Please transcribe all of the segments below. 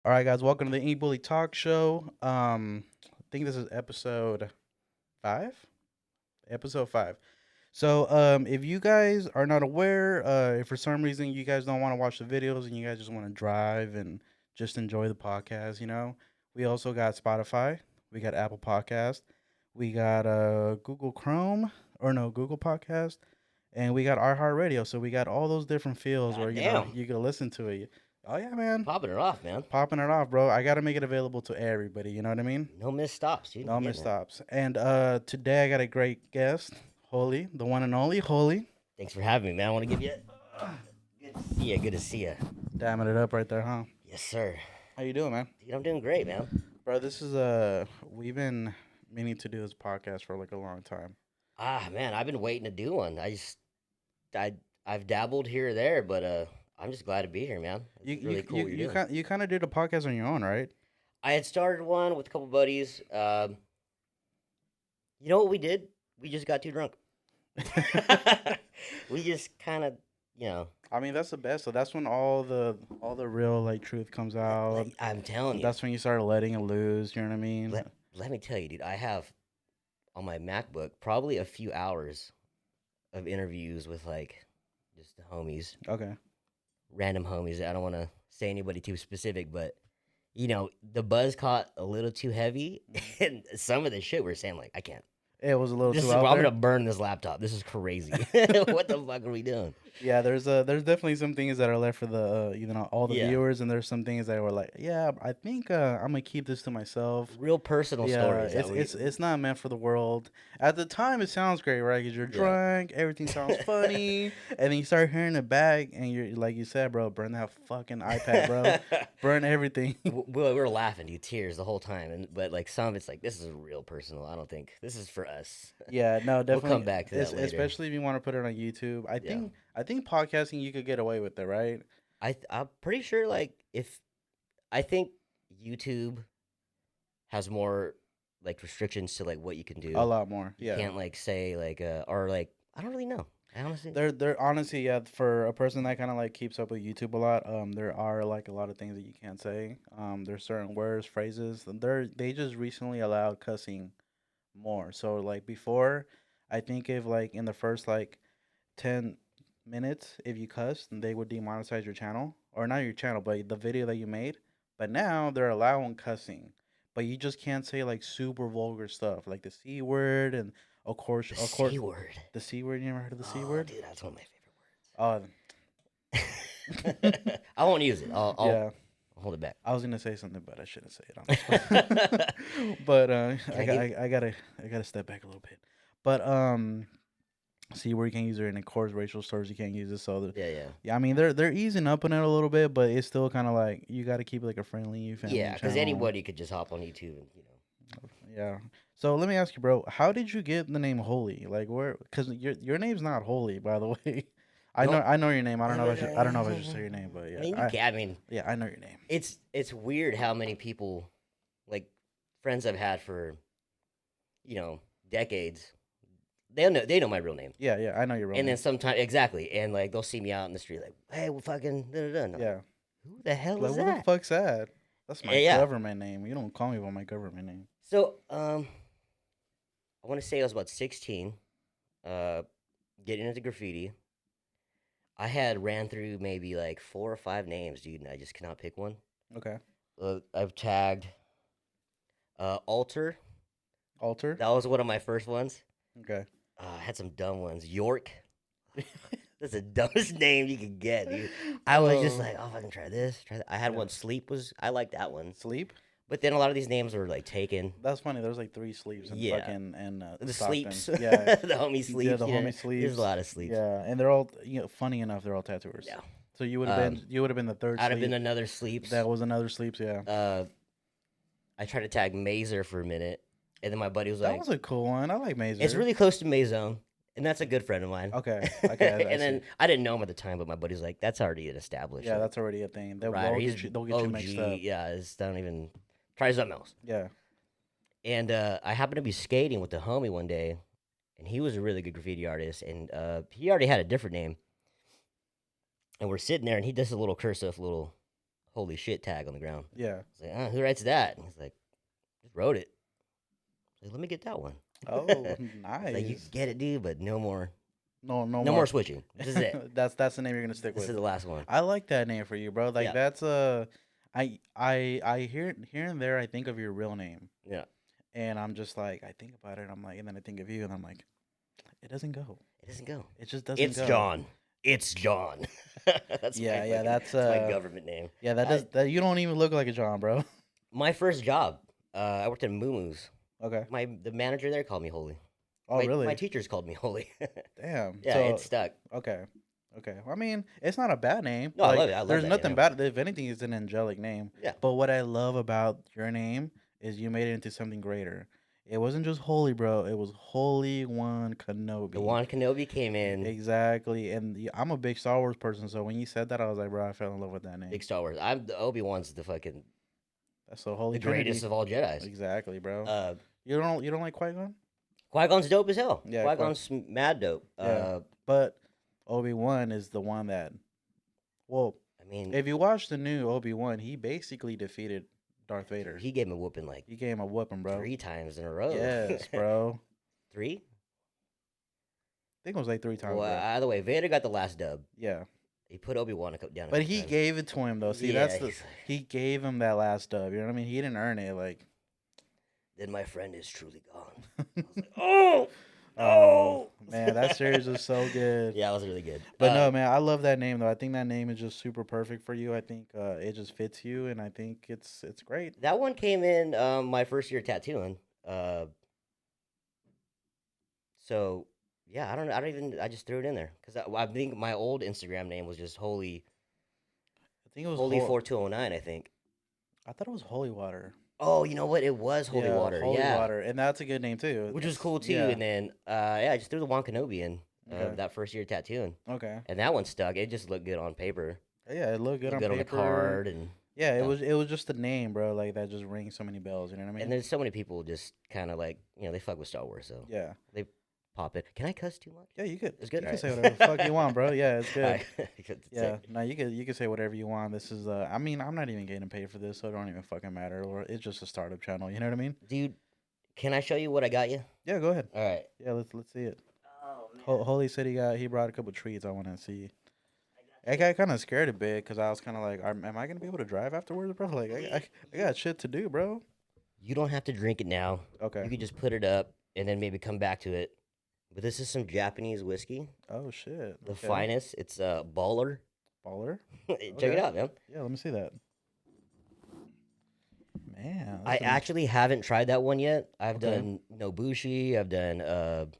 All right, guys, welcome to the Ink Bully Talk Show. I think this is episode five. Episode five. So, if you guys are not aware, if for some reason you guys don't want to watch the videos and you guys just want to drive and just enjoy the podcast, we also got Spotify, we got Apple Podcast, we got Google Chrome or no Google Podcast, and we got iHeartRadio. So we got all those different fields where God damn. you can listen to it. Oh yeah, man. Popping it off, man. Popping it off, bro. I gotta make it available to everybody. You know what I mean? No missed stops, dude. No I'm getting it. misstops. And today I got a great guest, Holy, the one and only Holy. Thanks for having me, man. I want to give you good to see you. Good to see you. Damming it up right there, huh? Yes, sir. How you doing, man? Dude, I'm doing great, man. Bro, this is we've been meaning to do this podcast for like a long time. Man, I've been waiting to do one. I've dabbled here or there, but I'm just glad to be here, man. It's really cool what you're doing. You kind of did a podcast on your own, right? I had started one with a couple buddies. You know what we did? We just got too drunk. We just kind of, you know. I mean, that's the best. So that's when all the real like truth comes out. Like, I'm telling you. That's when you start letting it loose. You know what I mean? Let me tell you, dude. I have on my MacBook probably a few hours of interviews with like just the homies, Okay. random homies. I don't want to say anybody too specific, but the buzz caught a little too heavy, and some of the shit we're saying, like, I can't. It was a little This too is, out I'm there. gonna burn this laptop. This is crazy. What the fuck are we doing? Yeah, there's definitely some things that are left for the all the Yeah. viewers, and there's some things that were like, yeah, I think I'm gonna keep this to myself. Real personal Yeah, stories. it's not meant for the world. At the time, it sounds great, right? Because you're Yeah. drunk, everything sounds funny, and then you start hearing it back, and you're like you said, bro, burn that fucking iPad, bro, burn everything. we were laughing, dude, tears the whole time, but like some of it's like, this is real personal. I don't think this is for us. Yeah, no, We'll definitely. come back to that later. Especially if you want to put it on YouTube. Yeah. I think podcasting you could get away with it, right? I'm pretty sure, like, if I think YouTube has more like restrictions to like what you can do. A lot more. You Yeah. can't like say like or like I don't really know. I honestly. They're honestly, yeah, for a person that kind of like keeps up with YouTube a lot, there are like a lot of things that you can't say. There's certain words, phrases. They just recently allowed cussing more. So like before, I think if like in the first like 10 minutes, if you cussed, they would demonetize your channel, or not your channel, but the video that you made. But now they're allowing cussing, but you just can't say like super vulgar stuff like the C word and The of course, C word. the C word. You never heard of the C Oh, word? dude, that's one of my Oh, favorite words. I won't use it. I'll yeah. hold it back. I was gonna say something, but I shouldn't say it on this one. But Can I I gotta step back a little bit. But see where you can't use it, and of course, racial slurs you can't use it. So Yeah. yeah, I mean they're easing up on it a little bit, but it's still kind of like you got to keep it like a friendly family Yeah, because channel. anybody could just hop on YouTube and Yeah. So let me ask you, bro, how did you get the name Holy? Like where? Because your name's not Holy, by the way. No. I know your name. I don't know if I should say your name, but I mean, yeah, I mean, yeah, I know your name. it's weird how many people, like friends I've had for, decades, they know my real name. Yeah, I know your real And name. then sometimes exactly, and like they'll see me out in the street, like, hey, well, fucking, da, da, da. And I'm like, Yeah. who the hell Like, is what the that? fuck's that? That's my Yeah. government name. You don't call me by my government name. So, I want to say I was about 16, getting into graffiti. I had ran through maybe like 4 or 5 names, dude, and I just cannot pick one. Okay. I've tagged Alter. Alter. That was one of my first ones. Okay. I had some dumb ones. York. That's the dumbest name you could get, dude. I was just like, oh, if I can try this, try that. I had Yeah. one. Sleep I liked that one. Sleep. But then a lot of these names were like taken. That's funny. There's like 3 sleeps and Yeah. fucking and The Stockton. sleeps. Yeah. The homie sleeps. Yeah, the you know? homie sleeps. There's a lot of sleeps. Yeah, and they're all funny enough. They're all tattooers. Yeah. So you would have been the third. I'd have been sleep. another sleeps. That was another sleeps. Yeah. I tried to tag Mazer for a minute, and then my buddy was That like, was a cool one. I like Mazer. it's really close to Mayzone, and that's a good friend of mine. Okay. Okay. I And then see. I didn't know him at the time, but my buddy's like, that's already an established. Yeah, that's already a thing. They'll right. they'll get you mixed up. Yeah, don't even try something else. Yeah. And I happened to be skating with the homie one day, and he was a really good graffiti artist, and he already had a different name. And we're sitting there, and he does a little cursive, little holy shit tag on the ground. Yeah. I was like, who writes that? And he's like, just wrote it. I was like, let me get that one. Oh, I was like, you nice. can get it, dude, but no more. No, no No more. more switching. This is it. That's the name you're gonna stick This with. is the last one. I like that name for you, bro. Like Yeah. that's I hear here and there I think of your real name, Yeah. and I'm just like I think about it. I'm like, and then I think of you, and I'm like, it doesn't go. It doesn't go. It just doesn't It's go. John. It's John. That's Yeah, my yeah. That's my government name. Yeah, that does that. You don't even look like a John, bro. My first job, I worked at Moo-Moo's. Okay. The manager there called me Holy. Oh, my, really? My teachers called me Holy. Damn. Yeah, So it stuck. okay. Okay. Well, I mean, it's not a bad name. No, I love it. I love There's that nothing name. bad. If anything, it's an angelic name. Yeah. But what I love about your name is you made it into something greater. It wasn't just Holy, bro. It was Holy One Kenobi. The Juan Kenobi came in. Exactly. And I'm a big Star Wars person, so when you said that, I was like, bro, I fell in love with that name. Big Star Wars. I'm the Obi-Wan's the fucking That's so Holy the greatest Trinity. of all Jedis. Exactly, bro. You don't like Qui-Gon? Qui-Gon's dope as hell. Yeah, Qui-Gon's mad dope. Yeah. But Obi-Wan is the one that, well, I mean, if you watch the new Obi-Wan, he basically defeated Darth Vader. he gave him a whooping like He gave him a whooping, bro. 3 times in a row. Yes, bro. 3? I think it was like 3 times. Well, bro. either way, Vader got the last dub. Yeah. He put Obi-Wan down. But he gave it to him though. See, Yeah, that's the he's like- he gave him that last dub. You know what I mean? He didn't earn it. Like, Then my friend is truly gone. I was like, oh, oh man, that series was so good. yeah, it was really good. But no, man, I love that name though. I think that name is just super perfect for you. I think it just fits you, and I think it's great. That one came in my first year tattooing. So yeah, I don't even. I just threw it in there because I think my old Instagram name was just Holy I think it was Holy 4209. I think. I thought it was Holy Water. Oh, you know what? It was Holy Yeah, Water. Holy yeah, Water, and that's a good name too. which was cool too. Yeah. And then I just threw the Juan Kenobi in Okay. that first year tattooing, Okay. and that one stuck. It just looked good on paper. Yeah, it looked good on Good on paper. the card, and Yeah, Yeah. it was just the name, bro. Like that just rings so many bells. You know what I mean? and there's so many people just kind of like they fuck with Star Wars, so yeah. they pop it. Can I cuss too much? Yeah, you could. It's good, You right? can say whatever the fuck you want, bro. Yeah, it's good. Alright, good to Yeah, say. no, you can say whatever you want. This is I mean, I'm not even getting paid for this, so it don't even fucking matter. Or it's just a startup channel. You know what I mean? Dude, can I show you what I got you? Yeah, go ahead. All right. Yeah, let's see it. Oh Holy said he brought a couple treats. I want to see. I got kind of scared a bit because I was kind of like, am I gonna be able to drive afterwards, bro? Like, I got shit to do, bro. You don't have to drink it now. Okay. You could just put it up and then maybe come back to it. But this is some Japanese whiskey, Oh shit. the Okay. finest. It's Baller. Baller. Check it Okay. out, man. Yeah, let me see that. Man, I that's actually haven't tried that one yet. I've Okay. done Nobushi. I've done.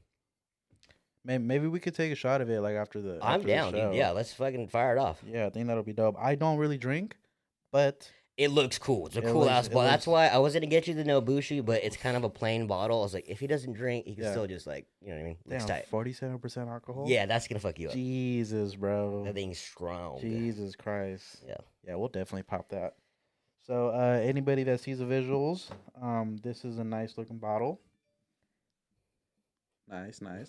maybe we could take a shot of it like after I'm the down, show. dude. Yeah, let's fucking fire it off. Yeah, I think that'll be dope. I don't really drink, but It looks cool. It's a It cool looks- ass it bottle. That's looks- why I was gonna get you the Nobushi, but it's kind of a plain bottle. I was like, if he doesn't drink, he can Yeah. still just like, you know what I mean? Looks damn, tight. 47% alcohol. Yeah, that's gonna fuck you up. Jesus, bro. That thing's strong. Jesus Christ. Yeah. Yeah, we'll definitely pop that. So, anybody that sees the visuals, this is a nice looking bottle. Nice, nice.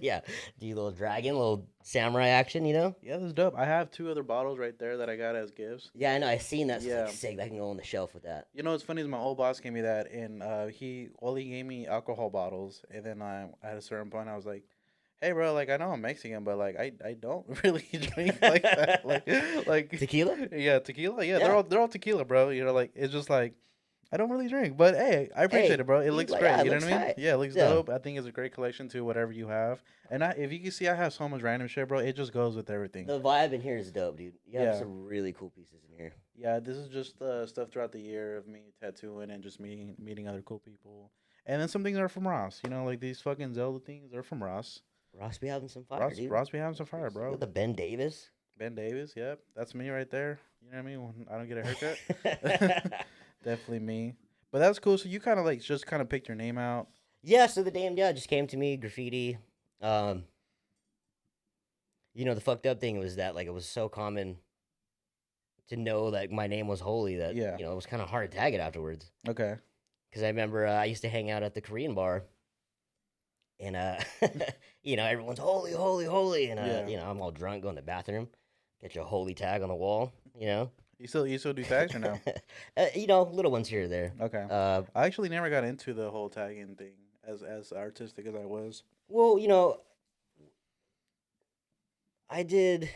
Yeah. Do you little dragon, little samurai action, you know? Yeah, this is dope. I have 2 other bottles right there that I got as gifts. Yeah, I know. I seen that. Yeah. Yeah. Sick. That can go on the shelf with that. You know what's funny is my old boss gave me that, and he gave me alcohol bottles, and then at a certain point I was like, "Hey, bro, like I know I'm Mexican, but like I don't really drink like that, like Tequila? yeah, tequila, yeah, Yeah. they're all tequila, bro. You know, like it's just like I don't really drink, but hey, I appreciate Hey, it, bro. It you looks like- great. yeah, it You know looks what I mean? tight. Yeah, it looks Yeah. dope. I think it's a great collection to whatever you have, and if you can see, I have so much random shit, bro. It just goes with everything. The vibe in here is dope, dude. You have Yeah. some really cool pieces in here. Yeah, this is just stuff throughout the year of me tattooing and just meeting other cool people. And then some things are from Ross. You know, like these fucking Zelda things are from Ross. Ross be having some fire, dude. Ross be having some fire, You bro. got the Ben Davis. Ben Davis, yep. That's me right there. You know what I mean? When I don't get a haircut. Definitely me. But that's cool. So you kind of like just kind of picked your name out. Yeah, so the name, just came to me, Graffiti. The fucked up thing was that, like, it was so common to know that my name was Holy that, Yeah. it was kind of hard to tag it afterwards. Okay. Because I remember I used to hang out at the Korean bar, and, everyone's Holy, Holy, Holy, and, Yeah. I'm all drunk going to the bathroom, get your Holy tag on the wall, You still do tags or no? Little ones here or there. Okay. Uh, I actually never got into the whole tagging thing as artistic as I was. well, I did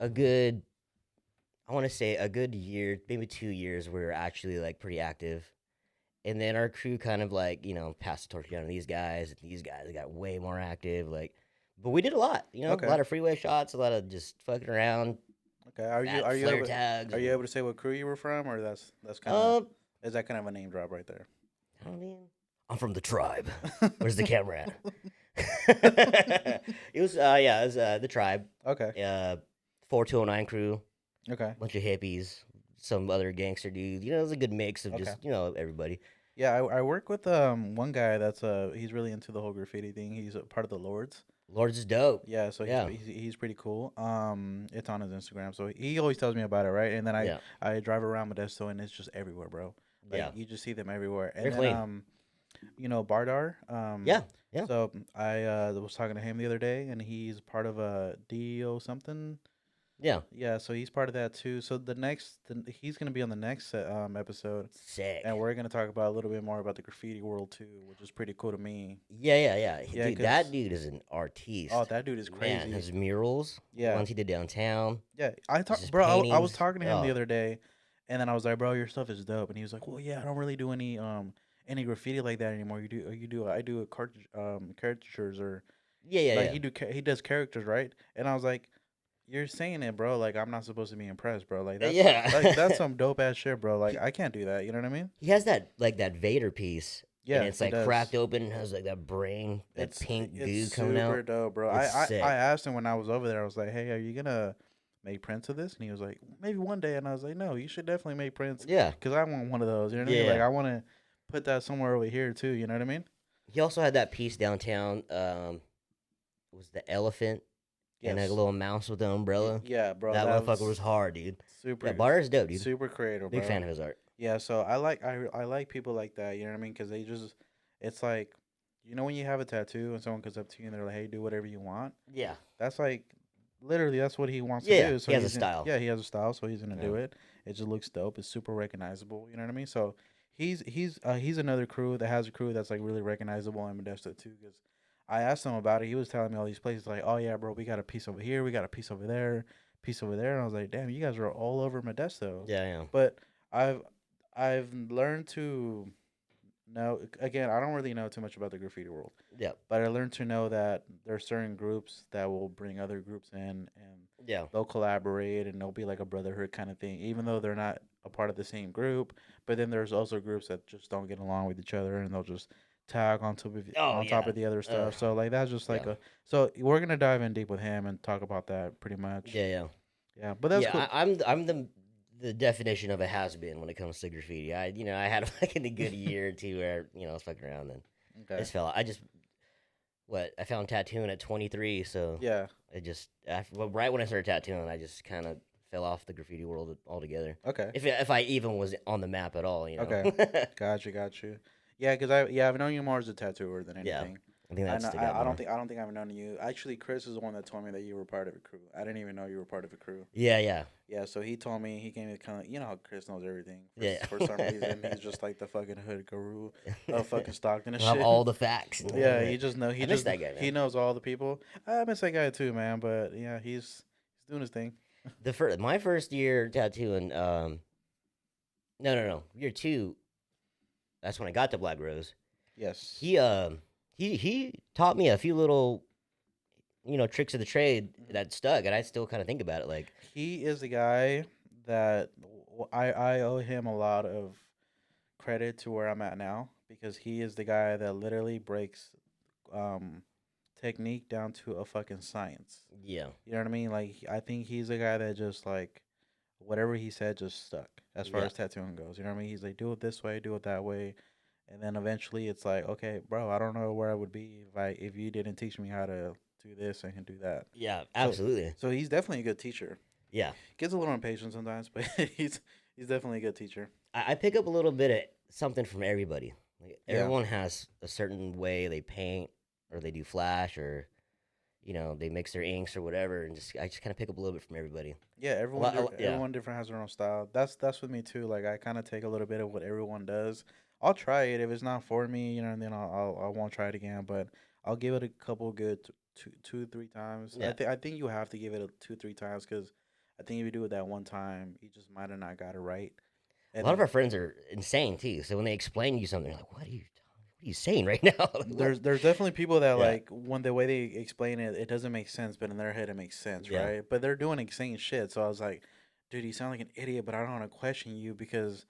a good, I want to say a good year, maybe 2 years. We were actually like pretty active, and then our crew kind of like passed the torch down to these guys, and these guys got way more active. Like, but we did a lot. A Okay. lot of freeway shots, a lot of just fucking around, Okay. Are you fat are you flare able tags, are you and able to say what crew you were from, or that's kind of uh, is that kind of a name drop right there? I mean, I'm from the tribe. Where's the camera at? It was the tribe. Okay. 4209 crew, Okay. bunch of hippies, some other gangster dudes. It was a good mix of Okay. just everybody. Yeah, I work with one guy that's he's really into the whole graffiti thing. He's a part of the Lords. Lords is dope. Yeah, so Yeah, he's pretty cool. It's on his Instagram, so he always tells me about it, right? And then yeah, I drive around Modesto, and it's just everywhere, bro. Like yeah. you just see them everywhere. And They're then clean. Bardar. Yeah, yeah. So I was talking to him the other day, and he's part of a DO something. Yeah, Yeah, so he's part of that too. So he's gonna be on the next episode, and sick. we're gonna talk about a little bit more about the graffiti world too, which is pretty cool to me. Yeah. Yeah, Dude, that cause dude is an oh, artiste. that dude is Man, crazy. his murals, the Yeah, ones he did downtown, yeah. his Bro. I was paintings. talking to him the Oh, other day, and then I was like, bro, your stuff is dope, and he was like, well, yeah, I don't really do any graffiti like that anymore. You do I do a caricatures or like yeah. he does characters, right? And I was like, you're saying it, bro. Like I'm not supposed to be impressed, bro. That's Yeah. some dope ass shit, bro. Like he, I can't do that. You know what I mean? he has that like that Vader piece, and Yeah, it's he like does. cracked open and has like that brain, that pink It's goo coming super out. dope, bro. It's I sick. asked him when I was over there. I was like, hey, are you gonna make prints of this? And he was like, maybe one day. And I was like, no, you should definitely make prints Yeah, because I want one of those. You know what I mean? Like yeah. I want to put that somewhere over here too. You know what I mean? He also had that piece downtown. Was the elephant and a Yes. little mouse with the umbrella? Yeah, bro. That That motherfucker was was hard, dude. Yeah, super Bar is dope, dude. super creative, Big bro. fan of his art. Yeah, so I like people like that. You know what I mean? Because they just it's like when you have a tattoo and someone comes up to you and they're like, hey, do whatever you want. Yeah, That's like literally that's what he wants to yeah. do. He So has a style. yeah, he has a style, so he's gonna Yeah, do it. It just looks dope. It's super recognizable. You know what I mean? So he's another crew that has a crew that's like really recognizable in Modesto too. Because I asked him about it. He was telling me all these places like, oh yeah, bro, we got a piece over here, we got a piece over there, and I was like, damn, you guys are all over Modesto. yeah. But I've I've learned to know again. I don't really know too much about the graffiti world, Yeah, but I learned to know that there are certain groups that will bring other groups in and yeah, they'll collaborate and they'll be like a brotherhood kind of thing, even though they're not a part of the same group. But then there's also groups that just don't get along with each other and they'll just tag Oh on top yeah. of the other Uh, stuff. So like that's just like yeah. a so we're gonna dive in deep with him and talk about that pretty much. Yeah. Yeah, but that's Yeah, cool. I'm the definition of a has been when it comes to graffiti. I had like a good year or two where I was fucking around and I Okay. just fell. I found tattooing at 23, so Yeah. right when I started tattooing, I just kind of fell off the graffiti world altogether. Okay. If I even was on the map at all, Okay. Got you. Yeah, because I've known you more as a tattooer than Yeah, anything. I think I that know. stick out more. I don't think I've known you. Actually, Chris is the one that told me that you were part of a crew. I didn't even know you were part of a crew. Yeah. Yeah, so he told me he gave me kind of how Chris knows everything. Yeah. For some reason, he's just like the fucking hood guru of fucking Stockton and I have shit. all the facts. Yeah, he just know I miss that guy, he man. knows all the people. I miss that guy too, man. But yeah, he's doing his thing. My first year tattooing, no, year two. That's when I got to Black Rose. Yes. He taught me a few little tricks of the trade Mhm. that stuck, and I still kind of think about it like He is the guy that I owe him a lot of credit to where I'm at now because he is the guy that literally breaks um technique down to a fucking science. yeah, You know what I mean? Like I think he's the guy that just like whatever he said just stuck as far yeah, as tattooing goes. You know what I mean? He's like do it this way, do it that way. And then eventually it's like, okay, bro, I don't know where I would be if you didn't teach me how to do this and do that. yeah, So absolutely, so he's definitely a good teacher. yeah. Gets a little impatient sometimes, but he's definitely a good teacher. I pick up a little bit of something from everybody. Like Yeah. everyone has a certain way they paint or they do flash or they mix their inks or whatever, and I just kind of pick up a little bit from everybody. Yeah, Yeah. everyone different has their own style. That's with me too. Like I kind of take a little bit of what everyone does. I'll try it if it's not for me, and then I won't try it again. But I'll give it a couple good two 3 times. Yeah. I think you have to give it a 2 3 times because I think if you do it that one time, you just might have not got it right. A And lot of then our friends are insane too. So when they explain to you something, they're like, what are you saying right now?" Like, what? there's definitely people that Yeah. like when the way they explain it, it doesn't make sense, but in their head it makes sense, Yeah. right? But they're doing insane shit. So I was like, dude, you sound like an idiot, but I don't want to question you because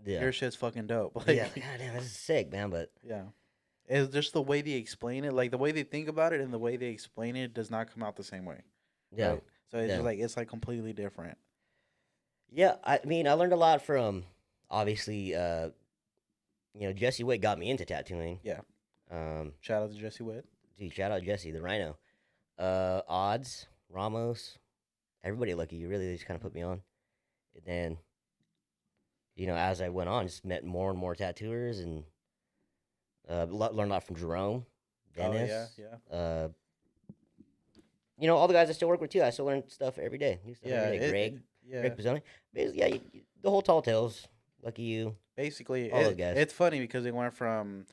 Yeah. your shit's fucking dope. Yeah. Like, God damn, this is sick, man. But yeah. It's just the way they explain it, like the way they think about it and the way they explain it does not come out the same way, yeah. right? So it's Yeah. just like it's like completely different. Yeah. I mean, I learned a lot from obviously, Jesse Witt got me into tattooing. Yeah. Um, Shout out to Jesse Witt. Dude, shout out Jesse, the Rhino. Odds, Ramos, everybody at Lucky. You really just kind of put me on. And then, as I went on, just met more and more tattooers and learned a lot from Jerome, Oh Dennis. yeah. All the guys I still work with too. I still learn stuff every day. New stuff Yeah, every day. Greg, yeah. Greg Pizzoni. Basically, yeah, the whole Tall Tales, Lucky You, Basically, all those guys. it's funny because it went from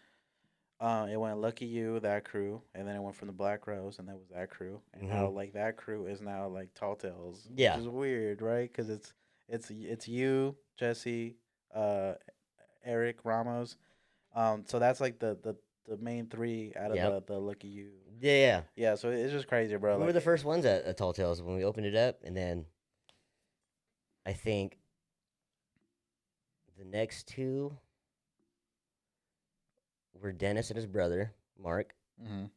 it went Lucky You, that crew, and then it went from the Black Rose, and that was that crew, and now Mhm. like that crew is now like Tall Tales, Yeah. which is weird, right? Because it's you, Jesse, uh, Eric Ramos, so that's like the main three out of Yep. the Lucky You. Yeah. Yeah, so it's just crazy, bro. We were Like, the first ones at Tall Tales when we opened it up, and then I think the next two were Dennis and his brother Mark, mhm.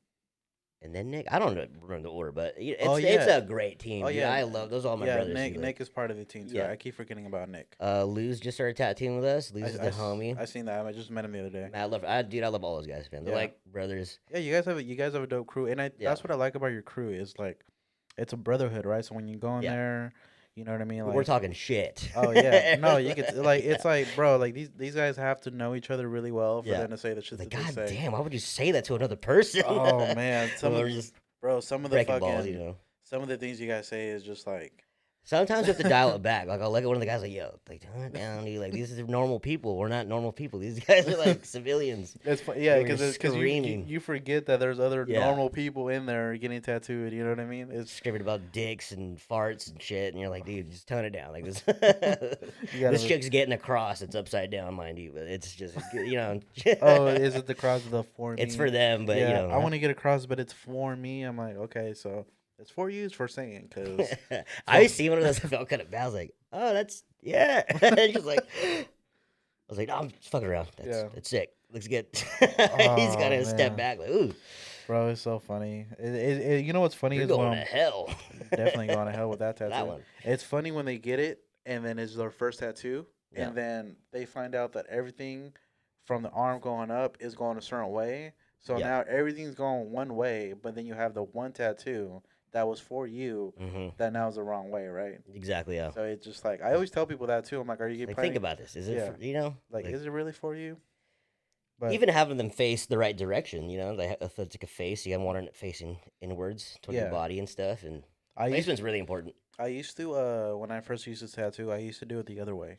and then Nick. I don't remember the order, but Oh, it's yeah. a great team. Oh Dude. yeah, I love those. Are all my yeah. brothers. Too, Nick is part of the team too. Yeah. I keep forgetting about Nick. Lou's just started tattooing with us. Lou's is the homie. I seen that. I just met him the other day. Man, I love all those guys, man. They're Yeah. like brothers. Yeah, you guys have a dope crew, and Yeah. that's what I like about your crew is like, it's a brotherhood, right? So when you go in Yeah. there, you know what I mean. Like, We're talking shit. oh yeah, no, you could like it's like, bro, like these guys have to know each other really well for Yeah. them to say the shit Like, that God they say. damn, why would you say that to another person? Oh man, We're just bro, some of the breaking fucking balls, some of the things you guys say is just like, Sometimes we have to dial it back. Like I'll look at one of the guys like, "Yo, like tone it down, dude. Like these are normal people. We're not normal people. These guys are like civilians." it's yeah, We're because screaming. you forget that there's other Yeah. normal people in there getting tattooed. You know what I mean? It's Screaming about dicks and farts and shit, and you're like, "Dude, just tone it down." Like this, You gotta this be- chick's getting a cross. It's upside down, mind you, but it's just oh, is it the cross of the for me? It's for them, but yeah, I want to get a cross, but it's for me. I'm like, okay, so it's for you. It's for saying because I see one of those. I felt kind of bad. I was like, "Oh, that's yeah." It's just like, I was like, "No, I'm just fucking around. That's sick. Looks good." He's got to step man. back. Like, ooh, bro, it's so funny. You know what's funny you're is going when to hell. definitely going to hell with that tattoo. That one. It's funny when they get it and then it's their first tattoo, Yeah. and then they find out that everything from the arm going up is going a certain way. So Yeah. now everything's going one way, but then you have the one tattoo that was for you Mm-hmm. that now is the wrong way, right? Exactly. Yeah. So it's just like I always tell people that too. I'm like, are you Like, planning? think about this. Is it? Yeah. Like, is it really for you? But even having them face the right direction. If it's like a face, you got one facing inwards toward your Yeah. body and stuff. And I used placement's really important. I used to when I first used to tattoo, I used to do it the other way.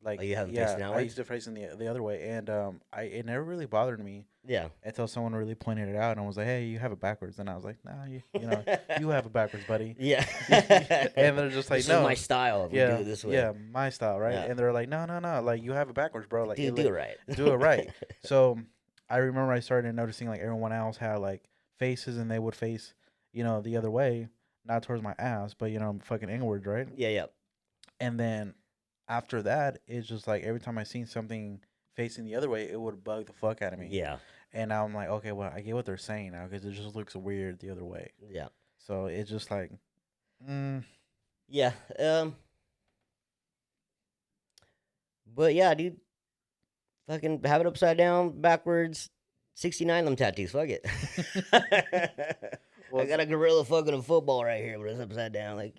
Like Oh, you have them yeah, facing I outward? used to face in the other way, and it never really bothered me Yeah. until someone really pointed it out and was like, "Hey, you have it backwards," and I was like, "Nah, you know, you have it backwards, buddy." Yeah. And they're just like, This "No, is my style. We yeah, do it this way. yeah, my style, right?" Yeah. And they're like, "No, like you have it backwards, bro. Like do it right. do it right." So I remember I started noticing like everyone else had like faces, and they would face, the other way, not towards my ass, but fucking inward, right? Yeah. Yeah. And then after that, it's just like every time I seen something facing the other way, it would bug the fuck out of me. Yeah. And now I'm like, okay, well, I get what they're saying now because it just looks weird the other way. Yeah. So it's just like, Yeah. But yeah, dude. Fucking have it upside down, backwards. 69 them tattoos. Fuck it. I got a gorilla fucking a football right here, but it's upside down. Like,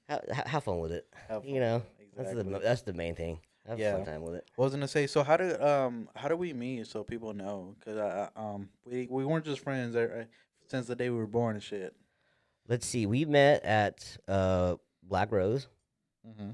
have fun with it. exactly. That's the main thing. Have a fun time with it. I was gonna say, so how do we meet so people know? Because we weren't just friends. since the day we were born and shit. Let's see. We met at Black Rose. Hmm.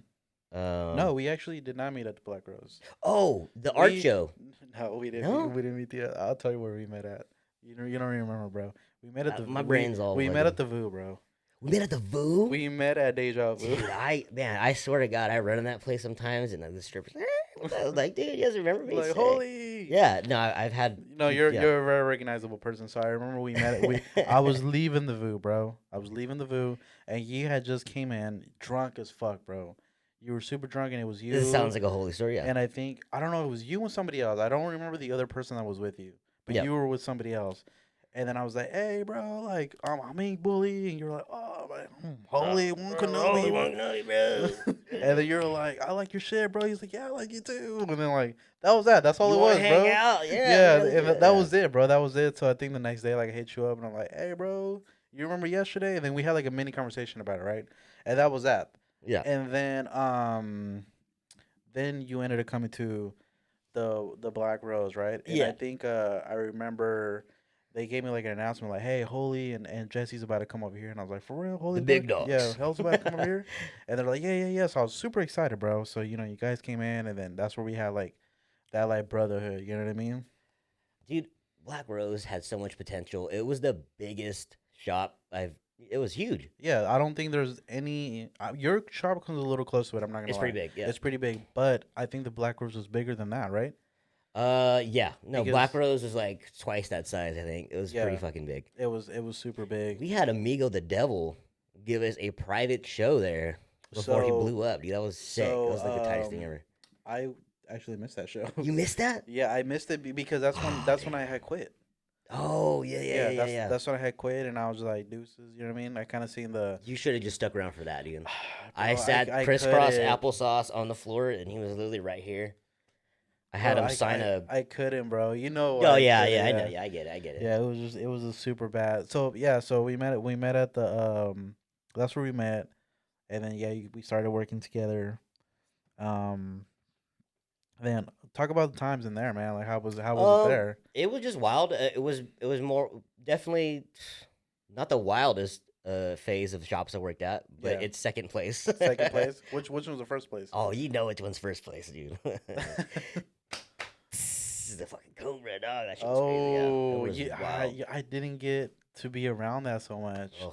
Um, No, we actually did not meet at the Black Rose. oh, the art We show. no, we didn't. No, We didn't meet the. I'll tell you where we met at. You don't even remember, bro. We met at the my brain's all we met at fucking. the VU, bro. We met at the Voo. We met at Deja Vu. Dude, I swear to God, I run in that place sometimes, and the strippers. I was like, dude, you guys remember me? Like Sick. holy. Yeah, no, I've had. No, Yeah. you're a very recognizable person. So I remember we met. I was leaving the VU, bro. I was leaving the VU, and you had just came in drunk as fuck, bro. You were super drunk, and it was you. This sounds like a holy story. Yeah. And I think I don't know. It was you and somebody else. I don't remember the other person that was with you, but Yep. you were with somebody else. And then I was like, "Hey, bro, like, I'm Ink Bully," and you're like, "Oh, man, holy one Kenobi, bro. and then you're like, "I like your shit, bro." He's like, "Yeah, I like you too." And then like that was that. That's all You it wanna was, hang bro. out? Yeah, Yeah, really and good. that was it, bro. That was it. So I think the next day, like, I hit you up and I'm like, "Hey, bro, you remember yesterday?" And then we had like a mini conversation about it, right? And that was that. Yeah. And then you ended up coming to the Black Rose, right? And I Yeah. think I remember they gave me like an announcement like, "Hey, Holy and Jesse's about to come over here," and I was like, "For real, Holy?" The big Yeah, dogs. Hell's about to come over here, and they're like, "Yeah, yeah, yeah." So I was super excited, bro. So you guys came in, and then that's where we had like that like brotherhood. You know what I mean? Dude, Black Rose had so much potential. It was the biggest shop I've. It was huge. Yeah, I don't think there's any. Your shop comes a little close to it. I'm not gonna It's lie. pretty big. Yeah. It's pretty big, but I think the Black Rose was bigger than that, right? Yeah. No, Because Black Rose was like twice that size. I think it was pretty yeah, fucking big. it was super big. We had Amigo the Devil give us a private show there before he So blew up. Dude, that was sick. That was like the tightest thing um, ever. I actually missed that show. You missed that? Yeah, I missed it because that's when Oh, that's when damn. I had quit. Oh yeah, yeah, yeah, Yeah, yeah, yeah. that's when I had quit, and I was like deuces. You know what I mean? I kind of seen the. You should have just stuck around for that, dude. Bro, I sat I crisscross couldn't. applesauce on the floor, and he was literally right here. I had Bro, him sign a. I couldn't, bro. You know Oh I yeah, couldn't. yeah, I know. Yeah, Yeah, I get it. I get it. yeah. It was a super bad. So yeah, so we met at the That's where we met, and then yeah, we started working together. Um, then talk about the times in there, man. Like how was it there? It was just wild. It was more definitely not the wildest phase of the shops I worked at, but Yeah, it's second place. second place. Which one was the first place? Oh, you know which one's first place, dude. The fucking Cobra, dog. That shit was crazy. Yeah, it Oh, was yeah, wild. I didn't get to be around that so much. Ugh.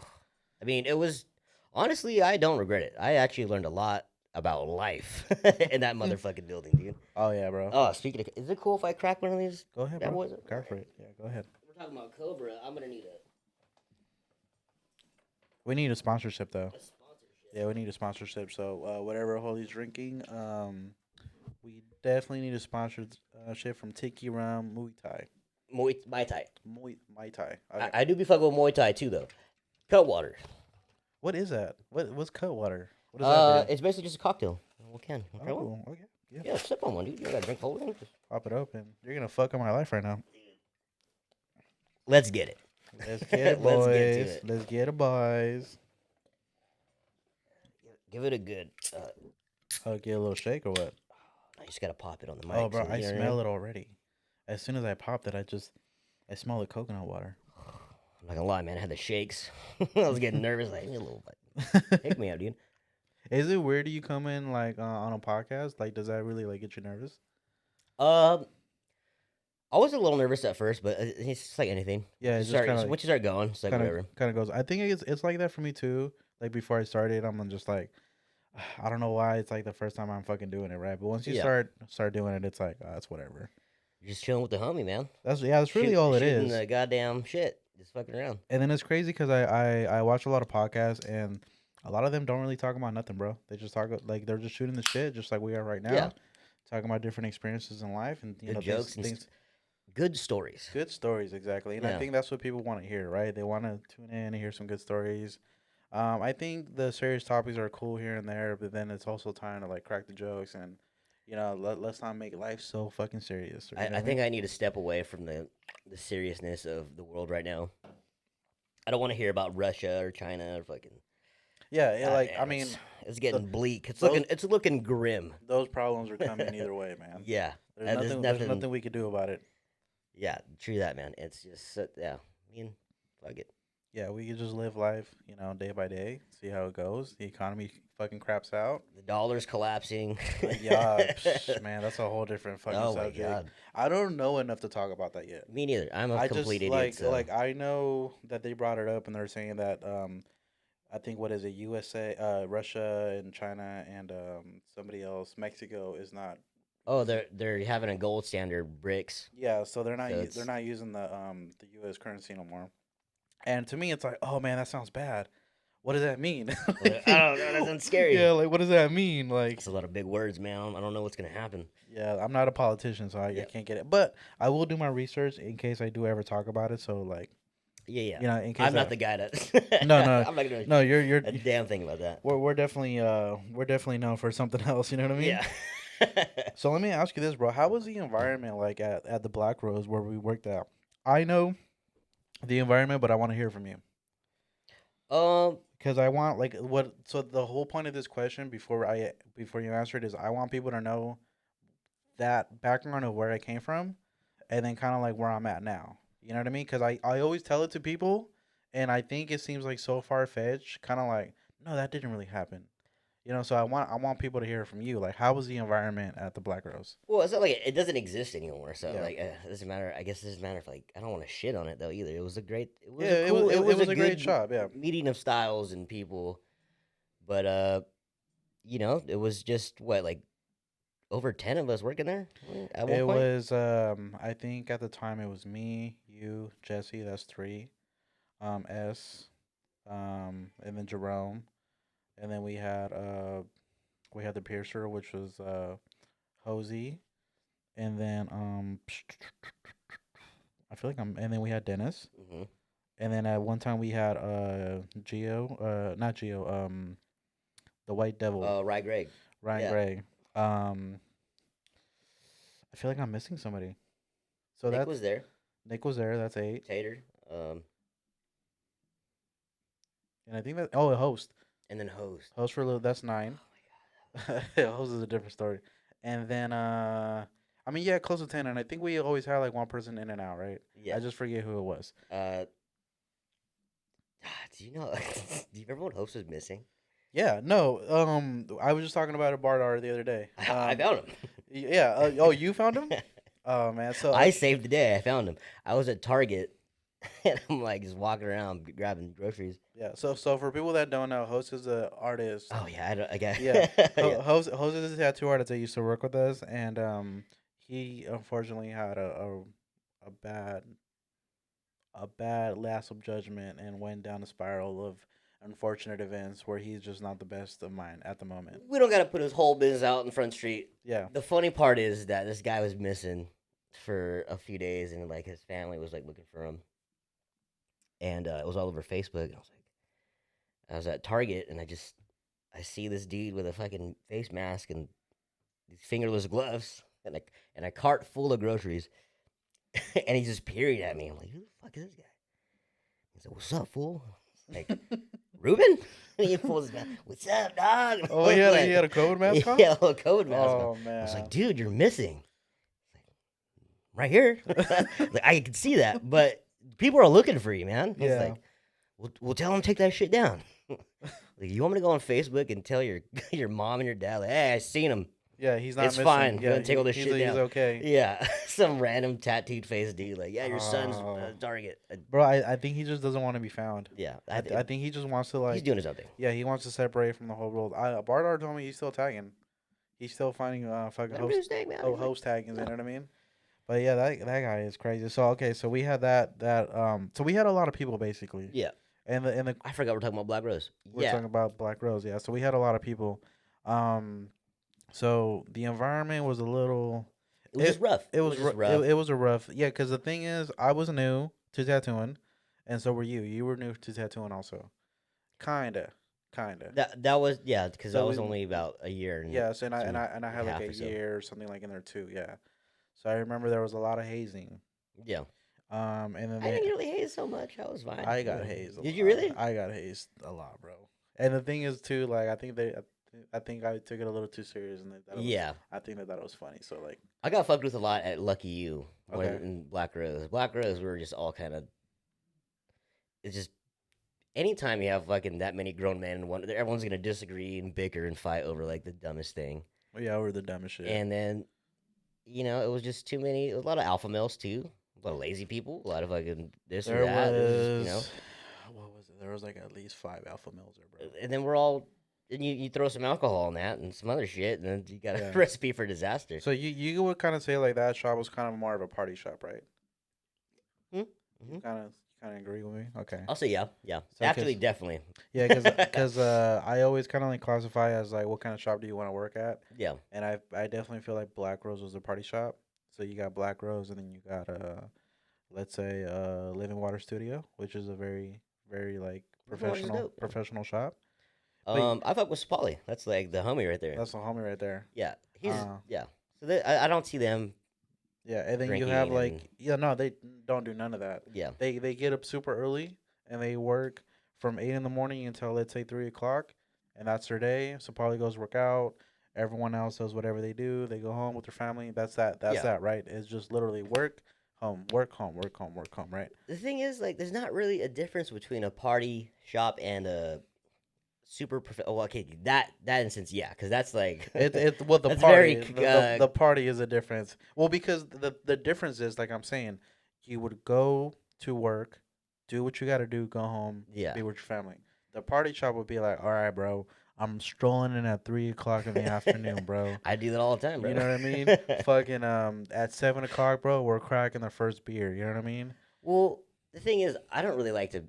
I mean, it was honestly, I don't regret it. I actually learned a lot about life in that motherfucking building, dude. Oh yeah, bro. Oh, speaking of, is it cool if I crack one of these Go ahead, bad bro. boys? Go for it. Yeah, go ahead. We're talking about Cobra. I'm gonna need We need a sponsorship though. a sponsorship. Yeah, we need a sponsorship. So whatever Holy's drinking, we definitely need a sponsorship from Tiki Rum Muay Thai. Muay Thai. Muay Thai. Okay. I do be fucking with Muay Thai too, though. Cutwater. What is that? What's Cutwater? What does that do? It's basically just a cocktail. Well, can okay, well, Oh, okay. Yeah. yeah, sip on one, dude. You gotta drink whole thing. Pop it open. You're gonna fuck up my life right now. Let's get it. Let's get it, Let's boys. get to it. Let's get it, boys. Give it a good. Get a little shake or what? I just gotta pop it on the mic. Oh, bro, so I you know what smell mean? it already. As soon as I popped it, I smell the coconut water. I'm not gonna lie, man. I had the shakes. I was getting nervous. Like, "Give me a little bit. Pick me up, dude. Is it weird you come in like on a podcast? Like, does that really like get you nervous? Um, I was a little nervous at first, but it's just like anything. Yeah, You it's just start, kind of once you start going, it's like whatever. kind of goes. I think it's like that for me too. Like before I started, I'm just like, I don't know why it's like the first time I'm fucking doing it, right? But once you Yeah. start doing it, it's like it's whatever. You're just chilling with the homie, man. That's really all it shooting is. the goddamn shit. Just fucking around. And then it's crazy because I watch a lot of podcasts and a lot of them don't really talk about nothing, bro. They just talk like they're just shooting the shit, just like we are right now, Yeah. talking about different experiences in life and Good jokes and things. good stories. Good stories, exactly. And I Yeah. think that's what people want to hear, right? They want to tune in and hear some good stories. I think the serious topics are cool here and there, but then it's also time to like crack the jokes and let's not make life so fucking serious. You know what I mean? think I need to step away from the seriousness of the world right now. I don't want to hear about Russia or China or fucking. like I Goddamn, mean, it's getting bleak. those- It's looking grim. those problems are coming either way, man. Yeah, There's nothing we could do about it. Yeah, true that, man. It's just yeah. I mean, Fuck it. Yeah, we could just live life, day by day, see how it goes. The economy fucking craps out. The dollar's collapsing. Yeah, man, that's a whole different fucking Oh my subject. god. I don't know enough to talk about that yet. Me neither. I'm a I complete just idiot, so. like I know that they brought it up and they're saying that I think what is it, USA, Russia and China and somebody else, Mexico is not Oh, using. they're having a gold standard bricks. Yeah, so So they're it's not using the U.S. currency no more. And to me, it's like, oh man, that sounds bad. What does that mean? I don't know. That sounds scary. Yeah, like what does that mean? Like, That's a lot of big words, man. I don't know what's gonna happen. yeah, I'm not a politician, so I Yeah, can't get it. But I will do my research in case I do ever talk about it. So like, yeah, yeah. in case I'm not I the guy no to. no I'm not gonna no you're a damn thing about that. we're definitely known for something else. You know what I mean? Yeah. So let me ask you this, bro. How was the environment like at the Black Rose where we worked at? I know the environment, but I want to hear from you. um. Because I want like what so the whole point of this question before you answer it is I want people to know that background of where I came from and then kind of like where I'm at now. You know what I mean? Because I always tell it to people and I think it seems like so far fetched, kind of like, no, that didn't really happen. So I want people to hear from you. Like, how was the environment at the Black Rose? Well, it's not like it doesn't exist anymore. So Yeah. like, it doesn't matter. I guess it doesn't matter if like I don't want to shit on it though either. It was a great. It was Yeah, a cool. it It was was a a great good job. Yeah. meeting of styles and people. But it was just what like over 10 of us working there at one It point. was I think at the time it was me, you, Jesse, that's three, S, and then Jerome, and then we had the piercer, which was Hosey, and then I feel like and then we had Dennis, Hmm. and then at one time we had Geo, not Geo, the White Devil, Right, Greg. Ryan Yeah, Gray. I feel like I'm missing somebody. So Nick that's was there. Nick was there. That's eight, Tater. and I think that a host, And then host. host for a little. That's Oh nine. my god. Host is a different story. And then I mean yeah, close to 10, and I think we always had like one person in and out, right? Yeah. I just forget who it was. Uh, do you know? Do you remember when host was missing? Yeah, no. I was just talking about a Bardar the other day. I found him. Yeah. Oh, you found him? Oh man. So I saved the day. I found him. I was at Target, and I'm like just walking around grabbing groceries. yeah. So for people that don't know, Host is an artist. Oh yeah, I don't. I got. Yeah. Yeah. Host is a tattoo artist that used to work with us, and he unfortunately had a bad lapse of judgment and went down a spiral of unfortunate events where he's just not the best of mine at the moment. We don't got to put his whole business out in Front Street. Yeah. The funny part is that this guy was missing for a few days, and like his family was like looking for him, and it was all over Facebook. And I was at Target, and I see this dude with a fucking face mask and these fingerless gloves, and a cart full of groceries, and he's just peering at me. I'm like, who the fuck is this guy? He's like, what's up, fool? Like, Ruben? And he pulls his mask. What's up, dog? Oh, he had a COVID mask on? Yeah, a COVID mask Oh on. I was man. like, dude, you're missing. Right here. Like, I can see that, but people are looking for you, man. I was Yeah. like, we'll tell them to take that shit down. Like, you want me to go on Facebook and tell your your mom and your dad, like, hey, I seen him. Yeah, he's not It's missing. fine. Yeah, Gonna take all this he's shit he's down. okay. Yeah, some random tattooed face dude, like, yeah, your son's Oh. Target. Bro, I think he just doesn't want to be found. Yeah, I think he just wants to he's like doing his own thing. yeah, he wants to separate from the whole world. Bardar told me he's still tagging. He's still finding fucking Let him do his thing, man. host taggings, you no. know what I mean? But yeah, that guy is crazy. So okay, so we had so we had a lot of people basically. Yeah, And I forgot we're talking about Black Rose. we're Yeah, talking about Black Rose, yeah. So we had a lot of people. So the environment was a little it was just rough. it was just ru- rough. it was a rough, yeah, cuz the thing is I was new to tattooing and so were you. You were new to tattooing also. Kinda. That was because So I was we only about a year and Yes, and two I had and a like half a or so. year or something like in there too, yeah. So I remember there was a lot of hazing. Yeah, And then I didn't really hate it so much. I was fine. I got hazed. Did you really? I got hazed a lot, bro. And the thing is too, like I think I took it a little too serious, and Yeah, I think that was funny. So like, I got fucked with a lot at Lucky You when okay, in Black Rose. Black Rose, we were just all kind of it's just anytime you have fucking that many grown men in one, everyone's gonna disagree and bicker and fight over like the dumbest thing. Yeah, we're the dumbest shit. And then it was just too many. A lot of alpha males too. A lot of lazy people. A lot of fucking this or There that. It was just was, what was it? There was like at least 5 alpha males there, bro. and then we're all. And you throw some alcohol in that and some other shit, and then you got a Yeah. recipe for disaster. So you would kind of say like that shop was kind of more of a party shop, right? Mm-hmm. You kind of agree with me? Okay. I'll say yeah. So, Actually, definitely. Yeah, because I always kind of like classify as like what kind of shop do you want to work at, Yeah. and I definitely feel like Black Rose was a party shop. So you got Black Rose, and then you got let's say Living Water Studio, which is a very like Living Water's dope. professional shop. But I fuck with Spally. That's like the homie right there. that's the homie right there. Yeah, he's Uh, yeah. So I don't see them. Yeah, and then you Drinking have and- like no, they don't do none of that. Yeah, They get up super early and they work from 8 in the morning until let's say 3 o'clock, and that's their day. So probably goes work out. Everyone else does whatever they do. They go home with their family. That's that. That's Yeah. that. Right? It's just literally work, home, work, home, work, home, work, home. Right? the thing is, like, there's not really a difference between a party shop and a super. Well, okay, that instance, yeah, because that's like Well the That's party very, the party is a difference. Well, because the difference is like I'm saying, you would go to work, do what you got to do, go home, Yeah. be with your family. The party shop would be like, all right, bro, I'm strolling in at 3 o'clock in the afternoon, bro. I do that all the time, bro. You know what I mean? Fucking at 7 o'clock, bro, we're cracking the first beer. You know what I mean? Well, the thing is, I don't really like to.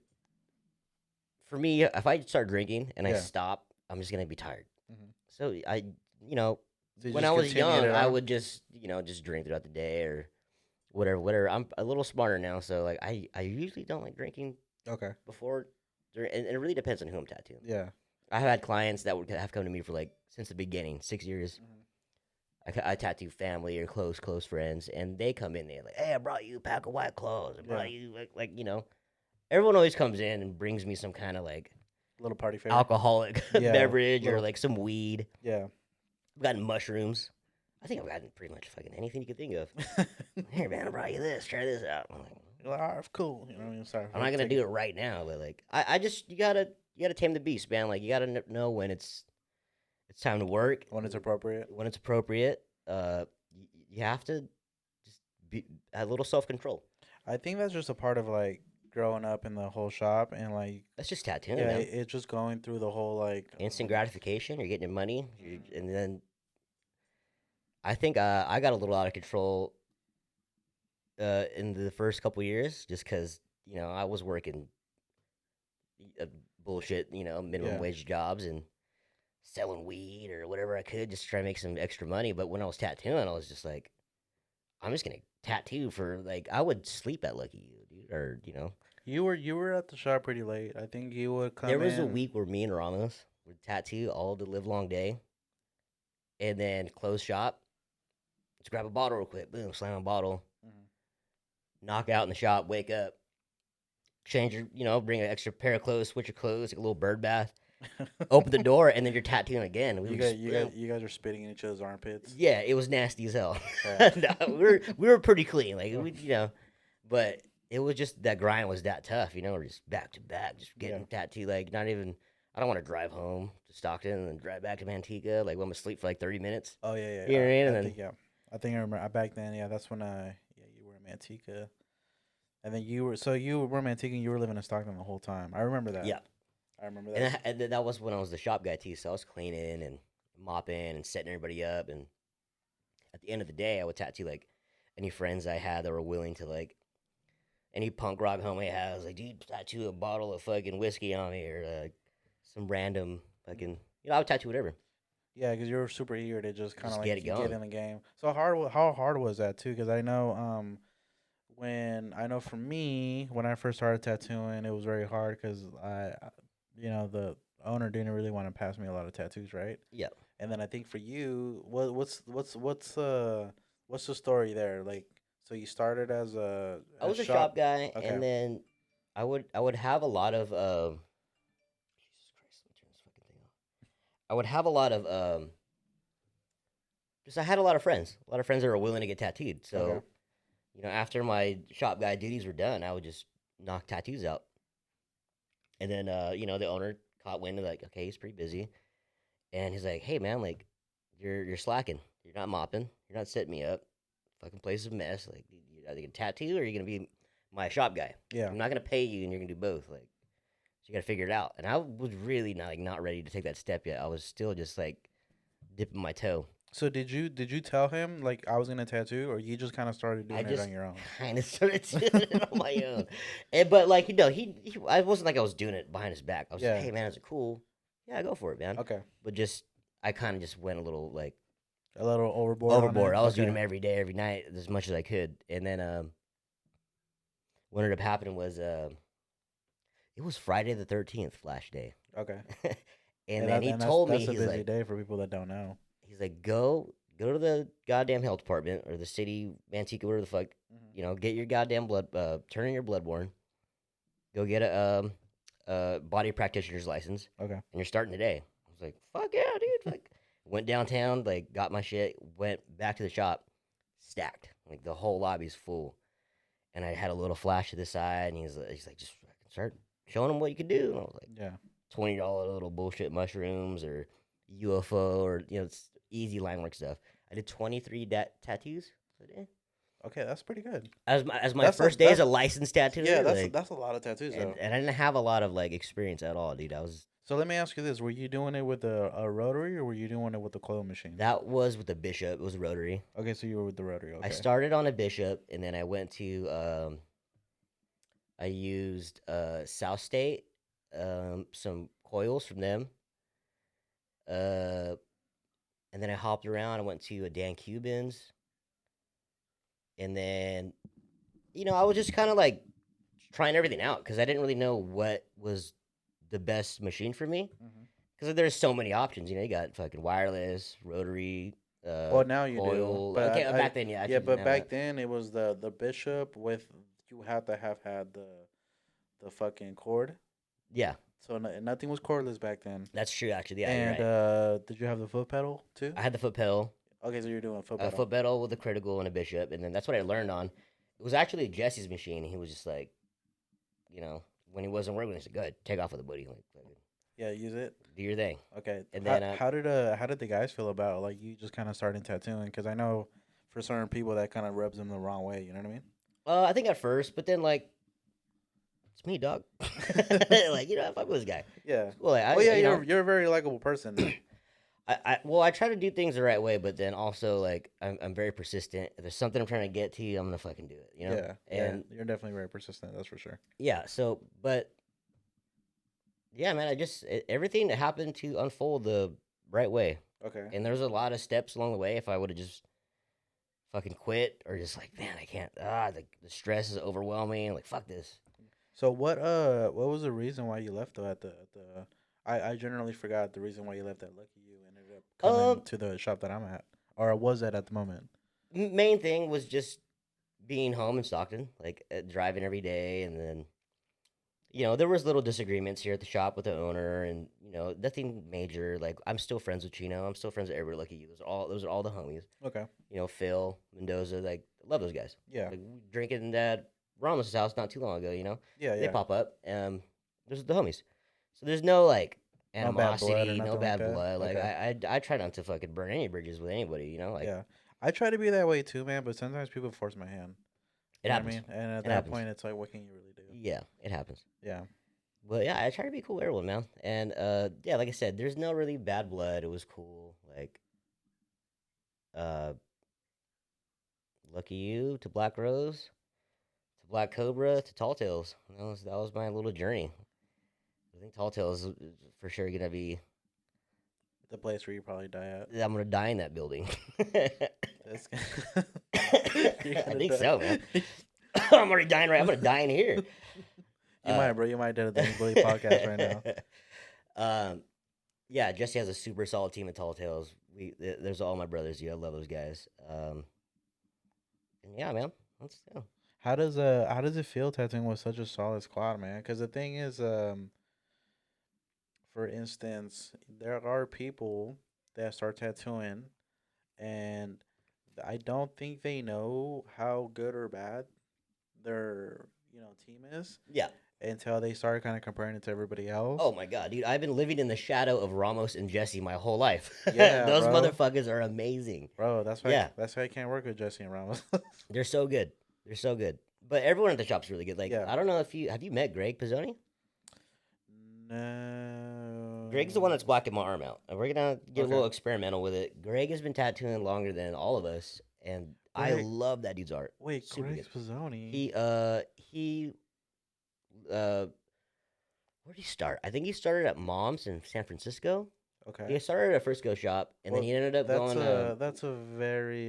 For me, if I start drinking and I Yeah. stop, I'm just gonna be tired. Mhm. So So you when just I was continue young, it I on? would just just drink throughout the day or whatever. I'm a little smarter now, so like I usually don't like drinking Okay. before, and it really depends on who I'm tattooing. Yeah. I've had clients that would have come to me for like since the beginning, 6 years. Mhm. I tattoo family or close friends, and they come in there like, "Hey, I brought you a pack of White Claws. I brought you like. Everyone always comes in and brings me some kind of like Little party favor. alcoholic Yeah, beverage or little- like some weed. Yeah. I've gotten mushrooms. I think I've gotten pretty much fucking anything you could think of. Here, man, I brought you this. Try this out. I'm like, You're like, all right, cool. You know what I mean? Sorry. I'm not gonna do it right now, but like, I just you gotta tame the beast, man. Like, you gotta know when it's time to work, when it's appropriate. when it's appropriate. You have to just be a little self control. I think that's just a part of like growing up in the whole shop and like That's just tattooing, yeah, man. it's just going through the whole like Instant gratification. You're getting your money, and then I think I got a little out of control in the first couple years, just because I was working bullshit, minimum Yeah. wage jobs and selling weed or whatever I could just to try to make some extra money. But when I was tattooing, I was just like, I'm just gonna tattoo for like I would sleep at Lucky You, dude, or You were at the shop pretty late. I think you would come there was a in- week where me and Ramos would tattoo all the live long day, and then close shop. Let's grab a bottle real quick. Boom, slam a bottle. Mhm. Knock out in the shop. Wake up. Change your, bring an extra pair of clothes. Switch your clothes. Like a little bird bath. Open the door, and then you're tattooing again. We you would guys, just- you guys are spitting in each other's armpits. Yeah, it was nasty as hell. Yeah. No, we were pretty clean, like but it was just that grind was that tough. We're just back to back, just getting Yeah. tattooed. Like not even. I don't want to drive home to Stockton and then drive back to Manteca. Like I'm gonna sleep for like 30 minutes. Oh yeah. You know what I mean? And then- think I think I remember back then. Yeah, that's when you were in Manteca, and then you were in Manteca and you were living in Stockton the whole time. I remember that. Yeah. I remember that. And that was when I was the shop guy too. So I was cleaning and mopping and setting everybody up. And at the end of the day, I would tattoo like any friends I had that were willing to like any punk rock homie I had. I was like, dude, tattoo a bottle of fucking whiskey on me or some random fucking. I would tattoo whatever. Yeah, because you were super eager to just kind Just of get like it going. get in the game. So how hard was that too? Because I know for me when I first started tattooing, it was very hard because the owner didn't really want to pass me a lot of tattoos, right? Yeah. And then I think for you, what's the story there? Like, so you started as I was a shop guy, Okay. and then I would have a lot of Jesus Christ, let me turn this fucking thing off. I would have a lot of just I had a lot of friends that were willing to get tattooed. So, Okay. after my shop guy duties were done, I would just knock tattoos out. And then the owner caught wind of like, okay, he's pretty busy, and he's like, hey man, like you're slacking, you're not mopping, you're not setting me up, fucking place is a mess. Like, are they gonna tattoo or are you gonna be my shop guy? Yeah. I'm not gonna pay you, and you're gonna do both. Like, so you gotta figure it out. And I was really not ready to take that step yet. I was still just like dipping my toe. So did you tell him like I was gonna tattoo, or you just kind of started I doing it on just your own? kind of started doing it on my own, and but like I wasn't like I was doing it behind his back. I was just, Yeah. hey man, is it cool? Yeah, go for it, man. Okay. But just I kind of just went a little like A little overboard on overboard. it. I was doing Okay. them every day, every night, as much as I could. And then what ended up happening was it was Friday the 13th, Flash Day, Okay. and And then that he and that's told me that's a busy day for people that don't know. he's like go to the goddamn health department or the city Manteca, whatever the fuck, Hmm. get your goddamn blood, turn in your bloodborne, go get a body practitioner's license, Okay. and you're starting today. I was like, fuck yeah, dude! Like, went downtown, like, got my shit, went back to the shop, stacked, like the whole lobby's full, and I had a little flash to the side, and he's like, just fucking start showing him what you can do. And I was like, Yeah. $20 little bullshit mushrooms or UFO or it's easy line work stuff. I did 23 tattoos a day. Okay, that's pretty good. As my That's a first day as that's a licensed Yeah, tattooer, that's like, that's a lot of tattoos though. and I didn't have a lot of like experience at all, dude. I was So let me ask you this: were you doing it with a rotary, or were you doing it with the coil machine? That was with the Bishop. It was a rotary. Okay, so you were with the rotary. I Okay. started on a Bishop, and then I went to I used South State, some coils from them, uh, and then I hopped around. I went to a Dan Cuban's, and then I was just kind of like trying everything out because I didn't really know what was the best machine for me Hmm. because there's so many options. You got fucking wireless, rotary, Well, now you do, coil. but Okay, back then, yeah, I yeah, actually didn't but have back that. then it was the bishop with you had to have had the fucking cord. Yeah, So nothing was cordless back then. that's true. Actually, yeah, you're And right. did you have the foot pedal too? I had the foot pedal, Okay, so you're doing a foot a pedal. foot pedal with a critical and a bishop, and then that's what I learned on. It was actually Jesse's machine. And he was just like, when he wasn't working, he said, "Go ahead, take off with the buddy, like, Yeah, use it. do your thing." Okay. And How then, how did the guys feel about like you just kind of starting tattooing? Because I know for certain people that kind of rubs them the wrong way. You know what I mean? I think at first, but then like, it's me, dog. Like, I fuck with this guy. Yeah. Well, like, Well, yeah, you're a very likable person. I try to do things the right way, but then also like I'm very persistent. If there's something I'm trying to get to, I'm gonna fucking do it. Yeah, yeah, And you're definitely very persistent. That's for sure. yeah, so but yeah, man, everything happened to unfold the right way, Okay. and there's a lot of steps along the way. If I would have just fucking quit or just like, man, I can't. The stress is overwhelming. Like, fuck this. So what was the reason why you left though at the I generally forgot the reason why you left at Lucky You ended up coming Um, to the shop that I'm at, or was at the moment. Main thing was just being home in Stockton, like driving every day, and then there was little disagreements here at the shop with the owner, and nothing major. Like, I'm still friends with Chino. I'm still friends with everybody. Lucky You. Those are all the homies. Okay. Phil Mendoza. Like, love those guys. Yeah. Like, we drinking at Ramos' house not too long ago. Yeah. They Yeah. pop up. Those are the homies. So there's no like No bad blood or animosity, no nothing like bad that. blood. Like, Okay. I try not to fucking burn any bridges with anybody. Like, Yeah. I try to be that way too, man. But sometimes people force my hand. it You know what I happens. mean? And at It that happens. point, it's like, what can you really do? Yeah, it happens. Yeah. But yeah, I try to be cool with everyone, man. And yeah, like I said, there's no really bad blood. It was cool. Like, uh, Lucky You to Black Rose to Black Cobra to Tall Tales. That was my little journey. I think Tall Tales is for sure gonna be. The place where you probably die at. I'm gonna die in that building. That's You're I gonna think die. so, man. I'm already dying right. I'm gonna die in here. You might, bro. You might do the Bully podcast right now. Yeah, Jesse has a super solid team at Tall Tales. There's all my brothers. I love those guys. And yeah, man. Yeah. How does it feel tattooing with such a solid squad, man? Because the thing is, for instance, there are people that start tattooing, and I don't think they know how good or bad their team is, Yeah. until they started kind of comparing it to everybody Oh else. my god, dude! I've been living in the shadow of Ramos and Jesse my whole life. Yeah, Those bro. motherfuckers are amazing. Bro, Yeah, that's why I can't work with Jesse and Ramos. they're so good. They're so good. But everyone at the shop's really good. Like Yeah. I don't know if you met Greg Pizzoni. Greg's the one that's No. blacking my arm out, and we're gonna get a Okay. little experimental with it. Greg has been tattooing longer than all of us, and I Greg. love that dude's art. Wait, Super Greg good. Pizzoni. He uh where did he start? I think he started at Mom's in San Francisco. Okay. He started at a Frisco shop, and then Well, he ended up going. that's a very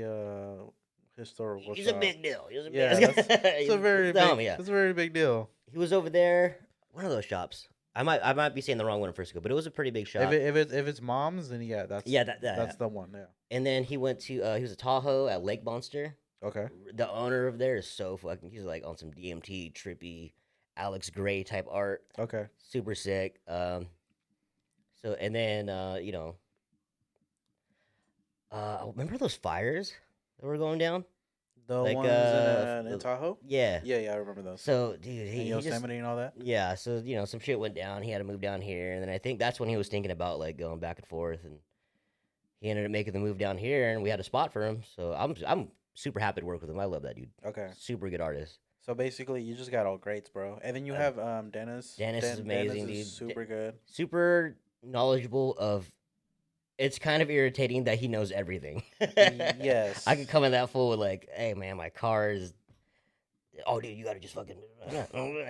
historical He's a shop. big deal. He was a big. Yeah, that's He's the homie, yeah. that's a very big deal. He was over there. One of those shops. I might be saying the wrong one in Frisco, but it was a pretty big shop. If it's Mom's, then yeah, Yeah, that that's the one. Yeah. and then he went to he was at Tahoe at Lake Monster. Okay. The owner of there is so fucking. He's like on some DMT trippy, Alex Gray type art. Okay. Super sick. So and then remember those fires that were going down? The Like ones in Tahoe. yeah. Yeah, yeah, I remember those. So dude, And he just Yosemite and all that. yeah. So some shit went down. He had to move down here, and then I think that's when he was thinking about like going back and forth, and he ended up making the move down here, and we had a spot for him. So I'm super happy to work with him. I love that dude. Okay. Super good artist. So basically, you just got all greats, bro. And then you have Dennis. Dennis is amazing, Dennis is dude. super good. Super knowledgeable of. It's kind of irritating that he knows everything. Yes. I could come in that full with like, hey man, my car is. Oh dude, you gotta just fucking. I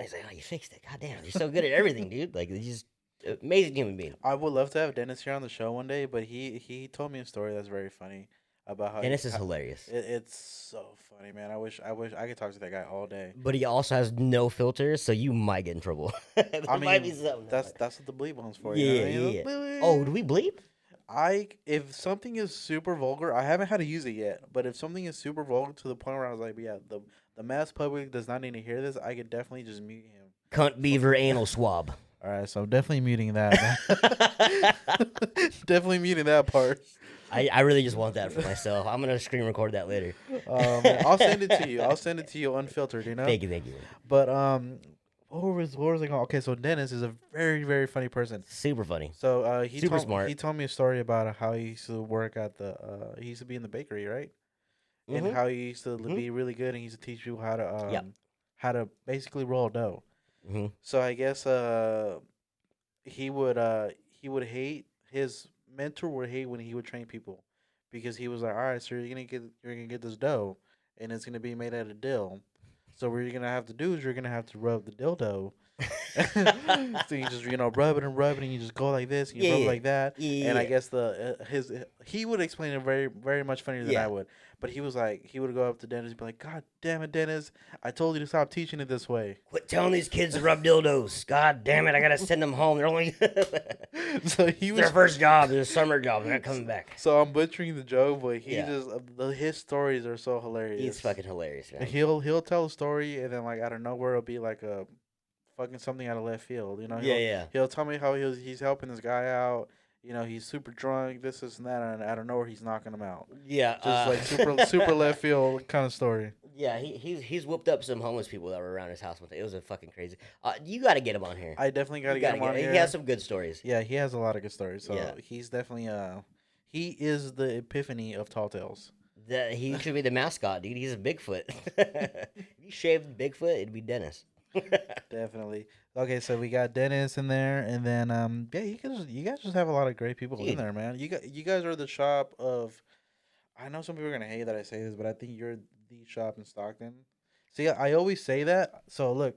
say, oh, you fixed it. God damn, you're so good at everything, dude. Like he's just amazing human being. I would love to have Dennis here on the show one day, but he told me a story that's very funny about how Dennis is hilarious, it's so funny, man. I wish I could talk to that guy all day. but he also has no filters, so you might get in trouble. There I might be mean, something. that's what the bleep one's for. Yeah, You know what I mean? yeah. Bleep. Oh, do we bleep? If something is super vulgar, I haven't had to use it yet. But if something is super vulgar to the point where I was like, yeah, the mass public does not need to hear this, I could definitely just mute him. Cunt beaver anal swab. All right, so I'm definitely muting that. Definitely muting that part. I really just want that for myself. I'm gonna screen record that later. I'll send it to you. I'll send it to you unfiltered. You know. Thank you. But what was I going? Okay, so Dennis is a very very funny person. Super funny. So Super smart. He told me a story about how he used to work at the he used to be in the bakery, right? And Mhm. how he used to Mhm. be really good and he used to teach people how to Yep. how to basically roll dough. Mhm. So I guess he would hate his mentor would hate when he would train people because he was like, all right, so you're gonna get this dough and it's gonna be made out of dill. So what you're gonna have to do is you're gonna have to rub the dildo. So you just rub it and you just go like this and you rub it Yeah. like that. Yeah. And I guess he would explain it very very much funnier than Yeah. I would. But he was like he would go up to Dennis and be like, God damn it, Dennis, I told you to stop teaching it this way. Quit telling these kids to rub dildos. God damn it, I gotta send them home. They're only So he their was first job, their summer job. They're not coming back. so I'm butchering the joke, but he Yeah. just his stories are so hilarious. He's fucking hilarious, man. And he'll tell a story and then like out of nowhere it'll be like a fucking something out of left field. You know, Yeah. he'll tell me how he's helping this guy out. You know, he's super drunk, this and that, and out of nowhere he's knocking him out. Yeah. Just like super left field kind of story. Yeah, he's whooped up some homeless people that were around his house. It was a fucking crazy. You got to get him on here. I definitely got to You get gotta him on here. He has some good stories. Yeah, he has a lot of good stories. So Yeah. he's definitely he is the epiphany of Tall Tales. He should be the mascot, dude. He's a Bigfoot. If you shaved Bigfoot, it'd be Dennis. Definitely. Okay, so we got Dennis in there, and then yeah, you guys just have a lot of great people in Dude. there, man. You guys are the shop of. I know some people are gonna hate that I say this, but I think you're the shop in Stockton. See, I always say that. So look,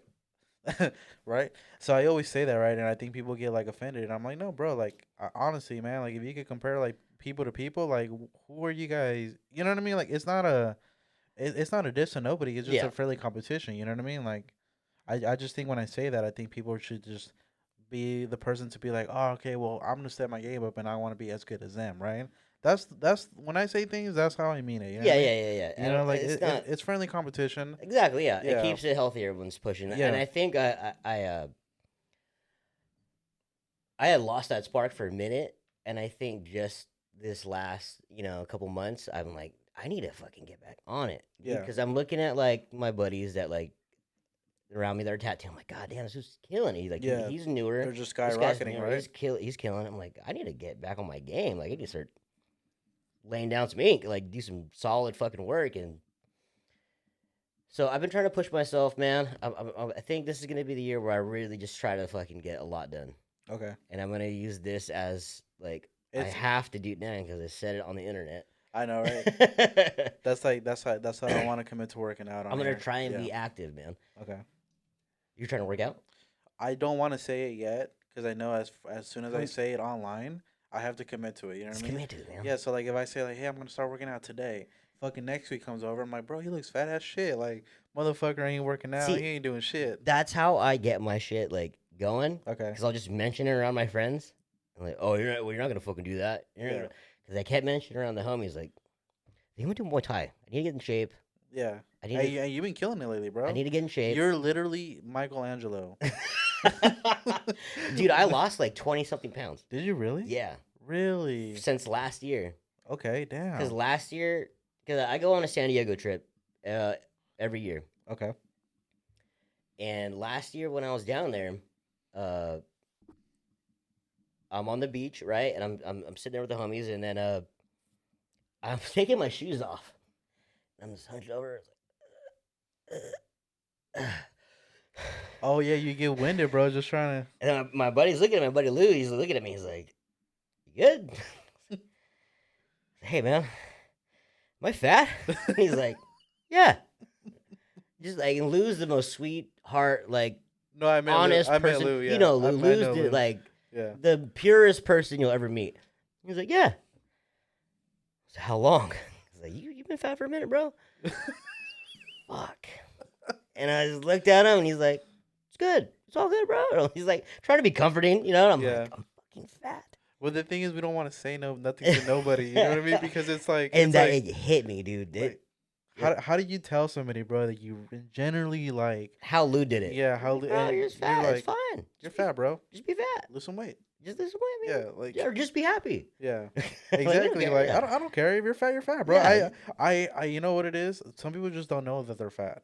right? So I always say that, right? And I think people get like offended, and I'm like, no, bro. Like honestly, man. Like if you could compare like people to people, like who are you guys? You know what I mean? Like it's not a diss to nobody. It's just Yeah. a friendly competition. You know what I mean? Like. I just think when I say that, I think people should just be the person to be like, oh, okay, well, I'm gonna step my game up and I want to be as good as them, right? That's when I say things, that's how I mean it. You know Yeah, what I yeah, mean? yeah, yeah. You know, like it's not it's friendly competition. exactly. Yeah, Yeah. it keeps it healthy. Everyone's pushing, Yeah. and I think I had lost that spark for a minute, and I think just this last couple months, I'm like, I need to fucking get back on it. Yeah. Because I'm looking at like my buddies that like around me that are tattooed. I'm like, God damn, this is killing it. He's like, Yeah, he's newer. they're just This guy's skyrocketing, newer. right? He's killing it. I'm like, I need to get back on my game. Like, I need to start laying down some ink, like do some solid fucking work. And so I've been trying to push myself, man. I think this is gonna be the year where I really just try to fucking get a lot done. Okay. And I'm gonna use this as like I It's have to do it now because I said it on the internet. I know, right? That's how I want to commit to working out I'm on gonna here. try and Yeah. be active, man. Okay. You're trying to work out? I don't want to say it yet because I know as soon as I Um, say it online, I have to commit to it. You know what Just I mean? commit to it, man. Yeah. So like, if I say like, hey, I'm gonna start working out today, fucking next week comes over, I'm like, bro, he looks fat as shit. Like, motherfucker ain't working out. See, He ain't doing shit. that's how I get my shit like going. Okay. Because I'll just mention it around my friends. I'm like, oh, you're not gonna fucking do that. Yeah. Because I kept mentioning around the homies like, you want to do Muay Thai? I need to get in shape. Yeah. I need Hey, to, you've been killing it lately, I bro. need to get in shape. You're literally Michelangelo. Dude, I lost like 20 something pounds. Did you really? Yeah, Really? since last year. Okay. Because Damn. last year, because I go on a San Diego trip every year. Okay. And last year when I was down there, uh, I'm on the beach, right? And I'm sitting there with the homies, and then I'm taking my shoes off. I'm just hunched over. It's like, Oh yeah, you get winded, bro. Just trying to. and then my buddy's looking at my buddy Lou. He's looking at me. He's like, "You good?" Hey man, am I fat? He's like, "Yeah." Just like, and Lou's the most sweetheart, like No, I meant honest Lou. I meant person. Lou. Yeah. You know, Lou. I Lou's know Lou. like Yeah. the purest person you'll ever meet. He's like, "Yeah." So how long? He's like, "You've been fat for a minute, bro." Fuck. And I just looked at him, and he's like, "It's good. It's all good, bro." He's like trying to be comforting, you know. And I'm Yeah. like, "I'm fucking fat." Well, the thing is, we don't want to say nothing to nobody. You know what I mean? Because it's like, And it's that like, it hit me, dude. like how do you tell somebody, bro, that you generally like? How Lou did it. Yeah, how Bro, and you're just you're fat. like, It's fine. you're fat, bro. Just be fat. Lose some weight. Just this way, man. Yeah, like Yeah, or just be happy. yeah, Like, we don't exactly. care, Like yeah. I don't care if you're fat, bro. Yeah. I you know what it is? Some people just don't know that they're fat.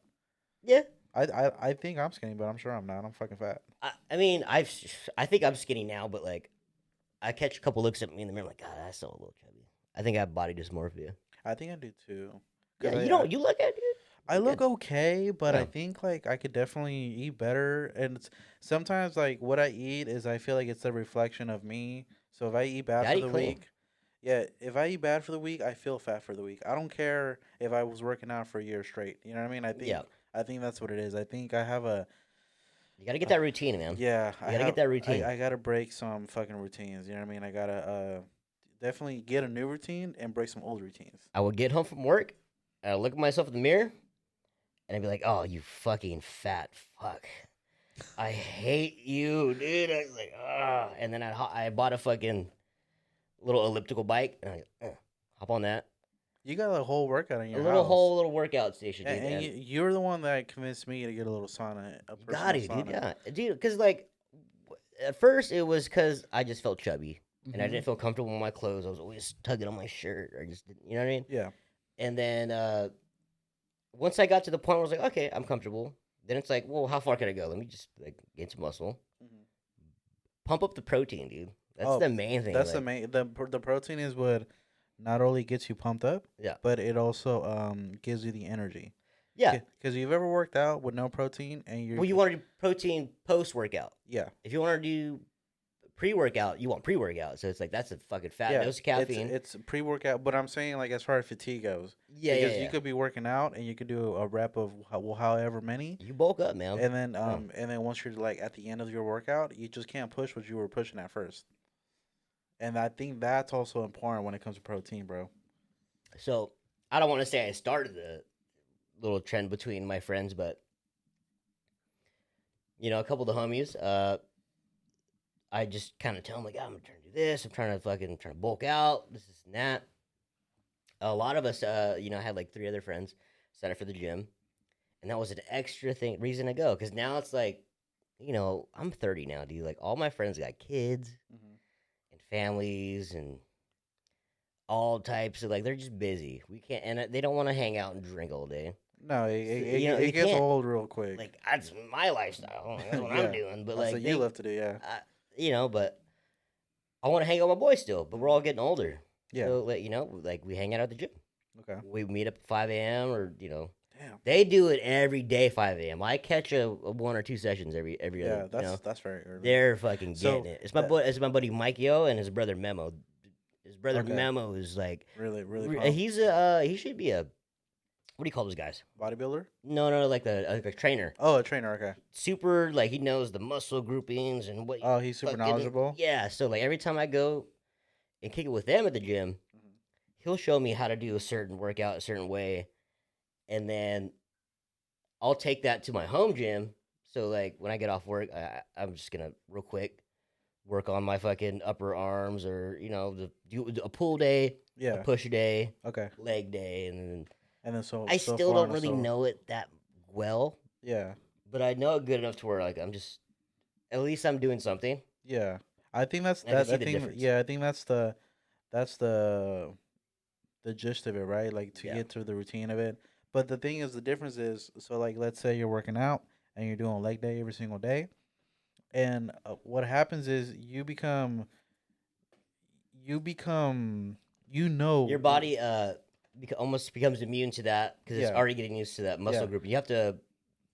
Yeah. I think I'm skinny, but I'm sure I'm not. I'm fucking fat. I mean, I think I'm skinny now, but like, I catch a couple looks at me in the mirror, I'm like, God, that's still a little chubby. I think I have body dysmorphia. I think I do too. Yeah, 'Cause you don't. You look at it, dude. I You're look good. okay, but I Yeah. think like I could definitely eat better. And sometimes like what I eat is I feel like it's a reflection of me. So if I eat bad Gotta for eat the clean. week, yeah, if I eat bad for the week, I feel fat for the week. I don't care if I was working out for a year straight. You know what I mean? Yeah. I think that's what it is. I think I have a You gotta get that routine, man. yeah. You gotta get that routine. I gotta break some fucking routines. You know what I mean? I gotta definitely get a new routine and break some old routines. I would get home from work, and I'd look at myself in the mirror, and I'd be like, "Oh, you fucking fat fuck! I hate you, dude." I was like, "Ah," and then I bought a fucking little elliptical bike, and I hop on that. You got a whole workout in A your little house. whole little workout station, dude. And you're the one that convinced me to get a little sauna, a You personal got it, dude. sauna. Yeah, dude. Because like, at first it was because I just felt chubby, and I Mhm. didn't feel comfortable in my clothes. I was always tugging on my shirt, or just you know what I mean. Yeah. And then once I got to the point where I was like, okay, I'm comfortable. Then it's like, well, how far can I go? Let me just like gain some muscle, Mhm. pump up the protein, dude. That's Oh, the main thing. That's the like, main. The protein is what not only gets you pumped up, Yeah. but it also gives you the energy. Yeah. Because you've ever worked out with no protein and you're Well, you want to do protein post workout. yeah. If you want to do pre workout, you want pre workout. So it's like that's a fucking fat Yeah, dose of caffeine. It's pre-workout, but I'm saying like as far as fatigue goes, yeah, because yeah, you yeah. could be working out and you could do a rep of however many, You bulk up, man. and then once you're like at the end of your workout, you just can't push what you were pushing at first. And I think that's also important when it comes to protein, bro. So I don't want to say I started the little trend between my friends, but you know, a couple of the homies, I just kind of tell them like, I'm trying to do this. I'm trying to bulk out. This and that. A lot of us, you know, I had like 3 other friends sign up for the gym, and that was an extra reason to go. Because now it's like, you know, I'm 30 now, dude. Like all my friends got kids Mm-hmm. and families and all types of like they're just busy. We can't, and they don't want to hang out and drink all day. No, You know, it you gets can't. old real quick. Like that's my lifestyle. That's what I'm Yeah, doing. But that's what like you love to do. Yeah, you know, but I want to hang out with my boys still. But we're all getting older, yeah. so like you know, like we hang out at the gym. Okay. We meet up at 5 a.m. or you know, Damn. they do it every day 5 a.m. I catch a 1 or 2 sessions every other. Yeah, You know, that's very early. they're fucking getting So it. It's my that boy. It's my buddy Mike Yo and his brother Memo. His brother okay, Memo is like really pumped. he's he should be a what do you call those guys? Bodybuilder? No, like a trainer. Oh, a trainer. Okay. Super like he knows the muscle groupings and what Oh, he's super fucking knowledgeable. yeah. So like every time I go and kick it with them at the gym, Mhm. he'll show me how to do a certain workout a certain way, and then I'll take that to my home gym. So like when I get off work, I'm just gonna real quick work on my fucking upper arms or you know do a pull day, a Yeah. push day, Okay. leg day, and then And then I so still far don't and really so know it that well, yeah. but I know it good enough to where like I'm just at least I'm doing something. Yeah. I think that's And I can that see I the think difference. yeah, I think that's the gist of it, right? Like to Yeah. get to the routine of it. But the thing is the difference is so like let's say you're working out and you're doing leg day every single day and what happens is you become you Your know body almost becomes immune to that because it's yeah, already getting used to that muscle yeah. group. You have to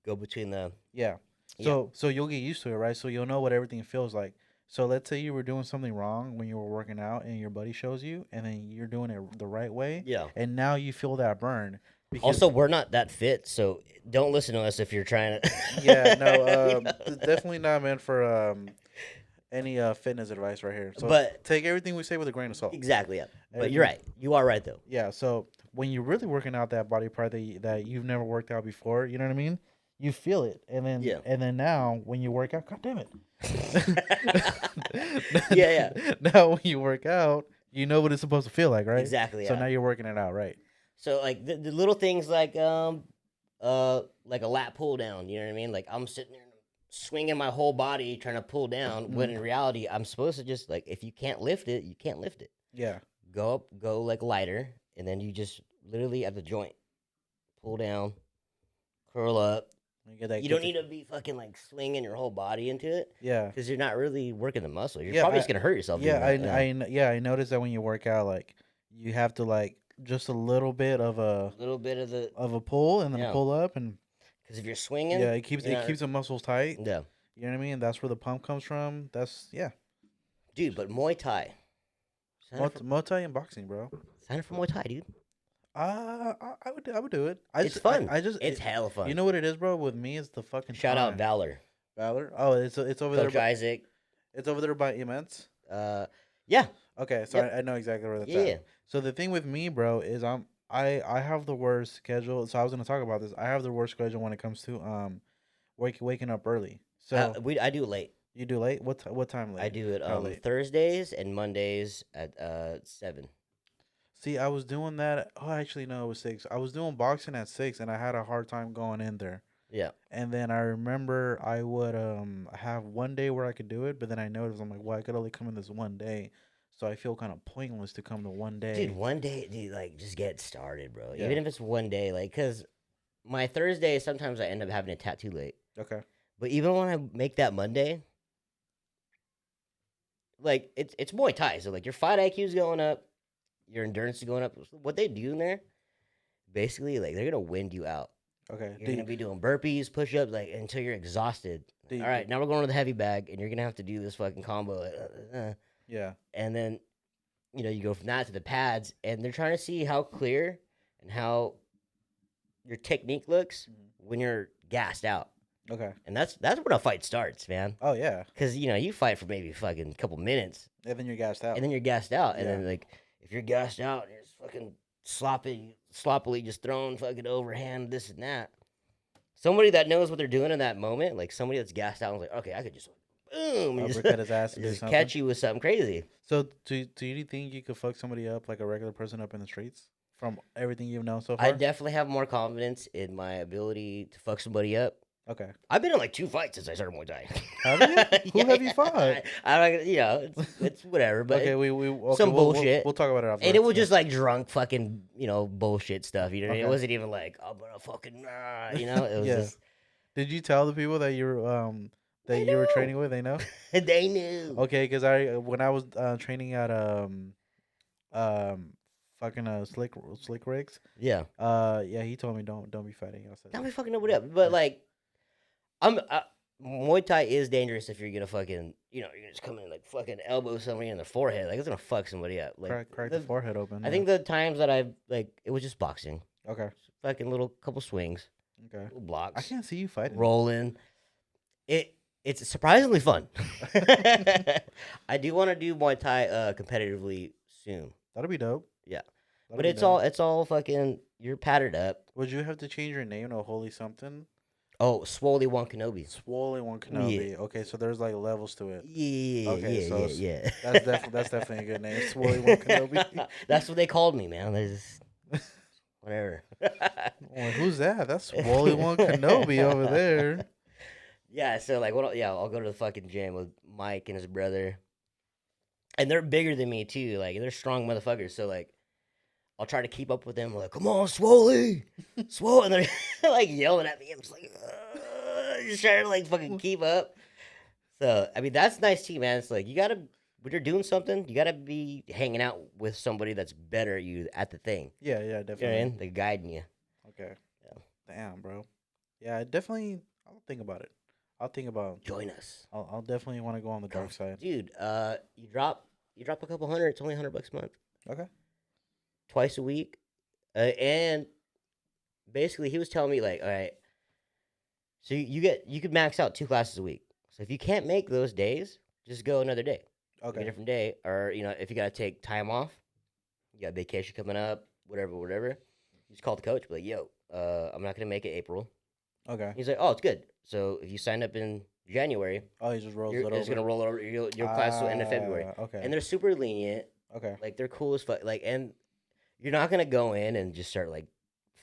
go between the Yeah. yeah. So you'll get used to it, right? So you'll know what everything feels like. So let's say you were doing something wrong when you were working out and your buddy shows you and then you're doing it the right way Yeah. and now you feel that burn because Also, we're not that fit, so don't listen to us if you're trying to. yeah, no, You know? definitely not meant for any fitness advice right here. So But take everything we say with a grain of salt. exactly, yeah. But you're Everything right. You are right though. yeah, so when you're really working out that body part that you've never worked out before, you know what I mean? You feel it, Yeah. and then now when you work out, God damn it! Yeah, yeah. Now when you work out, you know what it's supposed to feel like, right? Exactly, So yeah. now you're working it out, right? So like the little things like a lat pull down, you know what I mean? Like I'm sitting there swinging my whole body trying to pull down when Mm. in reality I'm supposed to just like if you can't lift it, you can't lift it. Yeah, Go up, go like lighter, and then you just literally at the joint pull down, curl up. you get that. You don't need to be fucking like swinging your whole body into it Yeah, because you're not really working the muscle. You're yeah, probably just gonna hurt yourself doing that. yeah. I noticed that when you work out, like you have to like just a little bit A little bit of the of a pull and then a yeah. pull up and Because if you're swinging, yeah, you're not, keeps the muscles tight. yeah, You know what I mean? That's where the pump comes from. That's yeah. dude. But Muay Thai, sign up for, Muay Thai and boxing, bro. sign up for Muay Thai, dude. I would do it. It's fun. I just It's hella fun. you know what it is, bro. With me, it's the fucking Shout out time. Valor, Valor. Oh, it's over there. Coach By, Isaac. it's over there by Immense. Yeah, Okay, so Yep. I know exactly where that's yeah, at. So the thing with me, bro, is I have the worst schedule. So I was gonna talk about this. I have the worst schedule when it comes to waking up early. So I do it late. you do late. What time late? I do it How late? Thursdays and Mondays at 7. See, I was doing that. Oh, actually, no, it was 6. I was doing boxing at 6, and I had a hard time going in there. Yeah, And then I remember I would have one day where I could do it, but then I noticed I'm like, well, I could only come in this one day, so I feel kind of pointless to come to one dude. day. One day, dude, like just get started, bro. Yeah. Even if it's one day, like, cause my Thursday sometimes I end up having a tattoo late. Okay. But even when I make that Monday, like it's Muay Thai, so like your fight IQ is going up, your endurance is going up. What they do in there, basically, like they're gonna wind you out. Okay. You're gonna be doing burpees, push-ups, like until you're exhausted. Do- All right, now we're going to the heavy bag, and you're gonna have to do this fucking combo. Yeah. And then, you know, you go from that to the pads, and they're trying to see how clear and how your technique looks when you're gassed out. Okay. And that's when a fight starts, man. Oh yeah. Because you know you fight for maybe fucking couple minutes, And then you're gassed out. and then you're gassed out, and Yeah. then like if you're gassed out, and you're just fucking sloppily just throwing fucking overhand this and that. Somebody that knows what they're doing in that moment, like somebody that's gassed out, and like, okay, I could just boom, and Uppercut his ass and do just something. catch you with something crazy. So do you think you could fuck somebody up like a regular person up in the streets from everything you've known so far? I definitely have more confidence in my ability to fuck somebody up Okay. I've been in like 2 fights since I started Muay Thai. Have you? Who have you fought? I don't, it's whatever, but Okay, okay, some bullshit. we'll talk about it And it was afterwards. just like drunk fucking, bullshit stuff. You know, it Okay. wasn't even like I'm gonna fucking, it was Yeah. just Did you tell the people that they you were knew, training with? They know. they knew. Okay, because I when I was training at um fucking slick rigs. Yeah, Yeah, he told me don't be fighting outside. not me fucking nobody up, but Yeah. like Muay Thai is dangerous if you're gonna fucking, you're gonna just come in and like fucking elbow somebody in the forehead. Like it's gonna fuck somebody up. Like Crack the forehead open. I think the times that I've like it was just boxing, Okay. fucking little couple swings, Okay. little I blocks, can't see you fighting. rolling. It's surprisingly fun. I do want to do Muay Thai competitively soon. That'll be dope. Yeah, That'll but be it's dope. all fucking. You're padded up. Would you have to change your name to Holy something? Oh, Swoley One Kenobi. Swollen One Kenobi. Okay, so there's like levels to it. Yeah, Okay, so yeah. that's definitely a good name. Swollen One Kenobi. That's what they called me, man. There's whatever. Well, who's that? That's Swollen One Kenobi over there. Yeah, so like, I'll go to the fucking gym with Mike and his brother, and they're bigger than me too. Like, they're strong motherfuckers. So like, I'll try to keep up with them. Like, come on, Swoley, Swole, and they're like yelling at me. I'm just like, just trying to like fucking keep up. So I mean, that's nice too, man. It's like you gotta, when you're doing something, you gotta be hanging out with somebody that's better at you at the thing. Yeah, You know what I definitely. mean? They're guiding you. Okay. Yeah. Damn, bro. Yeah, definitely. I'll think about it. I'll think about. Join us. I'll definitely want to go on the dark side. Dude. You drop a couple hundred. It's only $100 a month. Okay. Twice a week, and basically he was telling me like, all right, so you could max out 2 classes a week. So if you can't make those days, just go another day. Pick a Okay. different day, or if you gotta take time off, you got vacation coming up, whatever. You just call the coach, be like, yo, I'm not gonna make it April. Okay. He's like, oh, it's good. So if you sign up in January, Oh, he just rolls it it's over. gonna roll over your class till end of February, Okay. and they're super lenient. Okay. Like they're cool as fuck. Like, and you're not gonna go in and just start like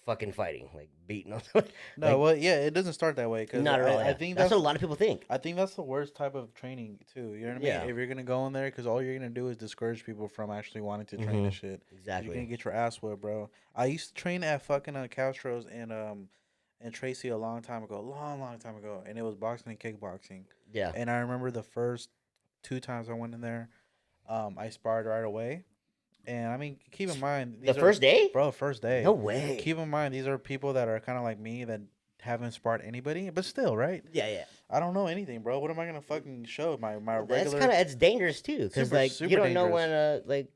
fucking fighting, like beating on someone. No, Like, well, yeah, it doesn't start that way because not at all. I Yeah. think That's what a lot of people think. I think that's the worst type of training too. You know what I mean? Yeah. If you're gonna go in there, because all you're gonna do is discourage people from actually wanting to train Mhm. and shit. You're Exactly. gonna get your ass whipped, bro. I used to train at fucking Castro's and Tracy a long time ago, long time ago, and it was boxing and kickboxing. Yeah. And I remember the first 2 times I went in there, I sparred right away. And I mean, keep in mind The first day? bro, first day. No way. Keep in mind these are people that are kind of like me that haven't sparred anybody, but still, right? Yeah. I don't know anything, bro. What am I gonna fucking show my That's regular? it's dangerous too, because Super- like super you don't know dangerous. when like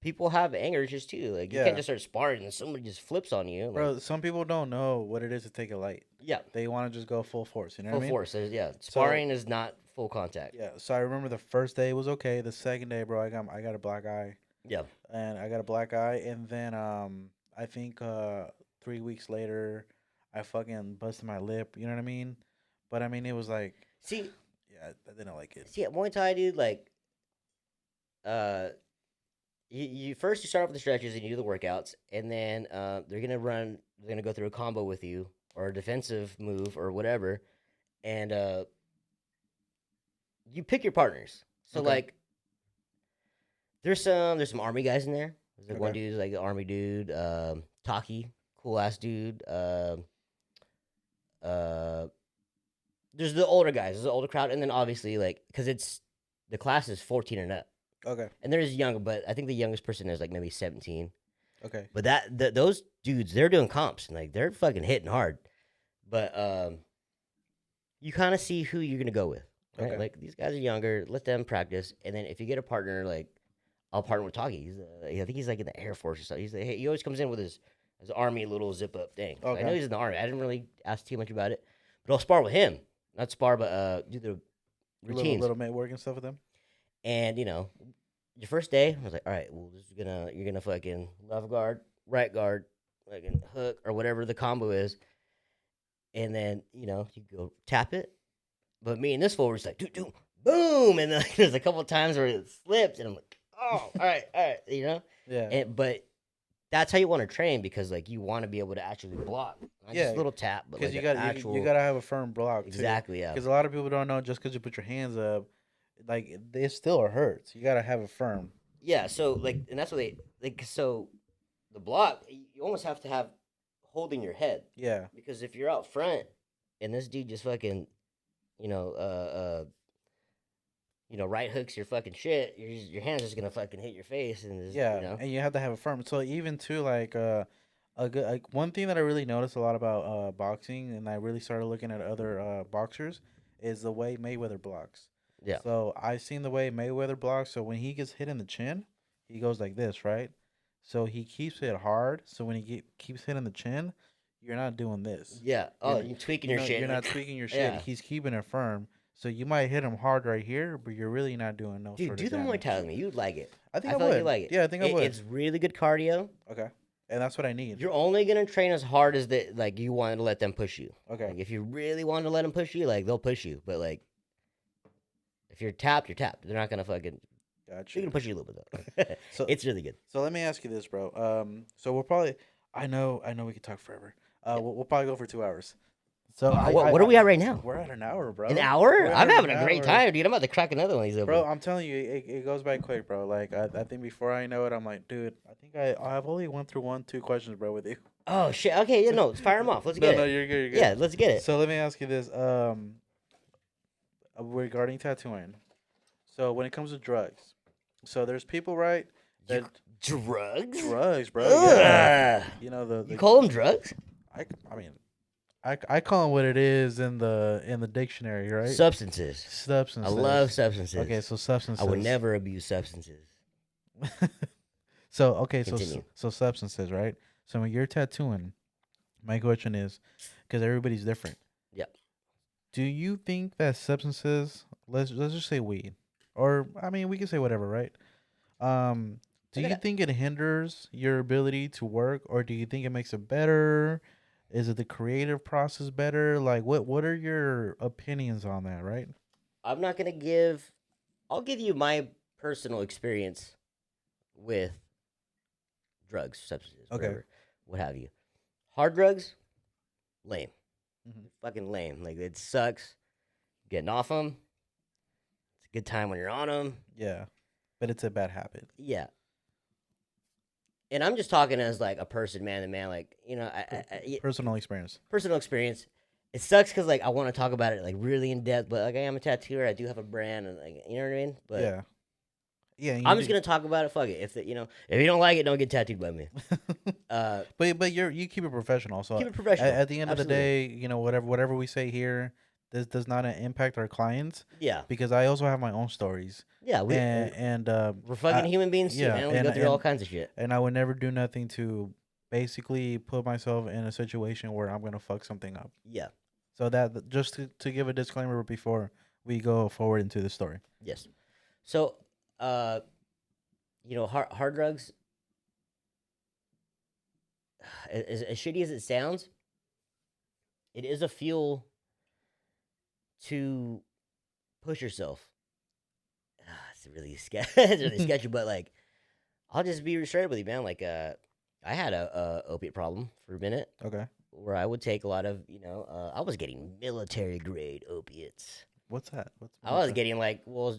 people have anger issues too. Like you Yeah. can't just start sparring and somebody just flips on you. Like, Bro, some people don't know what it is to take it light. yeah, They want to just go full force. You know full what I mean? force. Yeah, sparring is not full contact. Yeah. So I remember the first day was okay. The second day, bro, I got a black eye, Yeah. and then I think 3 weeks later, I fucking busted my lip. You know what I mean? But I mean, it was like, See, yeah, I didn't like it. at Muay Thai, dude, like, you first you start off with the stretches and you do the workouts, and then they're gonna go through a combo with you or a defensive move or whatever, and you pick your partners. So Okay. like, there's some army guys in there. There's like one Okay. dude's like an army dude, Taki, cool ass dude. There's the older guys, there's the older crowd, and then obviously like because it's the class is 14 and up. Okay. And there's younger, but I think the youngest person is like maybe 17. Okay. But those dudes, they're doing comps and like they're fucking hitting hard. But you kind of see who you're gonna go with, right? Okay. Like these guys are younger, let them practice, and then if you get a partner, like I'll partner with Taki. I think he's like in the Air Force or something. He always comes in with his army little zip up thing. So I know Okay. he's in the army. I didn't really ask too much about it, but I'll spar with him. Not spar, but do the routines. Little mat work and stuff with them. And your first day, I was like, all right, well, you're gonna fucking left guard, right guard, fucking hook or whatever the combo is, and then you go tap it. But me and this fool were just like, dude, boom, and then there's a couple times where it slipped, and I'm like, oh, all right, Yeah. but that's how you want to train because like you want to be able to actually block, not just Yeah, a little tap, but because like you an got you actual. gotta have a firm block too. Exactly, yeah. Because a lot of people don't know just because you put your hands up, like it still hurts. You gotta have it firm. Yeah, so like, and that's what they like. So the block, you almost have to have holding your head Yeah, because if you're out front and this dude just fucking, you know, right hooks your fucking shit, your hands just gonna fucking hit your face and just, yeah, and you have to have it firm. So even too like a good like one thing that I really noticed a lot about boxing, and I really started looking at other boxers, is the way Mayweather blocks. yeah, So I've seen the way Mayweather blocks. So when he gets hit in the chin, he goes like this, right? So he keeps it hard. So when he keeps hitting the chin, you're not doing this. yeah. You're Oh, not, you tweaking you your know, shit, you're not like, tweaking your shit. yeah. He's keeping it firm. So you might hit him hard right here, but you're really not doing no Dude, sort do of the Muay Thai damage. with me. You'd like it. I think I I feel like you would. like it. Yeah, I think I would. It's really good cardio. Okay. And that's what I need. You're only gonna train as hard as like you wanted to let them push you. Okay. Like if you really wanted to let them push you, like they'll push you. But like if you're tapped, you're tapped. They're not gonna fucking. They're Gotcha. gonna push you a little bit though. So It's really good. so let me ask you this, bro. So we'll probably I know we could talk forever. We'll probably go for 2 hours. So What are we at right now? we're at an hour, bro. An We're hour? I'm at having an a great hour. time, dude. I'm about to crack another one of these open. Bro, I'm telling you, it goes by quick, bro. Like I think before I know it, I'm like, dude, I think I've only went through 2 questions, bro, with you. Oh shit. Okay, yeah, no, let's fire them off. Let's No, get no, it. you're good, you're good. Yeah, let's get it. So let me ask you this, regarding tattooing. So when it comes to drugs, so there's people, right? That Drugs? drugs, bro. Yeah. Ugh. You know the, You call them drugs? I mean I call them what it is in the dictionary, right? Substances. Substances. I love substances. Okay, so substances. I would never abuse substances. So okay, Continue. so substances, right? So when you're tattooing, my question is, because everybody's different. Yep. Do you think that substances, let's just say weed, or I mean we can say whatever, right? Do you think it hinders your ability to work, or do you think it makes it better? Is it the creative process better? Like what are your opinions on that, right? I'm not gonna give. I'll give you my personal experience with drugs, substances, Okay. whatever, what have you. Hard drugs, lame, Mhm. fucking lame. Like it sucks getting off them. It's a good time when you're on them. Yeah, but it's a bad habit. Yeah. And I'm just talking as like a person, man to man. Like Personal experience. personal experience. It sucks because like I want to talk about it like really in depth, but like I am a tattooer. I do have a brand, and like you know what I mean. But Yeah. Yeah, I'm just gonna talk about it. Fuck it. If if you don't like it, don't get tattooed by me. but you keep it professional. So Keep it professional. at the end of the Absolutely. day, whatever we say here, this does not impact our clients, Yeah, because I also have my own stories, yeah. and We're fucking I- human beings too, yeah, man. We go through all kinds of shit. and I would never do nothing to basically put myself in a situation where I'm gonna fuck something up. Yeah. So that just to give a disclaimer before we go forward into the story. Yes. So, hard drugs. As shitty as it sounds, it is a fuel to push yourself. It's really it's really sketchy, but like, I'll just be straight up with you, man. Like, I had a opiate problem for a minute Okay, where I would take a lot of, I was getting military grade opiates. what's that? I was getting like, well,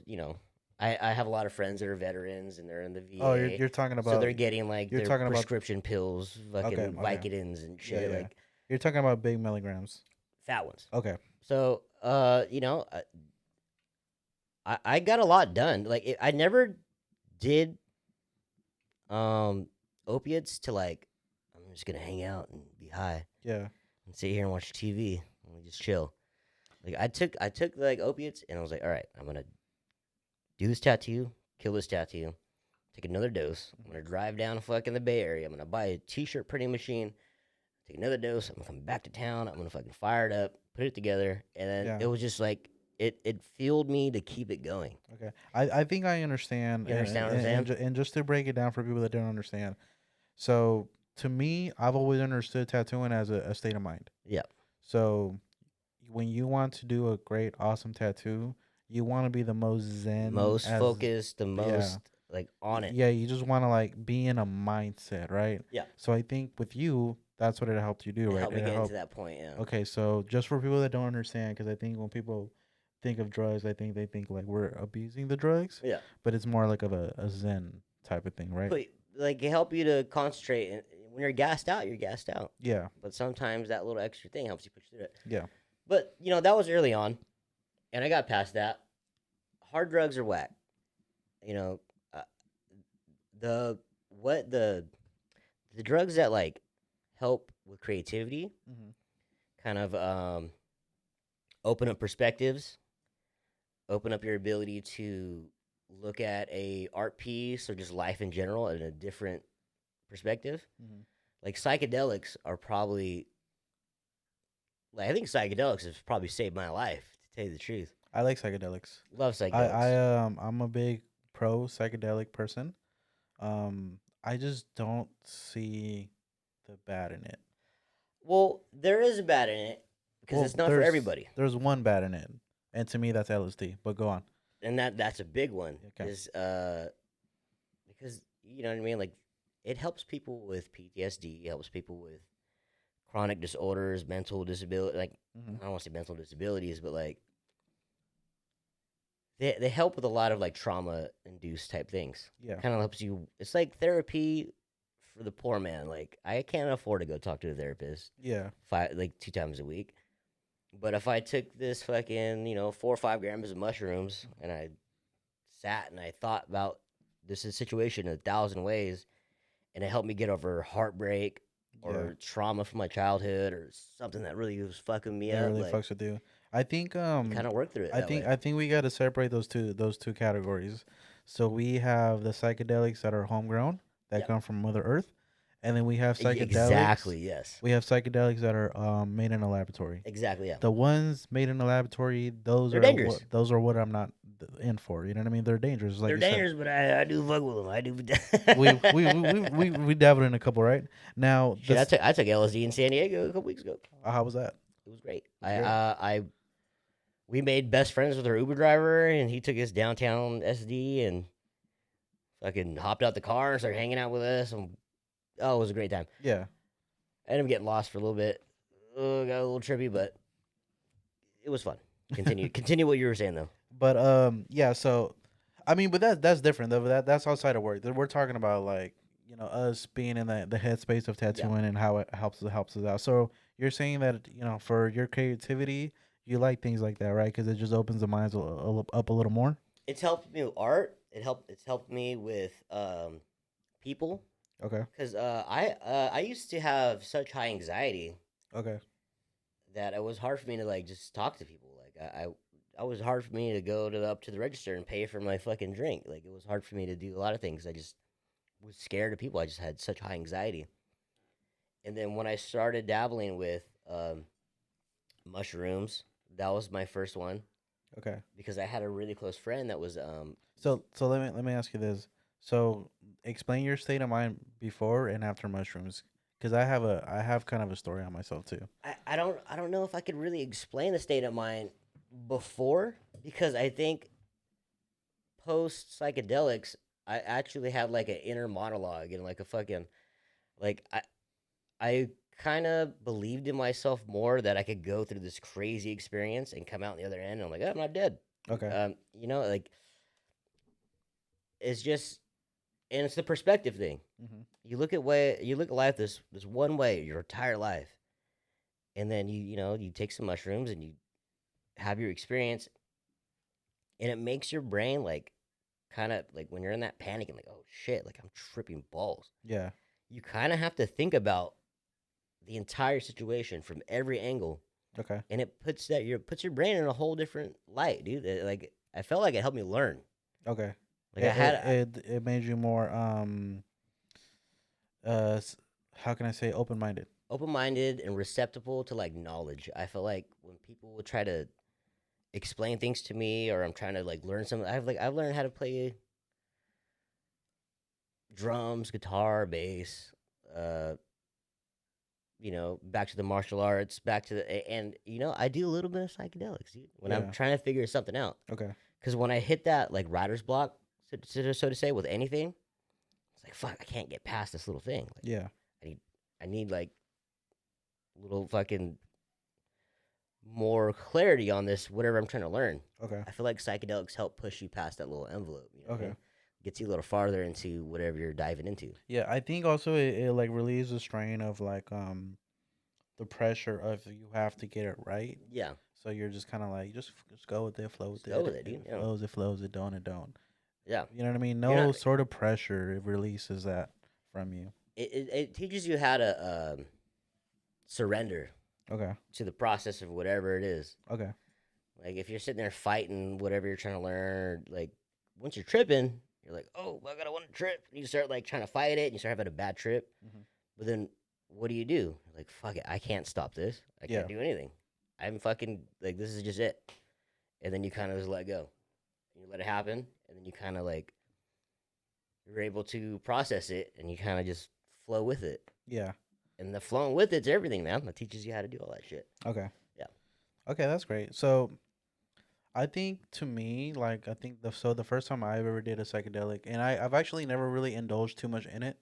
I have a lot of friends that are veterans and they're in the VA. Oh, you're talking about. So they're getting like you're their talking about- prescription pills, fucking Okay. Vicodins and shit, Yeah. like You're talking about big milligrams. fat ones. Okay. So, I got a lot done. Like I never did opiates to like I'm just gonna hang out and be high Yeah. and sit here and watch TV and just chill. Like I took like opiates and I was like, all right, I'm gonna do this tattoo, kill this tattoo, take another dose. I'm gonna drive down to fucking the Bay Area. I'm gonna buy a t-shirt printing machine, take another dose. I'm gonna come back to town. I'm gonna fucking fire it up, put it together, and then Yeah. it was just like it fueled me to keep it going. Okay. I think I understand. You understand what I'm and just to break it down for people that don't understand. So to me, I've always understood tattooing as a state of mind. Yeah. So when you want to do a great, awesome tattoo, you want to be the most zen, Most focused, the most like on it. Yeah, you just want to like be in a mindset, right? Yeah, So I think with you, that's what it helped you do, it right? helped me It get into helped. that point. Yeah, Okay, so just for people that don't understand, because I think when people think of drugs, I think they think like we're abusing the drugs, yeah. but it's more like of a zen type of thing, right? But like it help you to concentrate. And when you're gassed out, you're gassed out. Yeah, But sometimes that little extra thing helps you push through it. yeah. But that was early on, and I got past that. Hard drugs are whack. You know, uh, the what the drugs that like help with creativity, Hmm. kind of open up perspectives, open up your ability to look at a art piece or just life in general in a different perspective. Hmm. Like psychedelics are probably like I think psychedelics has probably saved my life to tell you the truth. I like psychedelics. Love I psychedelics. I'm a big pro psychedelic person. I just don't see the bad in it. Well, there is a bad in it because Well, it's not for everybody, there's one bad in it, and to me that's LSD. But go on. and that's a big one. Okay. Is because you know what I mean. Like it helps people with PTSD. It helps people with chronic disorders, mental disability. Like Hmm. I don't want to say mental disabilities, but like they help with a lot of like trauma induced type things. Yeah. Kind of helps you. It's like therapy for the poor man. Like I can't afford to go talk to a therapist Yeah. like 2 times a week. But if I took this fucking 4 or 5 grams of mushrooms and I sat and I thought about this situation 1,000 ways, and it helped me get over heartbreak Yeah. or trauma from my childhood or something that really was fucking me That up, really like fucks with you. I think you kind of work through it I that think way. I think we got to separate those two categories. So we have the psychedelics that are homegrown that Yeah, come from Mother Earth, and then we have psychedelics. exactly. Yes, We have psychedelics that are made in a laboratory. exactly. Yeah, The ones made in the laboratory, they're dangerous. those are what I'm not in for. You know what I mean? They're dangerous, like They're you said. dangerous, but I do fuck with them. I do. We dabbled in a couple, right? Now Shit, I this, took I took LSD in San Diego a couple weeks ago. how was that? It was great. It was great. I we made best friends with our Uber driver, and he took us downtown SD and fucking hopped out the car and started hanging out with us. And oh, it was a great time. Yeah. I ended up getting lost for a little bit. Got a little trippy, but it was fun. Continue what you were saying though. But yeah, so I mean, but that's different though. That's outside of work. We're talking about like us being in the headspace of Yeah, tattooing and how it helps us out. So you're saying that for your creativity, you like things like that, right? Because it just opens the minds up a little more. it's helped me with art. It's helped me with people Okay. because I used to have such high anxiety Okay. that it was hard for me to like just talk to people. Like I was hard for me to go up to the register and pay for my fucking drink. Like it was hard for me to do a lot of things. I just was scared of people. I just had such high anxiety. And then when I started dabbling with mushrooms, that was my first one Okay. because I had a really close friend that was So let me ask you this. So explain your state of mind before and after mushrooms, because I have kind of a story on myself too. I don't know if I could really explain the state of mind before because I think post psychedelics I actually had like an inner monologue and like a fucking like I kind of believed in myself more that I could go through this crazy experience and come out the other end and I'm like, oh, I'm not dead. Okay. Like it's just and it's the perspective thing. Hmm. You look at life this one way your entire life. And then you take some mushrooms and you have your experience and it makes your brain like kind of like when you're in that panic and like, oh shit, like I'm tripping balls. Yeah. You kind of have to think about the entire situation from every angle, Okay. and it puts your brain in a whole different light, dude. Like I felt like it helped me learn. Okay. Like I had It made you more how can I say open minded? open minded and receptible to like knowledge. I felt like when people would try to explain things to me, or I'm trying to like learn something, I've learned how to play drums, guitar, bass. Uh, back to the martial arts, back to and I do a little bit of psychedelics, dude, when I'm Yeah. trying to figure something out. Okay. Because when I hit that like writer's block so to say, with anything. It's like fuck, I can't get past this little thing. Like, Yeah. I need like little fucking more clarity on this whatever I'm trying to learn. Okay. I feel like psychedelics help push you past that little envelope. You know what I Okay. mean? Gets you a little farther into whatever you're diving into. Yeah, I think also it like relieves the strain of like the pressure of you have to get it right. Yeah, So you're just kind of like just go with it, flow with just go it. with it, If dude. it Yeah, flows, it flows. It don't, it don't. yeah. You know what I mean? You're No not. sort of pressure. It releases that from you. It teaches you how to surrender Okay. to the process of whatever it is. Okay. Like if you're sitting there fighting whatever you're trying to learn, like once you're tripping, you're like, oh, I gotta want to trip. And you start like trying to fight it, and you start having a bad trip. Hmm. But then what do? You're like, fuck it, I can't stop this. I Yeah. can't do anything. I'm fucking like this is just it. And then you kind of just let go. You let it happen, and then you kind of like you're able to process it, and you kind of just flow with it. Yeah. And the flowing with it's everything, man. That teaches you how to do all that shit. Okay. Yeah. Okay, that's great. So I think to me, like I think the first time I ever did a psychedelic, and I've actually never really indulged too much in it.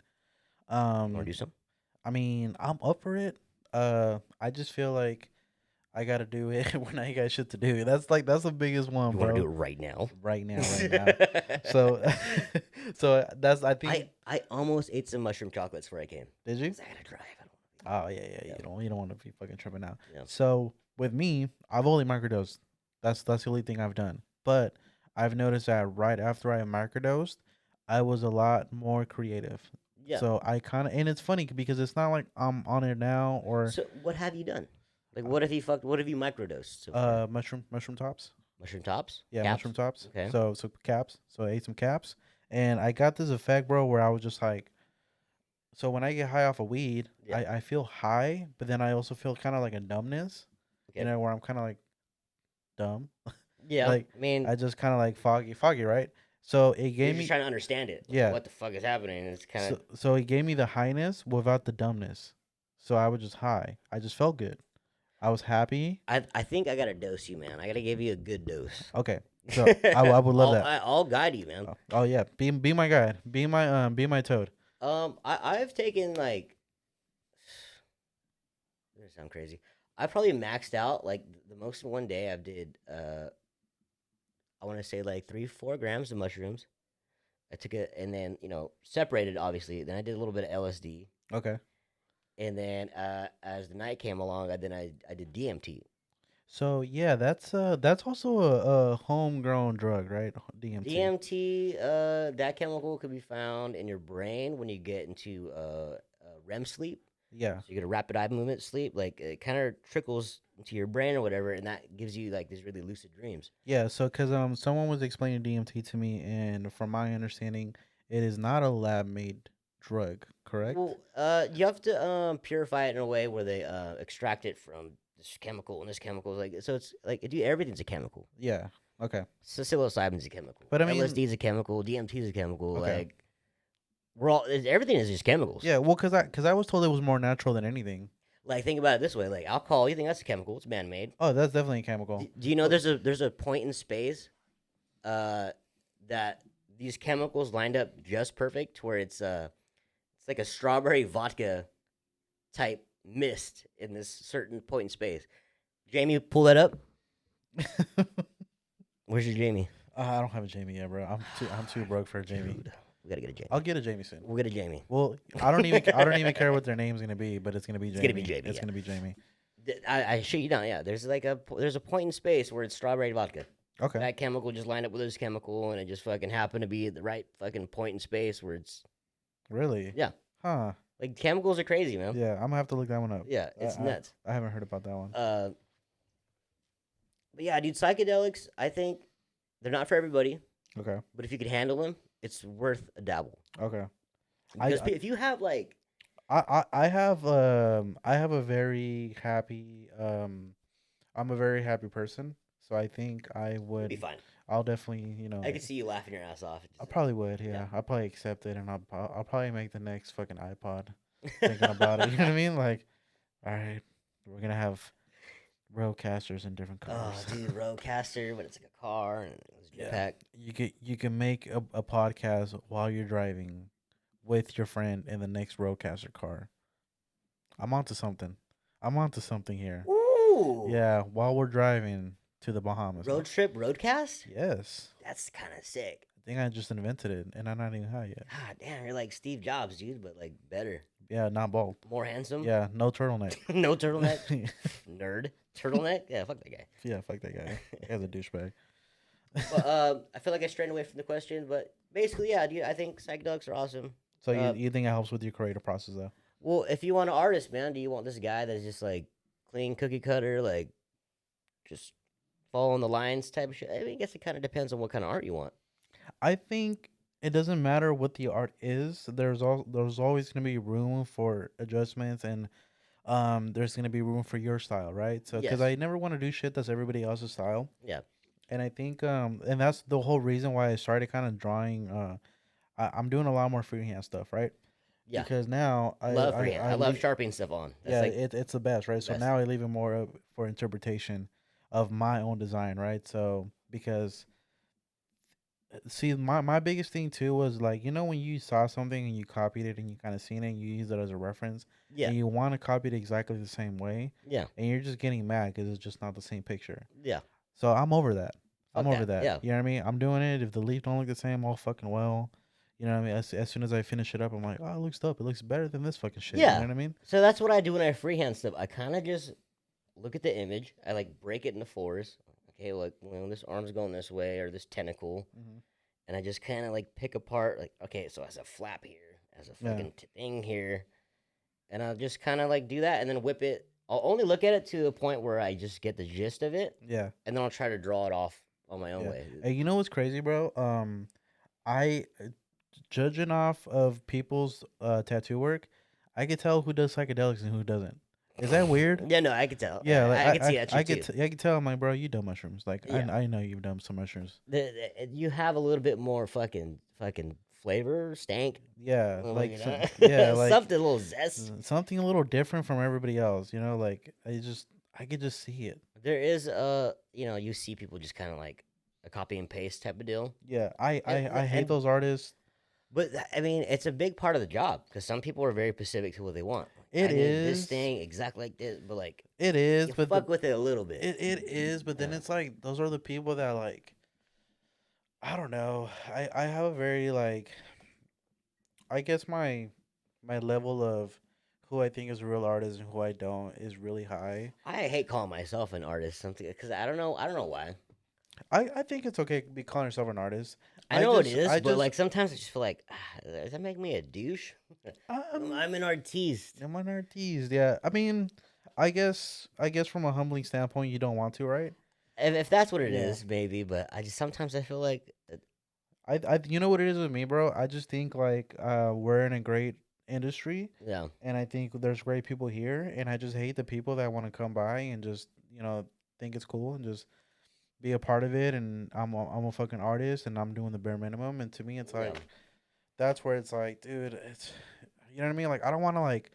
You want to do Um, some? I mean, I'm up for it. I just feel like I gotta do it when I got shit to do. That's the biggest one, You want to do bro. it right now? Right now, right now. So, so that's I think. I almost ate some mushroom chocolates before I came. Did you? 'Cause I gotta drive. I don't Oh yeah, yeah. Yeah. You don't want to be fucking tripping out. Yeah. So with me, I've only microdosed. That's the only thing I've done. But I've noticed that right after I microdosed, I was a lot more creative. Yeah. So I kind of, and it's funny because it's not like I'm on it now or So what have you done? Like what have you fucked? What have you microdosed so far? mushroom tops. Mushroom tops? Yeah, Caps? mushroom tops. Okay. So caps. So I ate some caps, and I got this effect, bro, where I was just like, so when I get high off of weed, Yeah. I feel high, but then I also feel kind of like a numbness. You Okay. know, where I'm kind of like dumb. Yeah. Like I mean, I just kind of like foggy, right? So it you're gave just me trying to understand it. Like, yeah. what the fuck is happening? It's kind of. So it gave me the highness without the dumbness. So I was just high. I just felt good. I was happy. I think I gotta dose you, man. I gotta give you a good dose. Okay. So I would love that. I'll guide you, man. Oh yeah, be my guide. Be my toad. I've taken like. This sound crazy. I probably maxed out like the most in one day. I've did I want to say like 3-4 grams of mushrooms. I took it and then separated obviously. Then I did a little bit of LSD, Okay. and then as the night came along, I did DMT. So yeah, that's also a homegrown drug, right? DMT. DMT, that chemical could be found in your brain when you get into REM sleep. Yeah. So you get a rapid eye movement sleep, like it kind of trickles into your brain or whatever, and that gives you like these really lucid dreams. Yeah, so cuz someone was explaining DMT to me, and from my understanding, it is not a lab made drug, correct? Well, you have to purify it in a way where they extract it from this chemical and this chemical. Like so, it's like dude, everything's a chemical. Yeah. Okay. So psilocybin's a chemical. But I mean- LSD's a chemical. DMT's a chemical. Okay. Like everything is just chemicals. Yeah, well cuz I was told it was more natural than anything. Like think about it this way: like alcohol, you think that's a chemical? It's man made. Oh, that's definitely a chemical. Do you know there's a point in space, that these chemicals lined up just perfect, where it's like a strawberry vodka type mist in this certain point in space. Jamie, pull that up. Where's your Jamie? I don't have a Jamie yet, bro. I'm too broke for a Jamie. Dude, we gotta get a Jamie. I'll get a Jamie soon. We'll get a Jamie. Well, I don't even care what their name's gonna be, but it's gonna be Jamie. gonna be Jamie, It's yeah. gonna be Jamie. I shit you down. Yeah, there's a point in space where it's strawberry vodka. Okay. That chemical just lined up with this chemical, and it just fucking happened to be at the right fucking point in space where it's Really? Yeah. Huh. like chemicals are crazy, man. Yeah, I'm gonna have to look that one up. Yeah, it's nuts. I haven't heard about that one. But yeah, dude, psychedelics, I think they're not for everybody, Okay. but if you can handle them, it's worth a dabble. Okay. Because if you have like, I have a very happy I'm a very happy person, so I think I it'll would be fine. I'll definitely I could see you laughing your ass off. I probably would, yeah. Yeah. I'll probably accept it, and I'll probably make the next fucking iPod thinking about it. You know what I mean? Like, all right, we're Roadcasters in different Oh, cars. dude, Roadcaster, but it's like a car and it was Yeah, jetpack. you can make a podcast while you're driving with your friend in the next Roadcaster car. I'm onto something. I'm onto something here. Ooh, Yeah, while we're driving to the Bahamas. road trip, roadcast. Yes, That's kind of sick. I think I just invented it, and I'm not even high yet. God damn, you're like Steve Jobs, dude, but like better, Yeah, not bald. more handsome. Yeah, no turtleneck. No turtleneck. Nerd. Turtleneck. Yeah, fuck that guy. Yeah, fuck that guy. That guy's a douchebag. But I feel like I strayed away from the question, but basically, yeah, dude, I think psychedelics are awesome. So Uh, you think it helps with your creative process though? well, if you want an artist, man, do you want this guy that's just like clean cookie cutter, like just following the lines type of shit? I mean, I guess it kind of depends on what kind of art you want. I think it doesn't matter what the art is. There's always gonna be room for adjustments, and there's gonna be room for your style, right? So because Yes. I never want to do shit that's everybody else's style, Yeah. and I think and that's the whole reason why I started kind of drawing. I'm doing a lot more freehand stuff, right? Yeah. Because now I love freehand. I love sharpening stuff on. That's yeah, like it's the best, right? So best. now I leave it more up for interpretation of my own design, right? So because see, my biggest thing too was like, when you saw something and you copied it and you kind of seen it and you use it as a reference Yeah. and you want to copy it exactly the same way Yeah. and you're just getting mad because it's just not the same picture. Yeah. So I'm over that. I'm Fuck over that. that. Yeah. You know what I mean? I'm doing it. If the leaf don't look the same, all fucking well. You know what I mean? As soon as I finish it up, I'm like, oh, it looks dope. It looks better than this fucking shit. You know Yeah. what I mean? So that's what I do when I freehand stuff. I kind of just look at the image. I like break it into fours. Okay, like this arm's going this way or this tentacle, Hmm. and I just kind of like pick apart. Like, okay, so as a flap here, as a Yeah. fucking thing here, and I'll just kind of like do that and then whip it. I'll only look at it to a point where I just get the gist of it, Yeah. and then I'll try to draw it off on my own Yeah. way. Hey, you know what's crazy, bro? I judging off of people's tattoo work, I could tell who does psychedelics and who doesn't. Is that weird? Yeah, no, I could tell. Yeah, like I could see that shit too. I could tell. I'm like, bro, you done mushrooms. Like, Yeah. I know you've done some mushrooms. You have a little bit more fucking flavor, stank. Yeah, Well, like you some, know? yeah, like Something a little zest. something a little different from everybody else. Like I could just see it. There is you see people just kind of like a copy and paste type of deal. Yeah, And, I hate and those artists. but I mean, it's a big part of the job because some people are very specific to what they want. It I need this is. thing exactly like this, but like It is, you but fuck with it a little bit. it is, but then Yeah. it's like those are the people that like I don't know. I have a very like I guess my level of who I think is a real artist and who I don't is really high. I hate calling myself an artist, something because I don't know. I don't know why. I think it's okay to be calling yourself an artist. I know it just is, I but just like sometimes I just feel like, does that make me a douche? I'm I'm an artiste. I'm an artiste. Yeah, I mean, I guess from a humbling standpoint, you don't want to, right? If that's what it Yeah. is, maybe. But I just sometimes I feel like, You know what it is with me, bro. I just think like we're in a great industry, yeah, and I think there's great people here, and I just hate the people that want to come by and just think it's cool and just be a part of it. And I'm a fucking artist, and I'm doing the bare minimum. And to me, it's yeah, like that's where it's like, dude, it's you know what I mean. Like I don't want to like.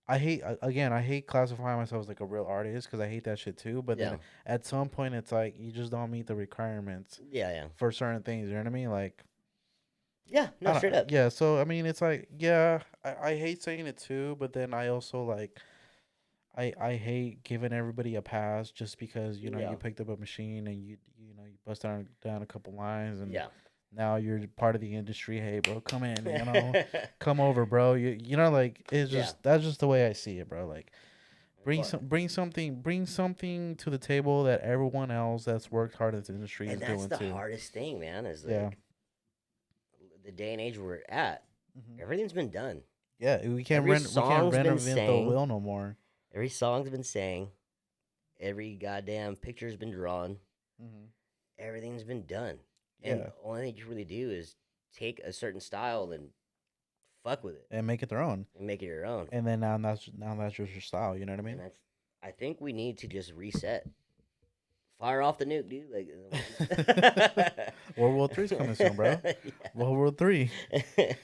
I hate classifying myself as like a real artist because I hate that shit too. But yeah, then at some point, it's like you just don't meet the requirements yeah, yeah, for certain things. You know what I mean? Like yeah. I No, straight don't, up. yeah. So I mean, it's like yeah, I hate saying it too, but then I also like I hate giving everybody a pass just because Yeah, you picked up a machine and you bust down a couple lines and yeah. now you're part of the industry. Hey, bro, come in. Come over, bro. Like it's Yeah. just that's just the way I see it, bro. Like Well, bring something to the table that everyone else that's worked hard in this industry is and that's doing the too. hardest thing, man. Is Yeah. like the day and age we're at. Hmm. Everything's been done. Yeah, we can't Every we can't song's been reinvent the sang. wheel no more. Every song's been sang. Every goddamn picture's been drawn. Hmm. Everything's been done. And Yeah, the only thing you really do is take a certain style and fuck with it and make it their own. and make it your own. And then now that's just your style. You know what I And mean? I think we need to just reset. Fire off the nuke, dude. Like World War Three's coming soon, bro. World War Three.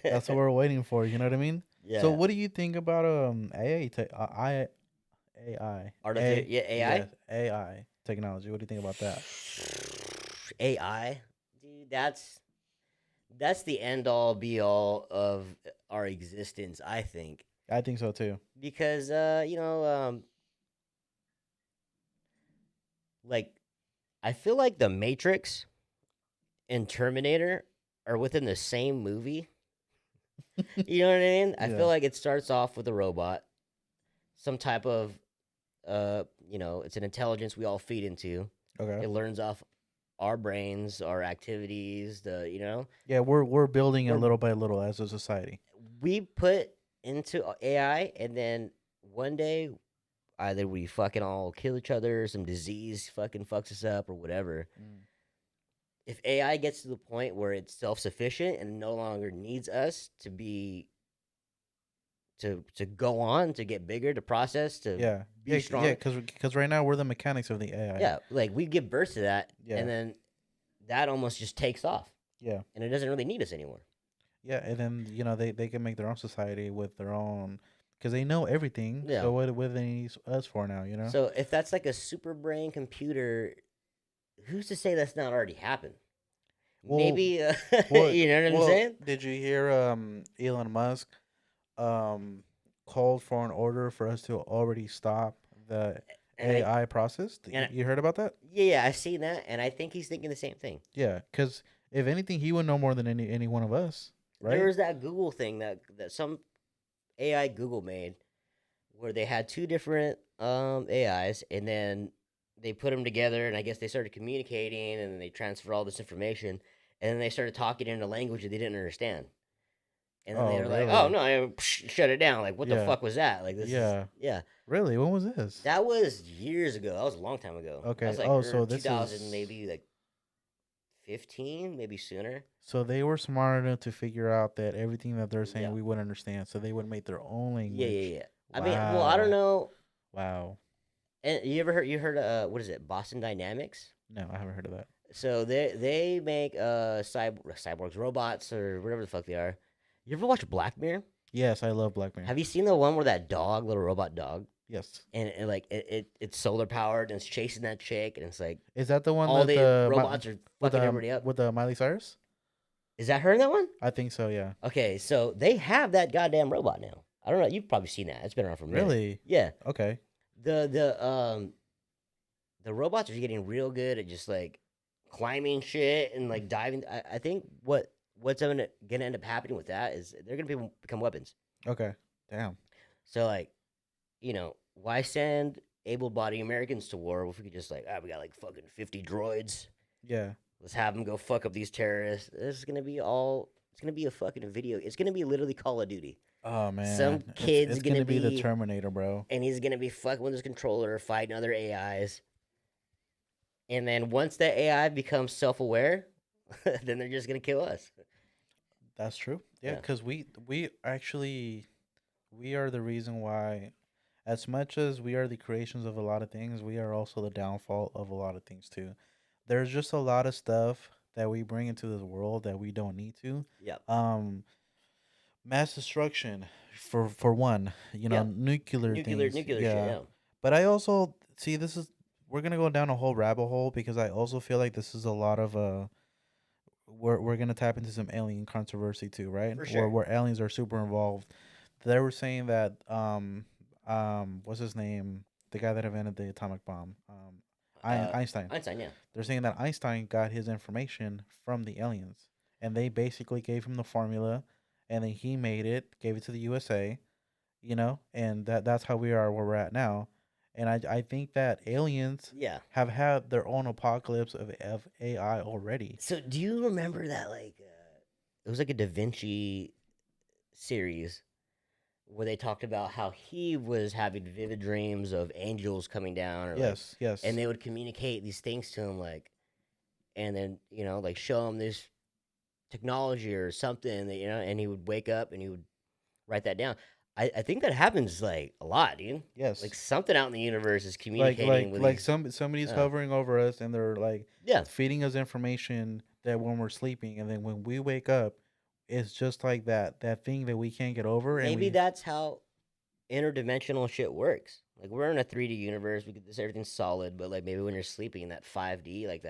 That's what we're waiting for. You know what I mean? Yeah. So, what do you think about AI. Artificial, yeah, AI. Yes, AI technology. What do you think about that? AI, dude, that's the end all be all of our existence, I think, I think so too. because like I feel like the Matrix and Terminator are within the same movie. You know what I mean? I feel Yeah. like it starts off with a robot, some type of it's an intelligence we all feed into. Okay. It learns off our brains, our activities, Yeah, we're building it we're little by little as a society. we put into AI, and then one day either we fucking all kill each other, some disease fucking fucks us up, or whatever. Mm. If AI gets to the point where it's self sufficient and no longer needs us to go on, to get bigger, to process, to Yeah. be Yeah, strong, because right now we're the mechanics of the AI. yeah, like we give birth to that, and Yeah. then that almost just takes off, Yeah. and it doesn't really need us anymore. Yeah, and then they can make their own society with their own because they know everything. Yeah. So what do they need us for now? You know. So if that's like a super brain computer, who's to say that's not already happened? Well, Maybe well, you know what I'm saying? did you hear Elon Musk um called for an order for us to already stop the And I AI process? and You heard about that? yeah, I've seen that, and I think he's thinking the same thing. Yeah, because if anything, he would know more than any one of us, There right? was that Google thing that some AI Google made, where they had two different AIs, and then they put them together, and I guess they started communicating, and then they transferred all this information, and then they started talking in a language that they didn't understand. And then Oh, they were like, "Oh really? no, shut it down!" Like, what the Yeah, fuck was that? Like, this is yeah. yeah. Really? When was this? That was years ago. That was a long time ago. That was Okay. like Oh, so this 2000, is maybe like 15, maybe sooner. so they were smart enough to figure out that everything that they're saying Yeah, we wouldn't understand, so they would make their own yeah, language. yeah, yeah. I mean, well, I don't Wow. know. Wow. And you heard what is it? Boston Dynamics. No, I haven't heard of that. So they make cyborgs, robots, or whatever the fuck they are. You ever watch Black Mirror? Yes, I love Black Mirror. Have you seen the one where that dog, little robot dog, Yes. and like it's solar powered and it's chasing that chick, and it's like Is that the one all that the robots are fucking everybody up. with the Miley Cyrus? Is that her in that one? I think so. Yeah. Okay, so they have that goddamn robot now. I don't know. You've probably seen that. It's been around for a minute. Really? Yeah. Okay. The robots are getting real good at just like climbing shit and like diving. I think what's gonna end up happening with that is they're gonna become weapons. Okay. Damn. So like, why send able-bodied Americans to war if we could just like, we got like fucking 50 droids. Yeah. Let's have them go fuck up these terrorists. This is gonna be all. It's gonna be a fucking video. It's gonna be literally Call of Duty. Oh man. Some kid's it's gonna gonna be the be, Terminator, bro. and he's gonna be fucking with his controller, fighting other AIs. And then once that AI becomes self-aware, then they're just gonna kill us. That's true. Yeah, Yeah. because we actually we are the reason why, as much as we are the creations of a lot of things, we are also the downfall of a lot of things too. There's just a lot of stuff that we bring into this world that we don't need to. Yep. Mass destruction for one, Yep. nuclear things. Nuclear shit. Yeah. Yeah. But I also see this is we're gonna go down a whole rabbit hole because I also feel like this is a lot of we're gonna tap into some alien controversy too, right? For sure. Where aliens are super involved. They were saying that what's his name? The guy that invented the atomic bomb. Einstein. Einstein. Yeah. They're saying that Einstein got his information from the aliens. And they basically gave him the formula and then he made it, gave it to the USA, and that's how we are where we're at now. And I think that aliens Yeah. have had their own apocalypse of AI already. So do you remember that like it was like a Da Vinci series where they talked about how he was having vivid dreams of angels coming down, or Yes, yes. and they would communicate these things to him, like, and then like show him this technology or something that and he would wake up and he would write that down. I think that happens like a lot, dude. Yes. Like something out in the universe is Like communicating with these. somebody's hovering over us and they're like Yeah, feeding us information that when we're sleeping and then when we wake up it's just like that thing that we can't get over and maybe we that's how interdimensional shit works. Like we're in a 3D universe. We could, this everything's solid, but like maybe when you're sleeping in that 5D, like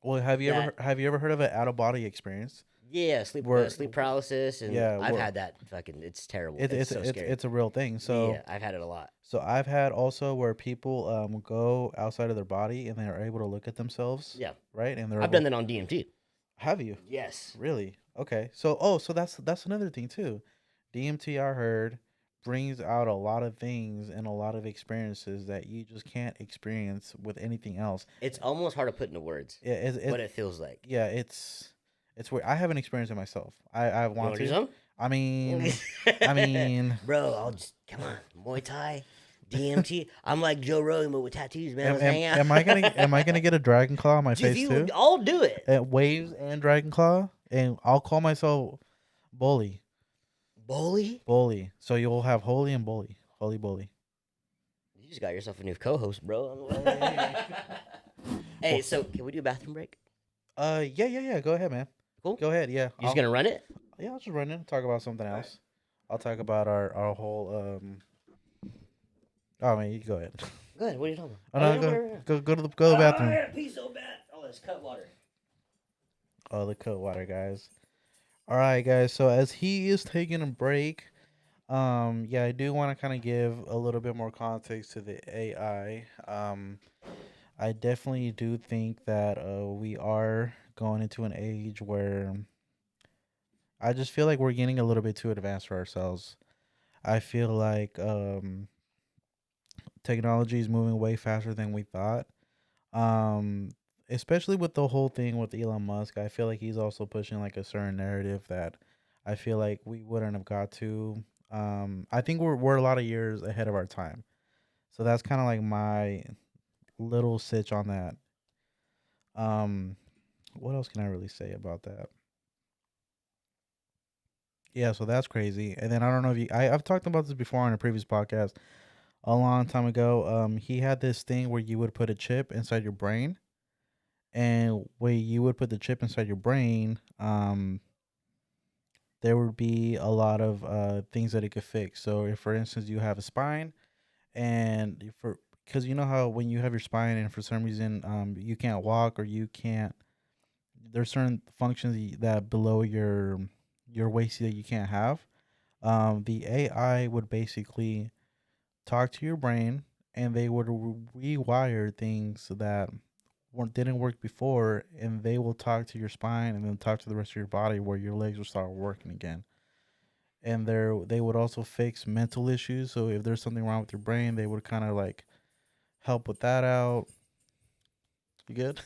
Well, that have you ever heard of an out of body experience? yeah, Where sleep paralysis, and yeah, I've where had that. Fucking, it's terrible. It's so scary. it's a real thing. Yeah, I've had it a lot. So I've had also where people go outside of their body and they are able to look at themselves, Yeah, right? And they're I've done able. that on DMT. Have you Yes. really? Okay. So so that's another thing too. DMT I heard brings out a lot of things and a lot of experiences that you just can't experience with anything else. It's almost hard to put into words what it feels like. Yeah, it's weird. I haven't experienced it myself. I You want want to do to. some? I mean, I mean, Bro, I'll just come on. Muay Thai, DMT. I'm like Joe Rogan, but with tattoos, man. Let's hang out. am I gonna get a dragon claw on my Dude, if face you, too? I'll do it. Waves and dragon claw, and I'll call myself bully, Bully? bully. So you'll have holy and bully, holy bully. You just got yourself a new co-host, bro. Hey, so can we do a bathroom break? Yeah. Go ahead, man. Cool. Go ahead. Yeah. You just gonna run it? Yeah, I'll just run in. Talk about something else. I'll talk about our whole. Oh man, you go ahead. Go ahead. What are you talking Oh, about? no, go to the bathroom. I pee so bad. Oh, it's cut water. Oh, the cold water, guys. All right, guys. So as he is taking a break, yeah, I do want to kind of give a little bit more context to the AI. I definitely do think that we are going into an age where I just feel like we're getting a little bit too advanced for ourselves. I feel like technology is moving way faster than we thought. Um, Especially with the whole thing with Elon Musk, I feel like he's also pushing like a certain narrative that I feel like we wouldn't have got to. I think we're a lot of years ahead of our time. So that's kind of like my little sitch on that. Um, what else can I really say about that? Yeah, so that's crazy. And then I don't know if I've talked about this before on a previous podcast a long time ago. He had this thing where you would put a chip inside your brain, and where you would put the chip inside your brain, there would be a lot of things that it could fix. So, if for instance you have a spine, and for because you know how when you have your spine and for some reason you can't walk or you can't, there's certain functions that below your waist that you can't have. The AI would basically talk to your brain, and they would rewire things that didn't work before, and they will talk to your spine and then talk to the rest of your body where your legs will start working again. And they would also fix mental issues. So if there's something wrong with your brain, they would kind of like help with that out. You good?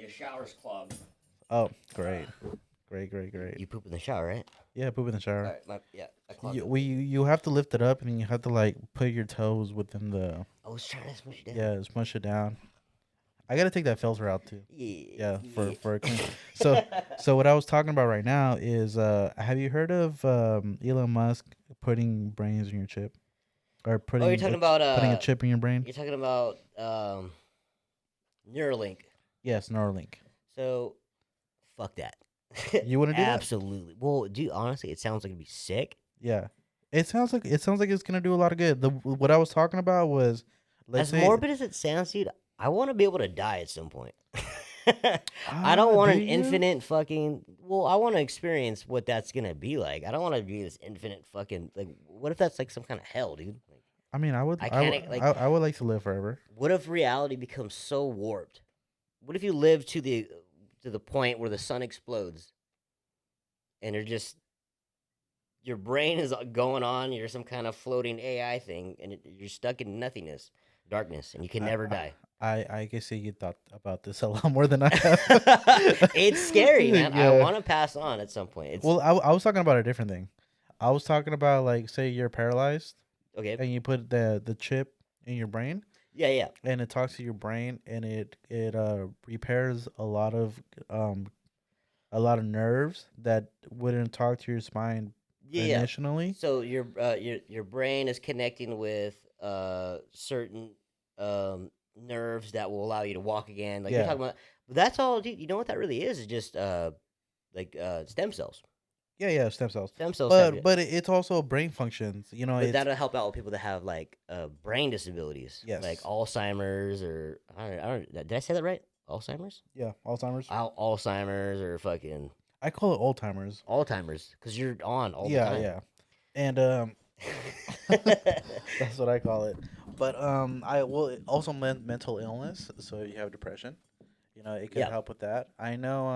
Your shower's clogged. Oh, great, great. You poop in the shower, right? Yeah, poop in the shower. All right, yeah, I clogged You, it. you have to lift it up, and you have to like put your toes within the. I was trying to smush it down. Yeah, smush it down. I gotta take that filter out too. Yeah. For a clean. So what I was talking about right now is have you heard of Elon Musk putting brains in your chip, or Oh, you're talking about putting a chip in your brain? you're talking about Neuralink. Yes, Neuralink. So, fuck that. You wouldn't do that? Absolutely. Well, dude, honestly, it sounds like it'd be sick. Yeah, it sounds like it's gonna do a lot of good. What I was talking about was, As morbid as it sounds, dude, I want to be able to die at some point. I don't want an infinite fucking. Well, I want to experience what that's gonna be like. I don't want to be this infinite fucking like. What if that's like some kind of hell, dude? Like, I mean, I would. I would like to live forever. What if reality becomes so warped? What if you live to the point where the sun explodes, and your brain is going on. You're some kind of floating AI thing, and you're stuck in nothingness, darkness, and you can never die. I guess you thought about this a lot more than I have. It's scary, man. Yeah. I want to pass on at some point. Well, I was talking about a different thing. I was talking about like, say you're paralyzed, okay, and you put the chip in your brain. Yeah. And it talks to your brain, and it repairs a lot of nerves that wouldn't talk to your spine initially. So your brain is connecting with certain nerves that will allow you to walk again. Like you're talking about, but that's all, dude. You know what that really is? Is just like stem cells. Yeah, stem cells. Stem cells type But shit. it's also brain functions. You know, But it's that'll help out with people that have like brain disabilities, like yes, Alzheimer's or I don't. Did I say that right? Alzheimer's, yeah, Alzheimer's. Alzheimer's or fucking I call it old timers. Alzheimer's because you're on all the Yeah, time. yeah, and that's what I call it. But I will also mental illness. So you have depression. You know, it could Yeah. help with that. I know.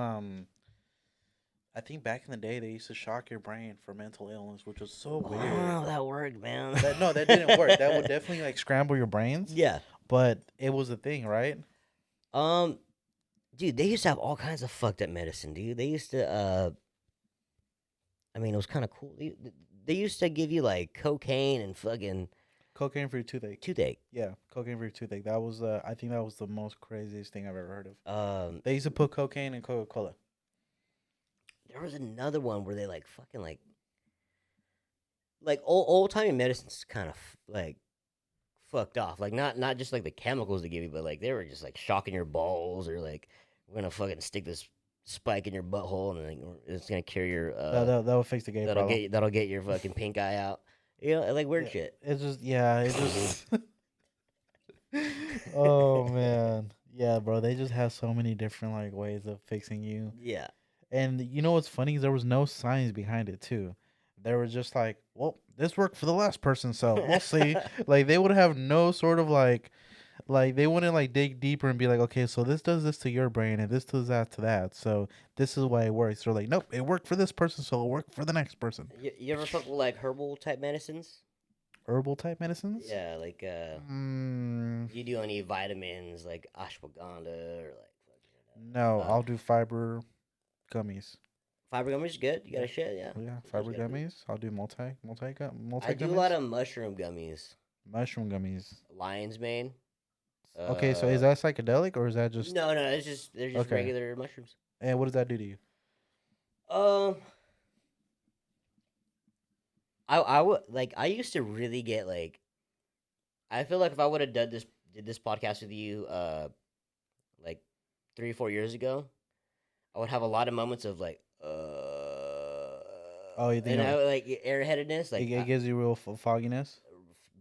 I think back in the day they used to shock your brain for mental illness, which was so Oh, I don't weird. know if that worked, man. That no, that didn't work. That would definitely like scramble your brains. Yeah. But it was a thing, right? Um, dude, they used to have all kinds of fucked up medicine, dude. They used to, I mean, it was kind of cool. They used to give you like cocaine and fucking Cocaine for your toothache. toothache. Yeah, cocaine for your toothache. That was I think that was the most craziest thing I've ever heard of. Um, They used to put cocaine in Coca Cola. there was another one where they like fucking like old timey medicine's kind of like fucked off. Like not just like the chemicals they give you, but like they were just like shocking your balls or like we're gonna fucking stick this spike in your butthole and then like, it's gonna cure your That would fix the gay problem. that'll get your fucking pink eye out. You know, like weird Yeah, shit. it's just yeah, it just. Oh man, yeah, bro. They just have so many different like ways of fixing you. Yeah. And you know what's funny is there was no science behind it too. They were just like, well, this worked for the last person, so we'll see. Like they would have no sort of like they wouldn't like dig deeper and be like, okay, so this does this to your brain and this does that to that. So this is why it works. They're like, nope, it worked for this person, so it'll work for the next person. You ever fuck with like herbal type medicines? Herbal type medicines? Yeah, like Mm, you do any vitamins like ashwagandha or like no, fucking I'll do fiber gummies. fiber gummies. Good. You got a shit. Yeah. Yeah, Those fiber gotta be- gummies. I'll do multi I do a lot gummies. of mushroom gummies. Mushroom gummies. Lion's mane. Okay, so is that psychedelic or is that just No, it's just they're just okay? regular mushrooms. And what does that do to you? Um, I would like I used to really get like I feel like if I would have did this podcast with you like 3 or 4 years ago, I would have a lot of moments of like Oh, you think and I would, like airheadedness like it gives you real fogginess?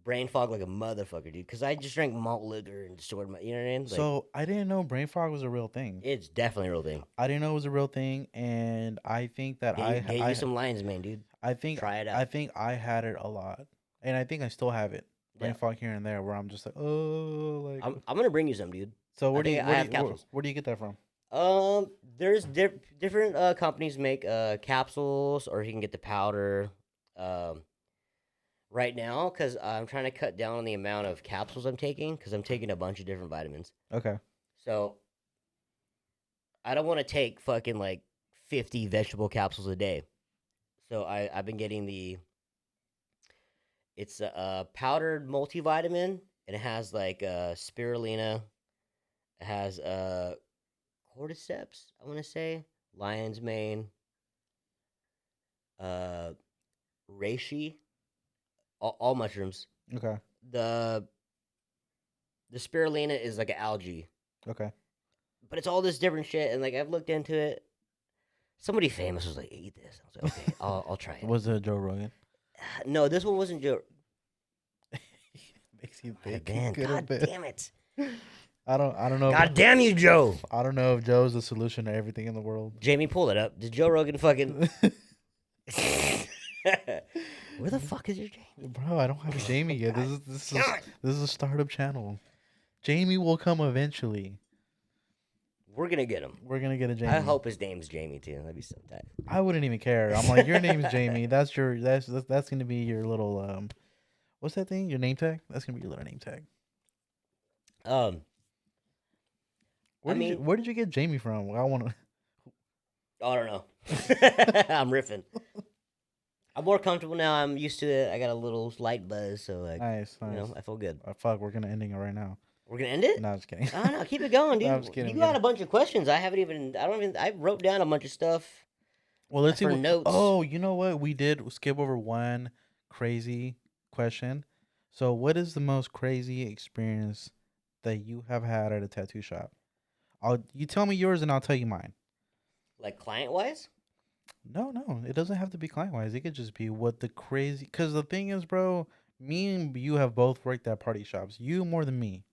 brain fog like a motherfucker, dude. Because I just drank malt liquor and stored my, you know what I mean? Like So I didn't know brain fog was a real thing. it's definitely a real thing. I didn't know it was a real thing, and I think that Get you some lion's mane, dude. I think Try it out. I think I had it a lot, and I think I still have it. Brain Yeah. fog here and there, where I'm just like, oh, like. I'm gonna bring you some, dude. So I think I have capsules. where do you get that from? There's different companies make capsules, or you can get the powder. Right now, because I'm trying to cut down on the amount of capsules I'm taking, because I'm taking a bunch of different vitamins. Okay. So I don't want to take fucking like 50 vegetable capsules a day. So I've been getting it's a powdered multivitamin, and it has like spirulina, it has cordyceps, I want to say, lion's mane, reishi, all mushrooms. Okay. The spirulina is like an algae, Okay. but it's all this different shit. And like I've looked into it. Somebody famous was like, "Eat this." I was like, "Okay, I'll try it." Was it Joe Rogan? No, this one wasn't Joe. Makes you think. Man, Could have God been. damn it! I don't know. God damn you, Joe! I don't know if Joe's the solution to everything in the world. Jamie, pull it up. Did Joe Rogan fucking? Where the fuck is your Jamie? Bro, I don't have a Jamie yet. This is a startup channel. Jamie will come eventually. We're gonna get him. We're gonna get a Jamie. I hope his name's Jamie too. That'd be so tight. I wouldn't even care. I'm like, your name's Jamie. That's gonna be your little what's that thing? Your name tag? That's gonna be your little name tag. Where did you get Jamie from? I wanna. I don't know. I'm riffing. I'm more comfortable now. I'm used to it. I got a little light buzz, so like, Nice. you know, I feel good. Fuck, we're gonna ending it right now. We're gonna end it? No, just kidding. Oh no, keep it going, dude. No, I'm just kidding, You I'm got a bunch of questions. I wrote down a bunch of stuff. Well, let's see. For notes. Oh, you know what? We did skip over one crazy question. So, what is the most crazy experience that you have had at a tattoo shop? You tell me yours, and I'll tell you mine. Like client wise? No, it doesn't have to be client wise. It could just be what the crazy. Because the thing is, bro, me and you have both worked at party shops. You more than me.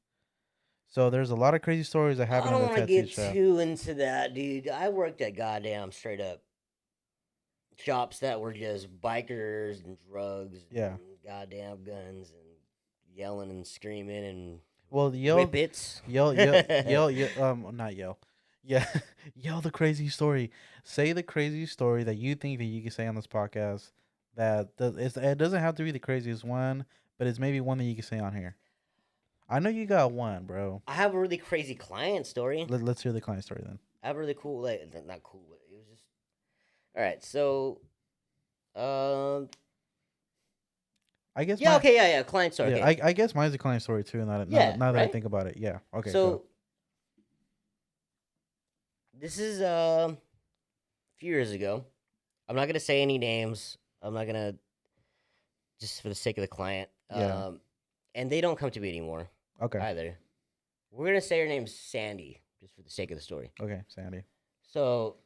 So there's a lot of crazy stories that I happen at don't the want to tattoo get shop. too into that, dude. I worked at goddamn straight up shops that were just bikers and drugs Yeah. and goddamn guns and yelling and screaming and Well, whippets. not yell. Yeah, yell the crazy story. Say the crazy story that you think that you can say on this podcast. It doesn't have to be the craziest one, but it's maybe one that you can say on here. I know you got one, bro. I have a really crazy client story. Let's hear the client story then. I have a really cool, like, not cool, but it was just. All right, so, um, I guess yeah, okay, yeah, client story. yeah, Okay, I guess mine's a client story too. yeah, Now that I right. think about it, yeah. Okay, go. So this is a few years ago. I'm not gonna say any names. I'm not gonna just for the sake of the client. Yeah. And they don't come to me anymore Okay. either. We're gonna say her name's Sandy, just for the sake of the story. Okay, Sandy. So,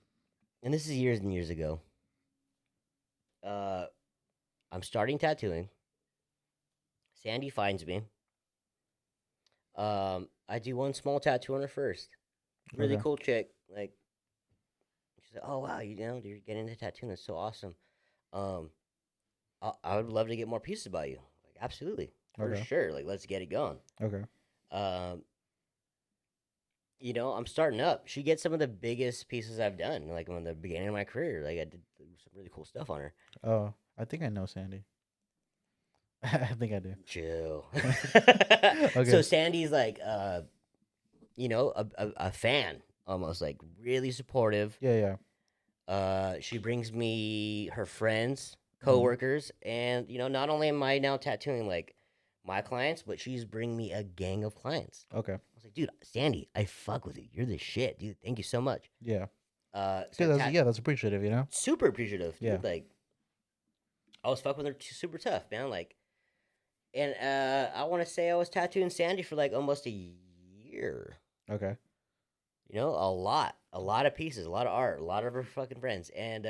and this is years and years ago. Uh, I'm starting tattooing. Sandy finds me. I do one small tattoo on her first. Really Okay. cool chick. Like, she's like, "Oh wow, you're getting into tattooing. That's so awesome. Um, I would love to get more pieces by you. Like, absolutely, for Okay. sure. Like, let's get it going. Okay. Um, I'm starting up. She gets some of the biggest pieces I've done. Like in the beginning of my career, like I did some really cool stuff on her. Oh, I think I know Sandy. I think I do. Chill. Okay. So Sandy's like, a fan almost, like really supportive. Yeah, She brings me her friends, yeah. coworkers, and not only am I now tattooing like my clients, but she's bringing me a gang of clients. Okay. I was like, dude, Sandy, I fuck with you. You're the shit, dude. Thank you so much. Yeah. So That's appreciative, you know? super appreciative, dude. Yeah. Like, I was fucking with her super tough, man. Like, and I want to say I was tattooing Sandy for like almost a year. Okay. A lot of pieces, a lot of art, a lot of her fucking friends, and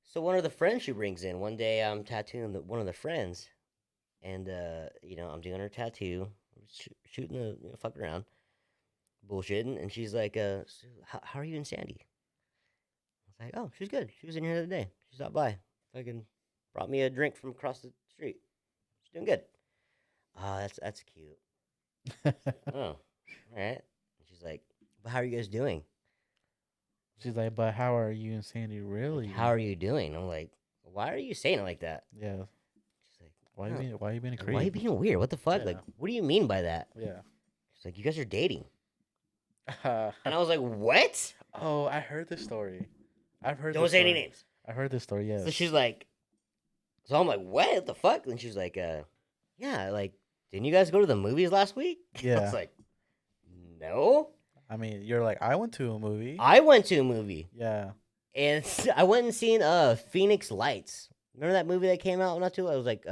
so one of the friends she brings in one day, I'm tattooing one of the friends, and I'm doing her tattoo, shooting the fucking around, bullshitting, and she's like, "So how are you and Sandy?" I was like, "Oh, she's good. She was in here the other day. She stopped by, fucking brought me a drink from across the street. She's doing good." Ah, that's cute. Oh, all right. And she's like, "But how are you guys doing?" She's like, but how are you and Sandy Like, really? how are you doing? I'm like, "Why are you saying it like that?" Yeah. She's like, "Huh, Why you being a like, why are you creep? being weird? What the fuck? Like, Yeah. what do you mean by that?" Yeah. She's like, "You guys are dating." And I was like, "What?" Oh, I heard this story. I've heard Don't this say any story. names. I heard this story, yes. So she's like, so I'm like, "What the fuck?" And she's like, "Yeah, like, didn't you guys go to the movies last week?" I Yeah. was like, "No, I mean, you're like, I went to a movie. I went to a movie, Yeah. and I went and seen Phoenix Lights. Remember that movie that came out not too long? It was like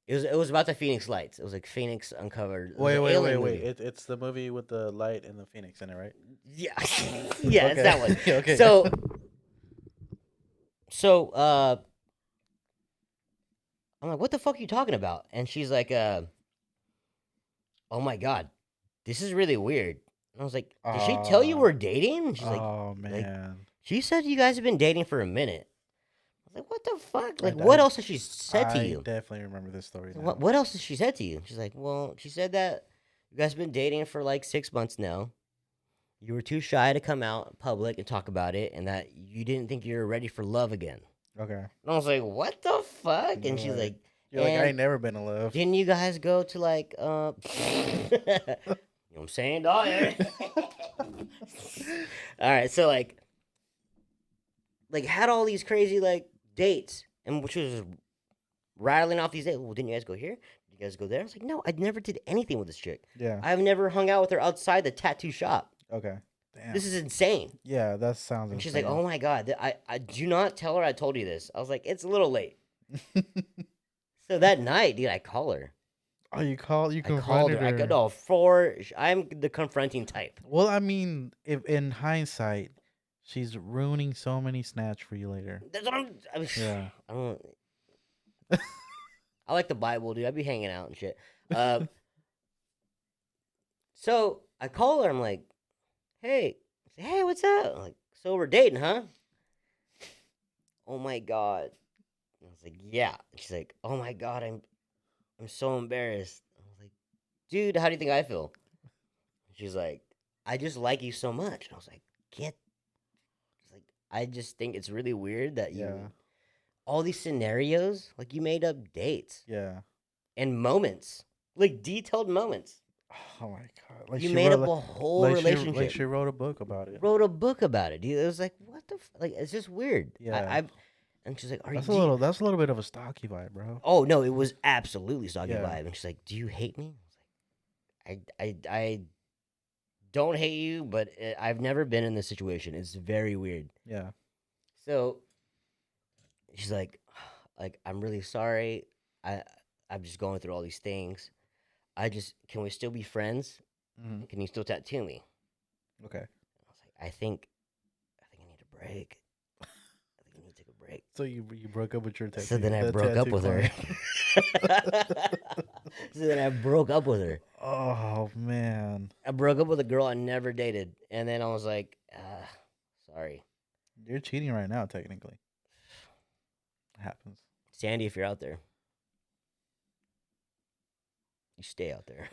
it was about the Phoenix Lights. It was like Phoenix uncovered. It was an alien movie. It's the movie with the light and the phoenix in it, right? Yeah, yeah, it's that one. Okay. So I'm like, "What the fuck are you talking about?" And she's like, "Oh my god, this is really weird." And I was like, "Did she tell you we're dating?" And she's like, oh man. "She said you guys have been dating for a minute." I was like, "What the fuck? Like, I- what I- else has she said to I you? definitely remember this story. Now. What else has she said to you?" She's like, "Well, she said that you guys have been dating for like 6 months now. You were too shy to come out in public and talk about it, and that you didn't think you were ready for love again." Okay. And I was like, "What the fuck?" And she's Right. like, You're like, I "And ain't never been in love. didn't you guys go to like you know what I'm saying, dog?" All right, so like had all these crazy like dates, and which was rattling off these dates. Well, didn't you guys go here? Did you guys go there? I was like, "No, I never did anything with this chick. Yeah. I've never hung out with her outside the tattoo shop. Okay. Damn. This is insane." Yeah, that sounds. And she's like, "Oh my god, I do not tell her I told you this." I was like, "It's a little late." So that night, dude, I call her. Oh, you called? You I called confronted her. I her? go, I'm the confronting type. Well, I mean, if in hindsight, She's ruining so many snatch for you later. That's what I mean, Yeah. I don't. I like the Bible, dude. I'd be hanging out and shit. Uh, so I call her. I'm like, hey, I say, hey, what's up? I'm like, so we're dating, huh? Oh my god. And I was like, yeah. And she's like, oh my god, I'm so embarrassed. I was like, dude, how do you think I feel? She's like, I just like you so much. And I was like, get. She's like, I just think it's really weird that you Yeah. all these scenarios, like you made up dates Yeah. and moments, like detailed moments. Oh my god. Like You she made wrote up a whole like relationship. she wrote a book about it. Wrote a book about it, dude. It was like, what the like? It's just weird. Yeah. And she's like, are you? That's a Do you little that's a little bit of a stocky vibe, bro. oh no, it was absolutely soggy Yeah. vibe. And she's like, do you hate me? I was like, I don't hate you, but I've never been in this situation. It's very weird. Yeah. So she's like I'm really sorry. I I'm just going through all these things. I just can we still be friends? Hmm. Can you still tattoo me? Okay. I was like, I think I need a break. I think I need to take a break. So you broke up with your tattoo. So then I that broke up tattoo with her. client. So then I broke up with her. Oh man. I broke up with a girl I never dated, and then I was like, sorry, You're cheating right now, technically. It happens. Sandy, if you're out there, you stay out there.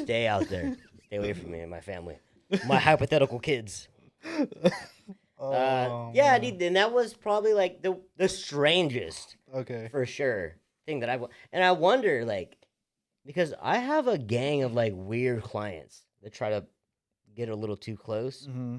Stay out there. Stay away from me and my family, my hypothetical kids. Yeah, Man. dude, and that was probably like the strangest Okay. for sure thing that and I wonder like because I have a gang of like weird clients that try to get a little too close, Hmm.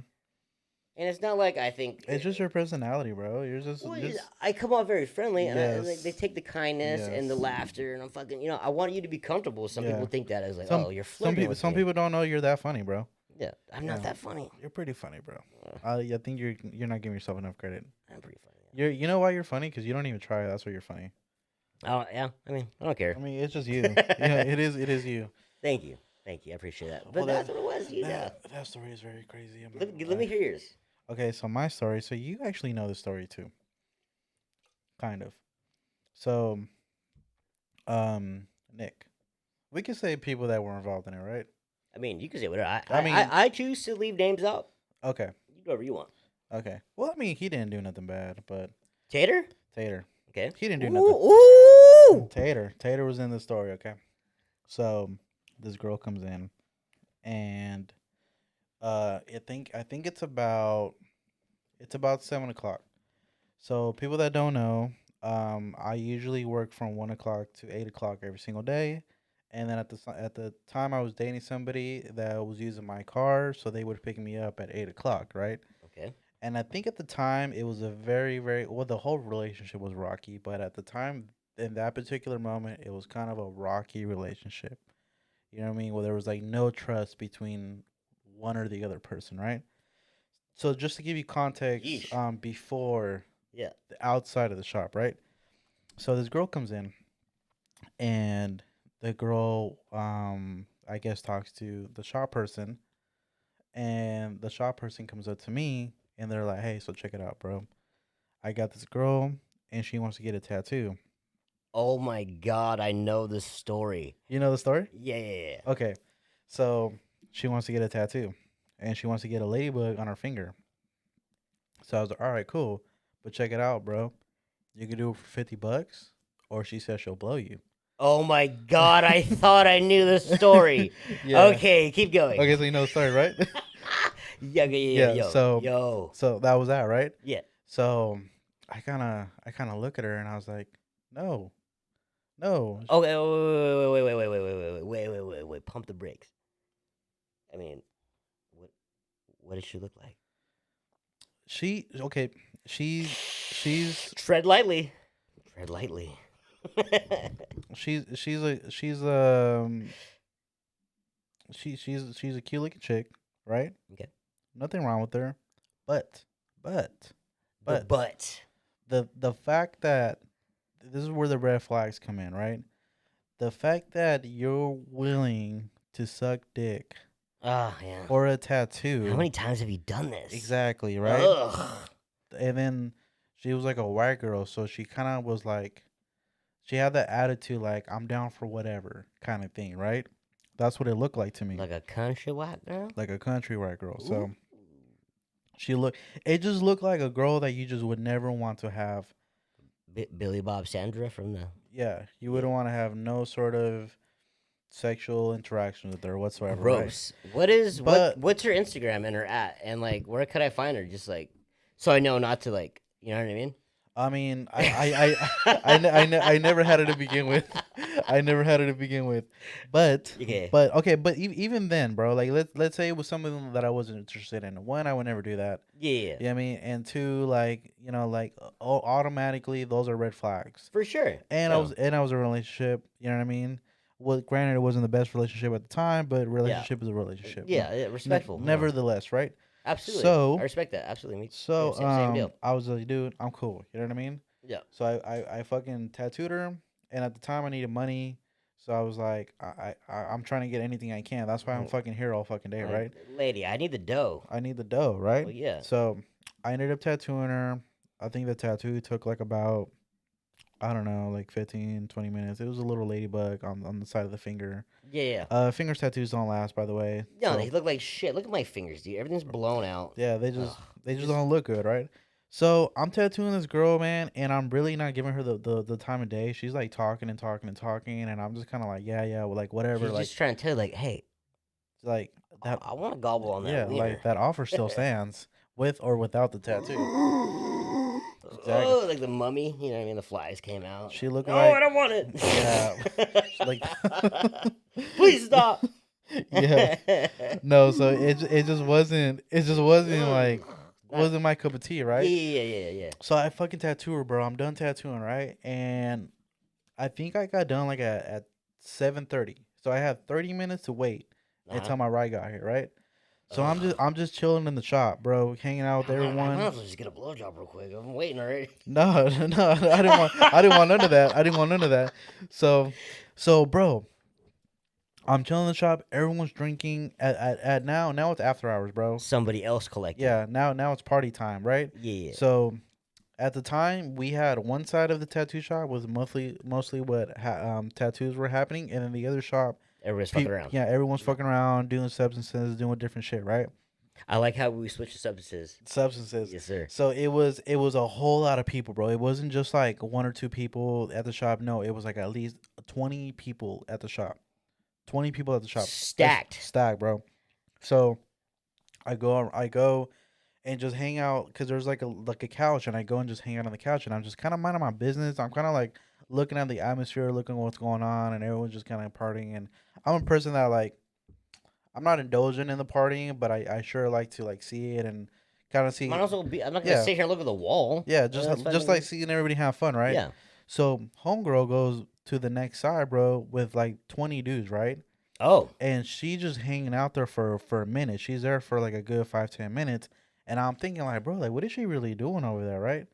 and it's not like I think It's just your personality, bro. You're well, just I come off very friendly, and like, they yes. take the kindness and the Yes. laughter, and I'm fucking, I want you to be comfortable. Some people Yeah. think that as like, Some oh, you're flirting with some me. people don't know you're that funny, bro. Yeah, I'm Yeah. not that funny. You're pretty funny, bro. Uh, I think you're not giving yourself enough credit. I'm pretty funny. Yeah. You know why you're funny? Because you don't even try. That's why you're funny. Oh yeah, I mean, I don't care. I mean, it's just you. Yeah, it is you. Thank you, I appreciate that. But Well, that's what it was, that story is very crazy. I'm not Let, gonna let me lie. hear yours. Okay, so my story. So you actually know the story too, kind of. So, Nick, we can say people that were involved in it, right? I mean, you can say whatever. I mean, I choose to leave names out. okay, You do whatever you want. okay. Well, I mean, he didn't do nothing bad, but Tater. Tater, Okay. he didn't do nothing. Ooh. Tater was in the story. Okay, so this girl comes in, and I think it's about 7 o'clock. So people that don't know, I usually work from 1 o'clock to 8 o'clock every single day, and then at the time I was dating somebody that was using my car, so they would pick me up at 8 o'clock, right? Okay. And I think at the time it was a very well, the whole relationship was rocky, but at the time in that particular moment it was kind of a rocky relationship. You know what I mean? Where there was like no trust between one or the other person, right? So just to give you context, Yeesh. before Yeah. the outside of the shop, right? So this girl comes in, and the girl, I guess, talks to the shop person, and the shop person comes up to me, and they're like, "Hey, so check it out, bro. I got this girl, and she wants to get a tattoo. Oh my God, I know this story. You know the story? Yeah. Okay, so she wants to get a tattoo, and she wants to get a ladybug on her finger. So I was like, all right, cool, but check it out, bro. You can do it for $50, or she says she'll blow you." Oh my God, I thought I knew the story. Yeah. Okay, keep going. Okay, so you know the story, right? Yeah, Yeah, yo, so- yo. So that was that, right? Yeah. So I kind of look at her and I was like, no, no. Okay, wait. Pump the brakes. I mean, what what does she look like? She okay. She's Tread lightly. Tread lightly. she's a cute looking chick, right? Okay. Nothing wrong with her, but The but butt. the fact that this is where the red flags come in, right? The fact that you're willing to suck dick Oh yeah. for a How tattoo, many times have you done this? exactly, right? Ugh. And then she was like a white girl, so she kind of was like, she had that attitude like, I'm down for whatever kind of thing, right? That's what it looked like to me, Like a country white girl. like a country white girl. Ooh. So she looked, it just looked like a girl that you just would never want to have. Billy Bob Sandra from the. Yeah, you Yeah. wouldn't want to have no sort of sexual interaction with her whatsoever, right? Gross. What is But what's her Instagram and her at, and like where could I find her? Just like so I know not to like, you know what I mean? I mean, I never had it to begin with. I never had it to begin with, but Okay. but okay, but even then, bro, like let's say it was something that I wasn't interested in. One, I would never do that. Yeah. You know what I mean? And two, like like automatically those are red flags. For sure. And No. I was in a relationship. You know what I mean? Well, granted, it wasn't the best relationship at the time, but Yeah. relationship is a relationship. Yeah. Respectful. No. Nevertheless, right? Absolutely. I So respect that. Absolutely. Me. Yeah, so same deal. I was like, dude, I'm cool. You know what I mean? Yeah. So I fucking tattooed her, and at the time I needed money, so I was like, I'm trying to get anything I can. That's why I'm Mm, fucking here all fucking day, like, right? lady, I need the dough. I need the dough, right? Well, yeah. So I ended up tattooing her. I think the tattoo took like about, I don't know, like 15, 20 minutes. It was a little ladybug on the side of the finger. Yeah. Fingers tattoos don't last, by the way. No, So they look like shit. Look at my fingers, dude. Everything's blown out. yeah, Ugh. they just Just don't look good, right? So I'm tattooing this girl, man, and I'm really not giving her the time of day. She's like talking and talking and talking, and I'm just kind of like, yeah, well, like whatever, she's just trying to tell you, like, hey, like that, I want to gobble on yeah, that wiener. like that offer still stands with or without the tattoo. Exactly. Oh, like the mummy. You know what I mean? The flies came out. She looked No, I like, don't want it. yeah, like, Please stop. yeah, no. So it just wasn't like Not- wasn't my cup of tea, yeah, right? yeah. So I fucking tattoo her, bro. I'm done tattooing, right? And I think I got done like at 7:30. So I had 30 minutes to wait Uh-huh. until my ride got here, right? So Ugh. I'm just chilling in the shop, bro, hanging out with I might everyone. as well just get a blowjob real quick. I'm waiting already. No, no, I didn't want none of that. I didn't want none of that. So bro, I'm chilling in the shop. Everyone's drinking at now it's after hours, bro. Somebody else collected. Yeah, now it's party time, right? Yeah. So at the time, we had one side of the tattoo shop was mostly what tattoos were happening, and then the other shop, Everybody's fucking around. yeah, everyone's fucking around, doing substances, doing different shit, right? I like how we switch the substances. Substances. Yes, sir. So it was a whole lot of people, bro. It wasn't just like one or two people at the shop. No, it was like at least 20 people at the shop. 20 people at the shop. Stacked. Stacked, bro. So I go and just hang out because there's like a couch, and I go and just hang out on the couch, and I'm just kind of minding my business. I'm kind of like looking at the atmosphere, looking at what's going on, and everyone's just kind of partying. And I'm a person that like, I'm not indulgent in the partying, but I sure like to like see it and kind of see. Might also be. I'm not gonna Yeah, sit here and look at the wall. yeah, That's just fucking. like seeing everybody have fun, right? Yeah. So homegirl goes to the next side, bro, with like 20 dudes, right? Oh. And she just hanging out there for a minute. She's there for like a good 5-10 minutes, and I'm thinking like, bro, like what is she really doing over there, right?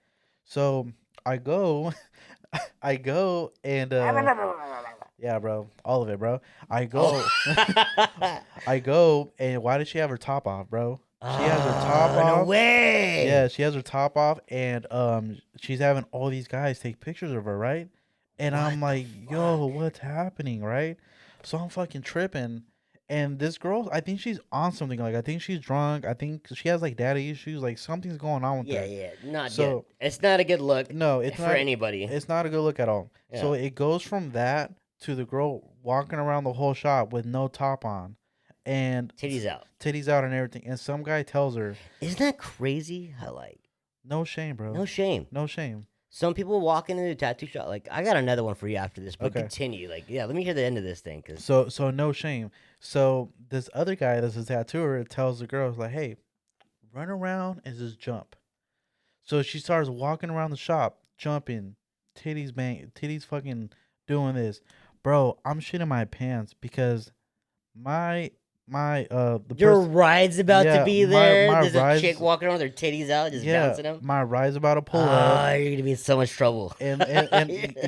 So I go, I go and yeah, bro, all of it, bro. I go, Oh. I go, and why did she have her top off, bro? She has her top No off. way. Yeah, she has her top off, and she's having all these guys take pictures of her, right? And What I'm the like, yo, fuck? what's happening, right? So I'm fucking tripping. And this girl, I think she's on something. Like, I think she's drunk. I think she has like daddy issues. Like, something's going on with Yeah, her. yeah. Not So, good. It's not a good look no, it's for not. anybody. It's not a good look at all. So Yeah. it goes from that to the girl walking around the whole shop with no top on, and Titties out. titties out and everything. And some guy tells her, Isn't that crazy? How like "No shame, bro. no shame. No shame." Some people walk into the tattoo shop. Like I got another one for you after this, but Okay. continue. Like yeah, let me hear the end of this thing, cause So no shame. So this other guy that's a tattooer tells the girls like, "Hey, run around and just jump." So she starts walking around the shop, jumping, titties fucking doing this. Bro, I'm shitting my pants because my Your ride's about to be there. my There's a ride's chick walking around with her titties out, just yeah, bouncing them. my ride's about to pull Ah, up. you're gonna be in so much trouble. And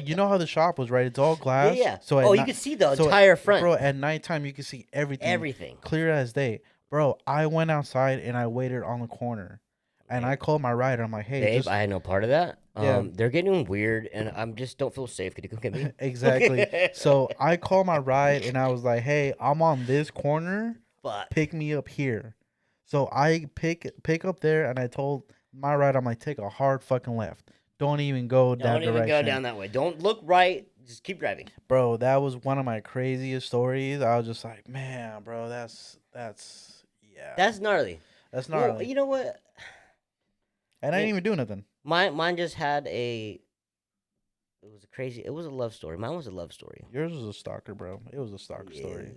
you know how the shop was, right? It's all Yeah, glass. yeah. So Oh, you can see the entire front. bro. At nighttime, you can see everything. Everything. Clear as day, bro. I went outside and I waited on the corner, and I called my rider. I'm like, hey, Babe, just I had no part of that. Yeah. They're getting weird, and I'm just don't feel safe. Could you come get me? exactly. So I called my ride and I was like, hey, I'm on this corner. But Pick me up here. So I pick up there, and I told my ride, I'm like, take a hard fucking left. Don't even go that don't even direction. go down that way. Don't look right. Just keep driving. Bro, that was one of my craziest stories. I was just like, man, bro, that's yeah. That's gnarly. That's Well, gnarly. you know what? And I didn't even do nothing. Mine just had a. It was a love story. Mine was a love story. Yours was a stalker, bro. It was a stalker story.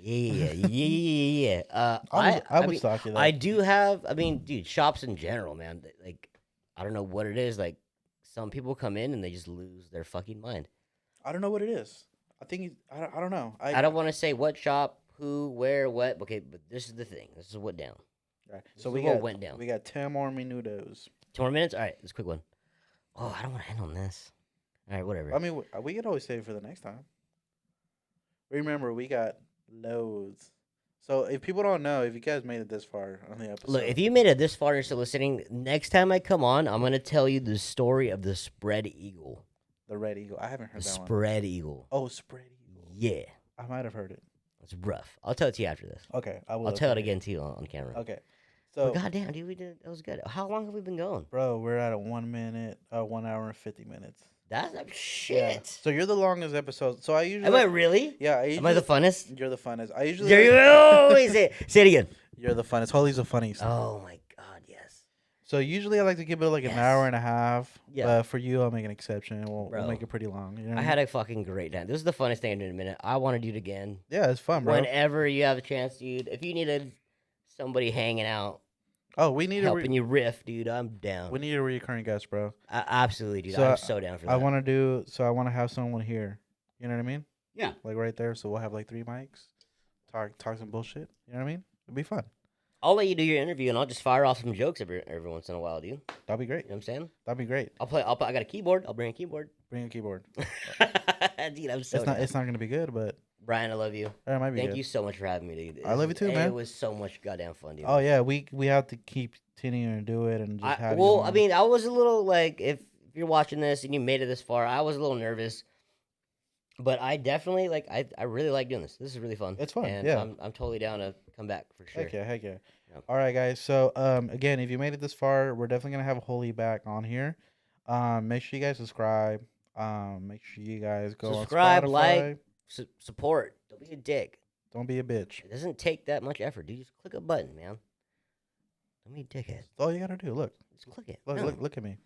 Yeah. I would mean, stalk you though. I do have. I mean, dude, shops in general, man. Like, I don't know what it is. Like, some people come in and they just lose their fucking mind. I don't know what it is. I think I don't know. I don't want to say what shop, who, where, what. Okay, but this is the thing. This is what down. Right. This So is we what got went down. We got 10 more minutos. 2 more minutes. All right, this quick one. Oh, I don't want to end on this. All right, whatever. I mean, we could always save it for the next time. Remember, we got loads. So if people don't know, if you guys made it this far on the episode, Look, if you made it this far and you're still listening, next time I come on, I'm gonna tell you the story of the spread eagle. the red eagle, I haven't heard The that one. spread eagle. Oh, spread eagle. Yeah, I might have heard it. it's rough. I'll tell it to you after this. Okay, I will. I'll tell it again to you on camera. Okay, So, so goddamn, dude, that was good. How long have we been going? bro, we're at a 1 minute, 1 hour and 50 minutes. That's shit. Yeah. So you're the longest episode. So I usually. Am I really? Yeah, Am I the funnest? You're the funnest. I usually. There you go. Say it again. You're the funnest. Holly's the funniest. Oh my god, yes. So usually I like to give it like an Yes. hour and a half. Yeah. But for you, I'll make an exception. We'll Bro. make it pretty long. You know what I mean? had a fucking great time. This is the funnest thing I did in a minute. I want to do it again. Yeah, it's fun, bro. Whenever you have a chance, dude. If you needed somebody hanging out, Oh, we need helping you riff, dude, I'm down. we need a recurring guest, bro. Absolutely, dude. So I'm so down for that. I want to have someone here. You know what I mean? Yeah. Like right there. So we'll have like 3 mics. Talk some bullshit. You know what I mean? It'll be fun. I'll let you do your interview, and I'll just fire off some jokes every once in a while, dude. That'd be great. You know what I'm saying? That'd be great. I got a keyboard. I'll bring a keyboard. Bring a keyboard. Dude, I'm so down. It's not gonna be good, but Brian, I love you. it might be Thank good. you so much for having me, dude. I love you too, man. It was so much goddamn fun, dude. Oh yeah, we have to keep continuing to do it and just have you Well, on. I mean, I was a little like, if you're watching this and you made it this far, I was a little nervous, but I definitely I really like doing this. This is really fun. It's fun, and yeah. I'm totally down to come back for sure. Heck yeah. Yep. All right, guys. So again, if you made it this far, we're definitely gonna have Holy back on here. Make sure you guys subscribe. Make sure you guys go Subscribe, on Spotify. like, support. Don't be a dick. Don't be a bitch. It doesn't take that much effort, dude. Just click a button, man. Don't be a dickhead. That's all you gotta do. Look, Just click it. look, No. look at me.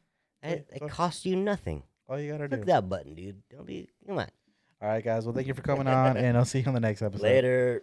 It look. costs you nothing. All you gotta Click do. that button, dude. Don't be. Come on. All right, guys. Well, thank you for coming on, and I'll see you on the next episode. Later.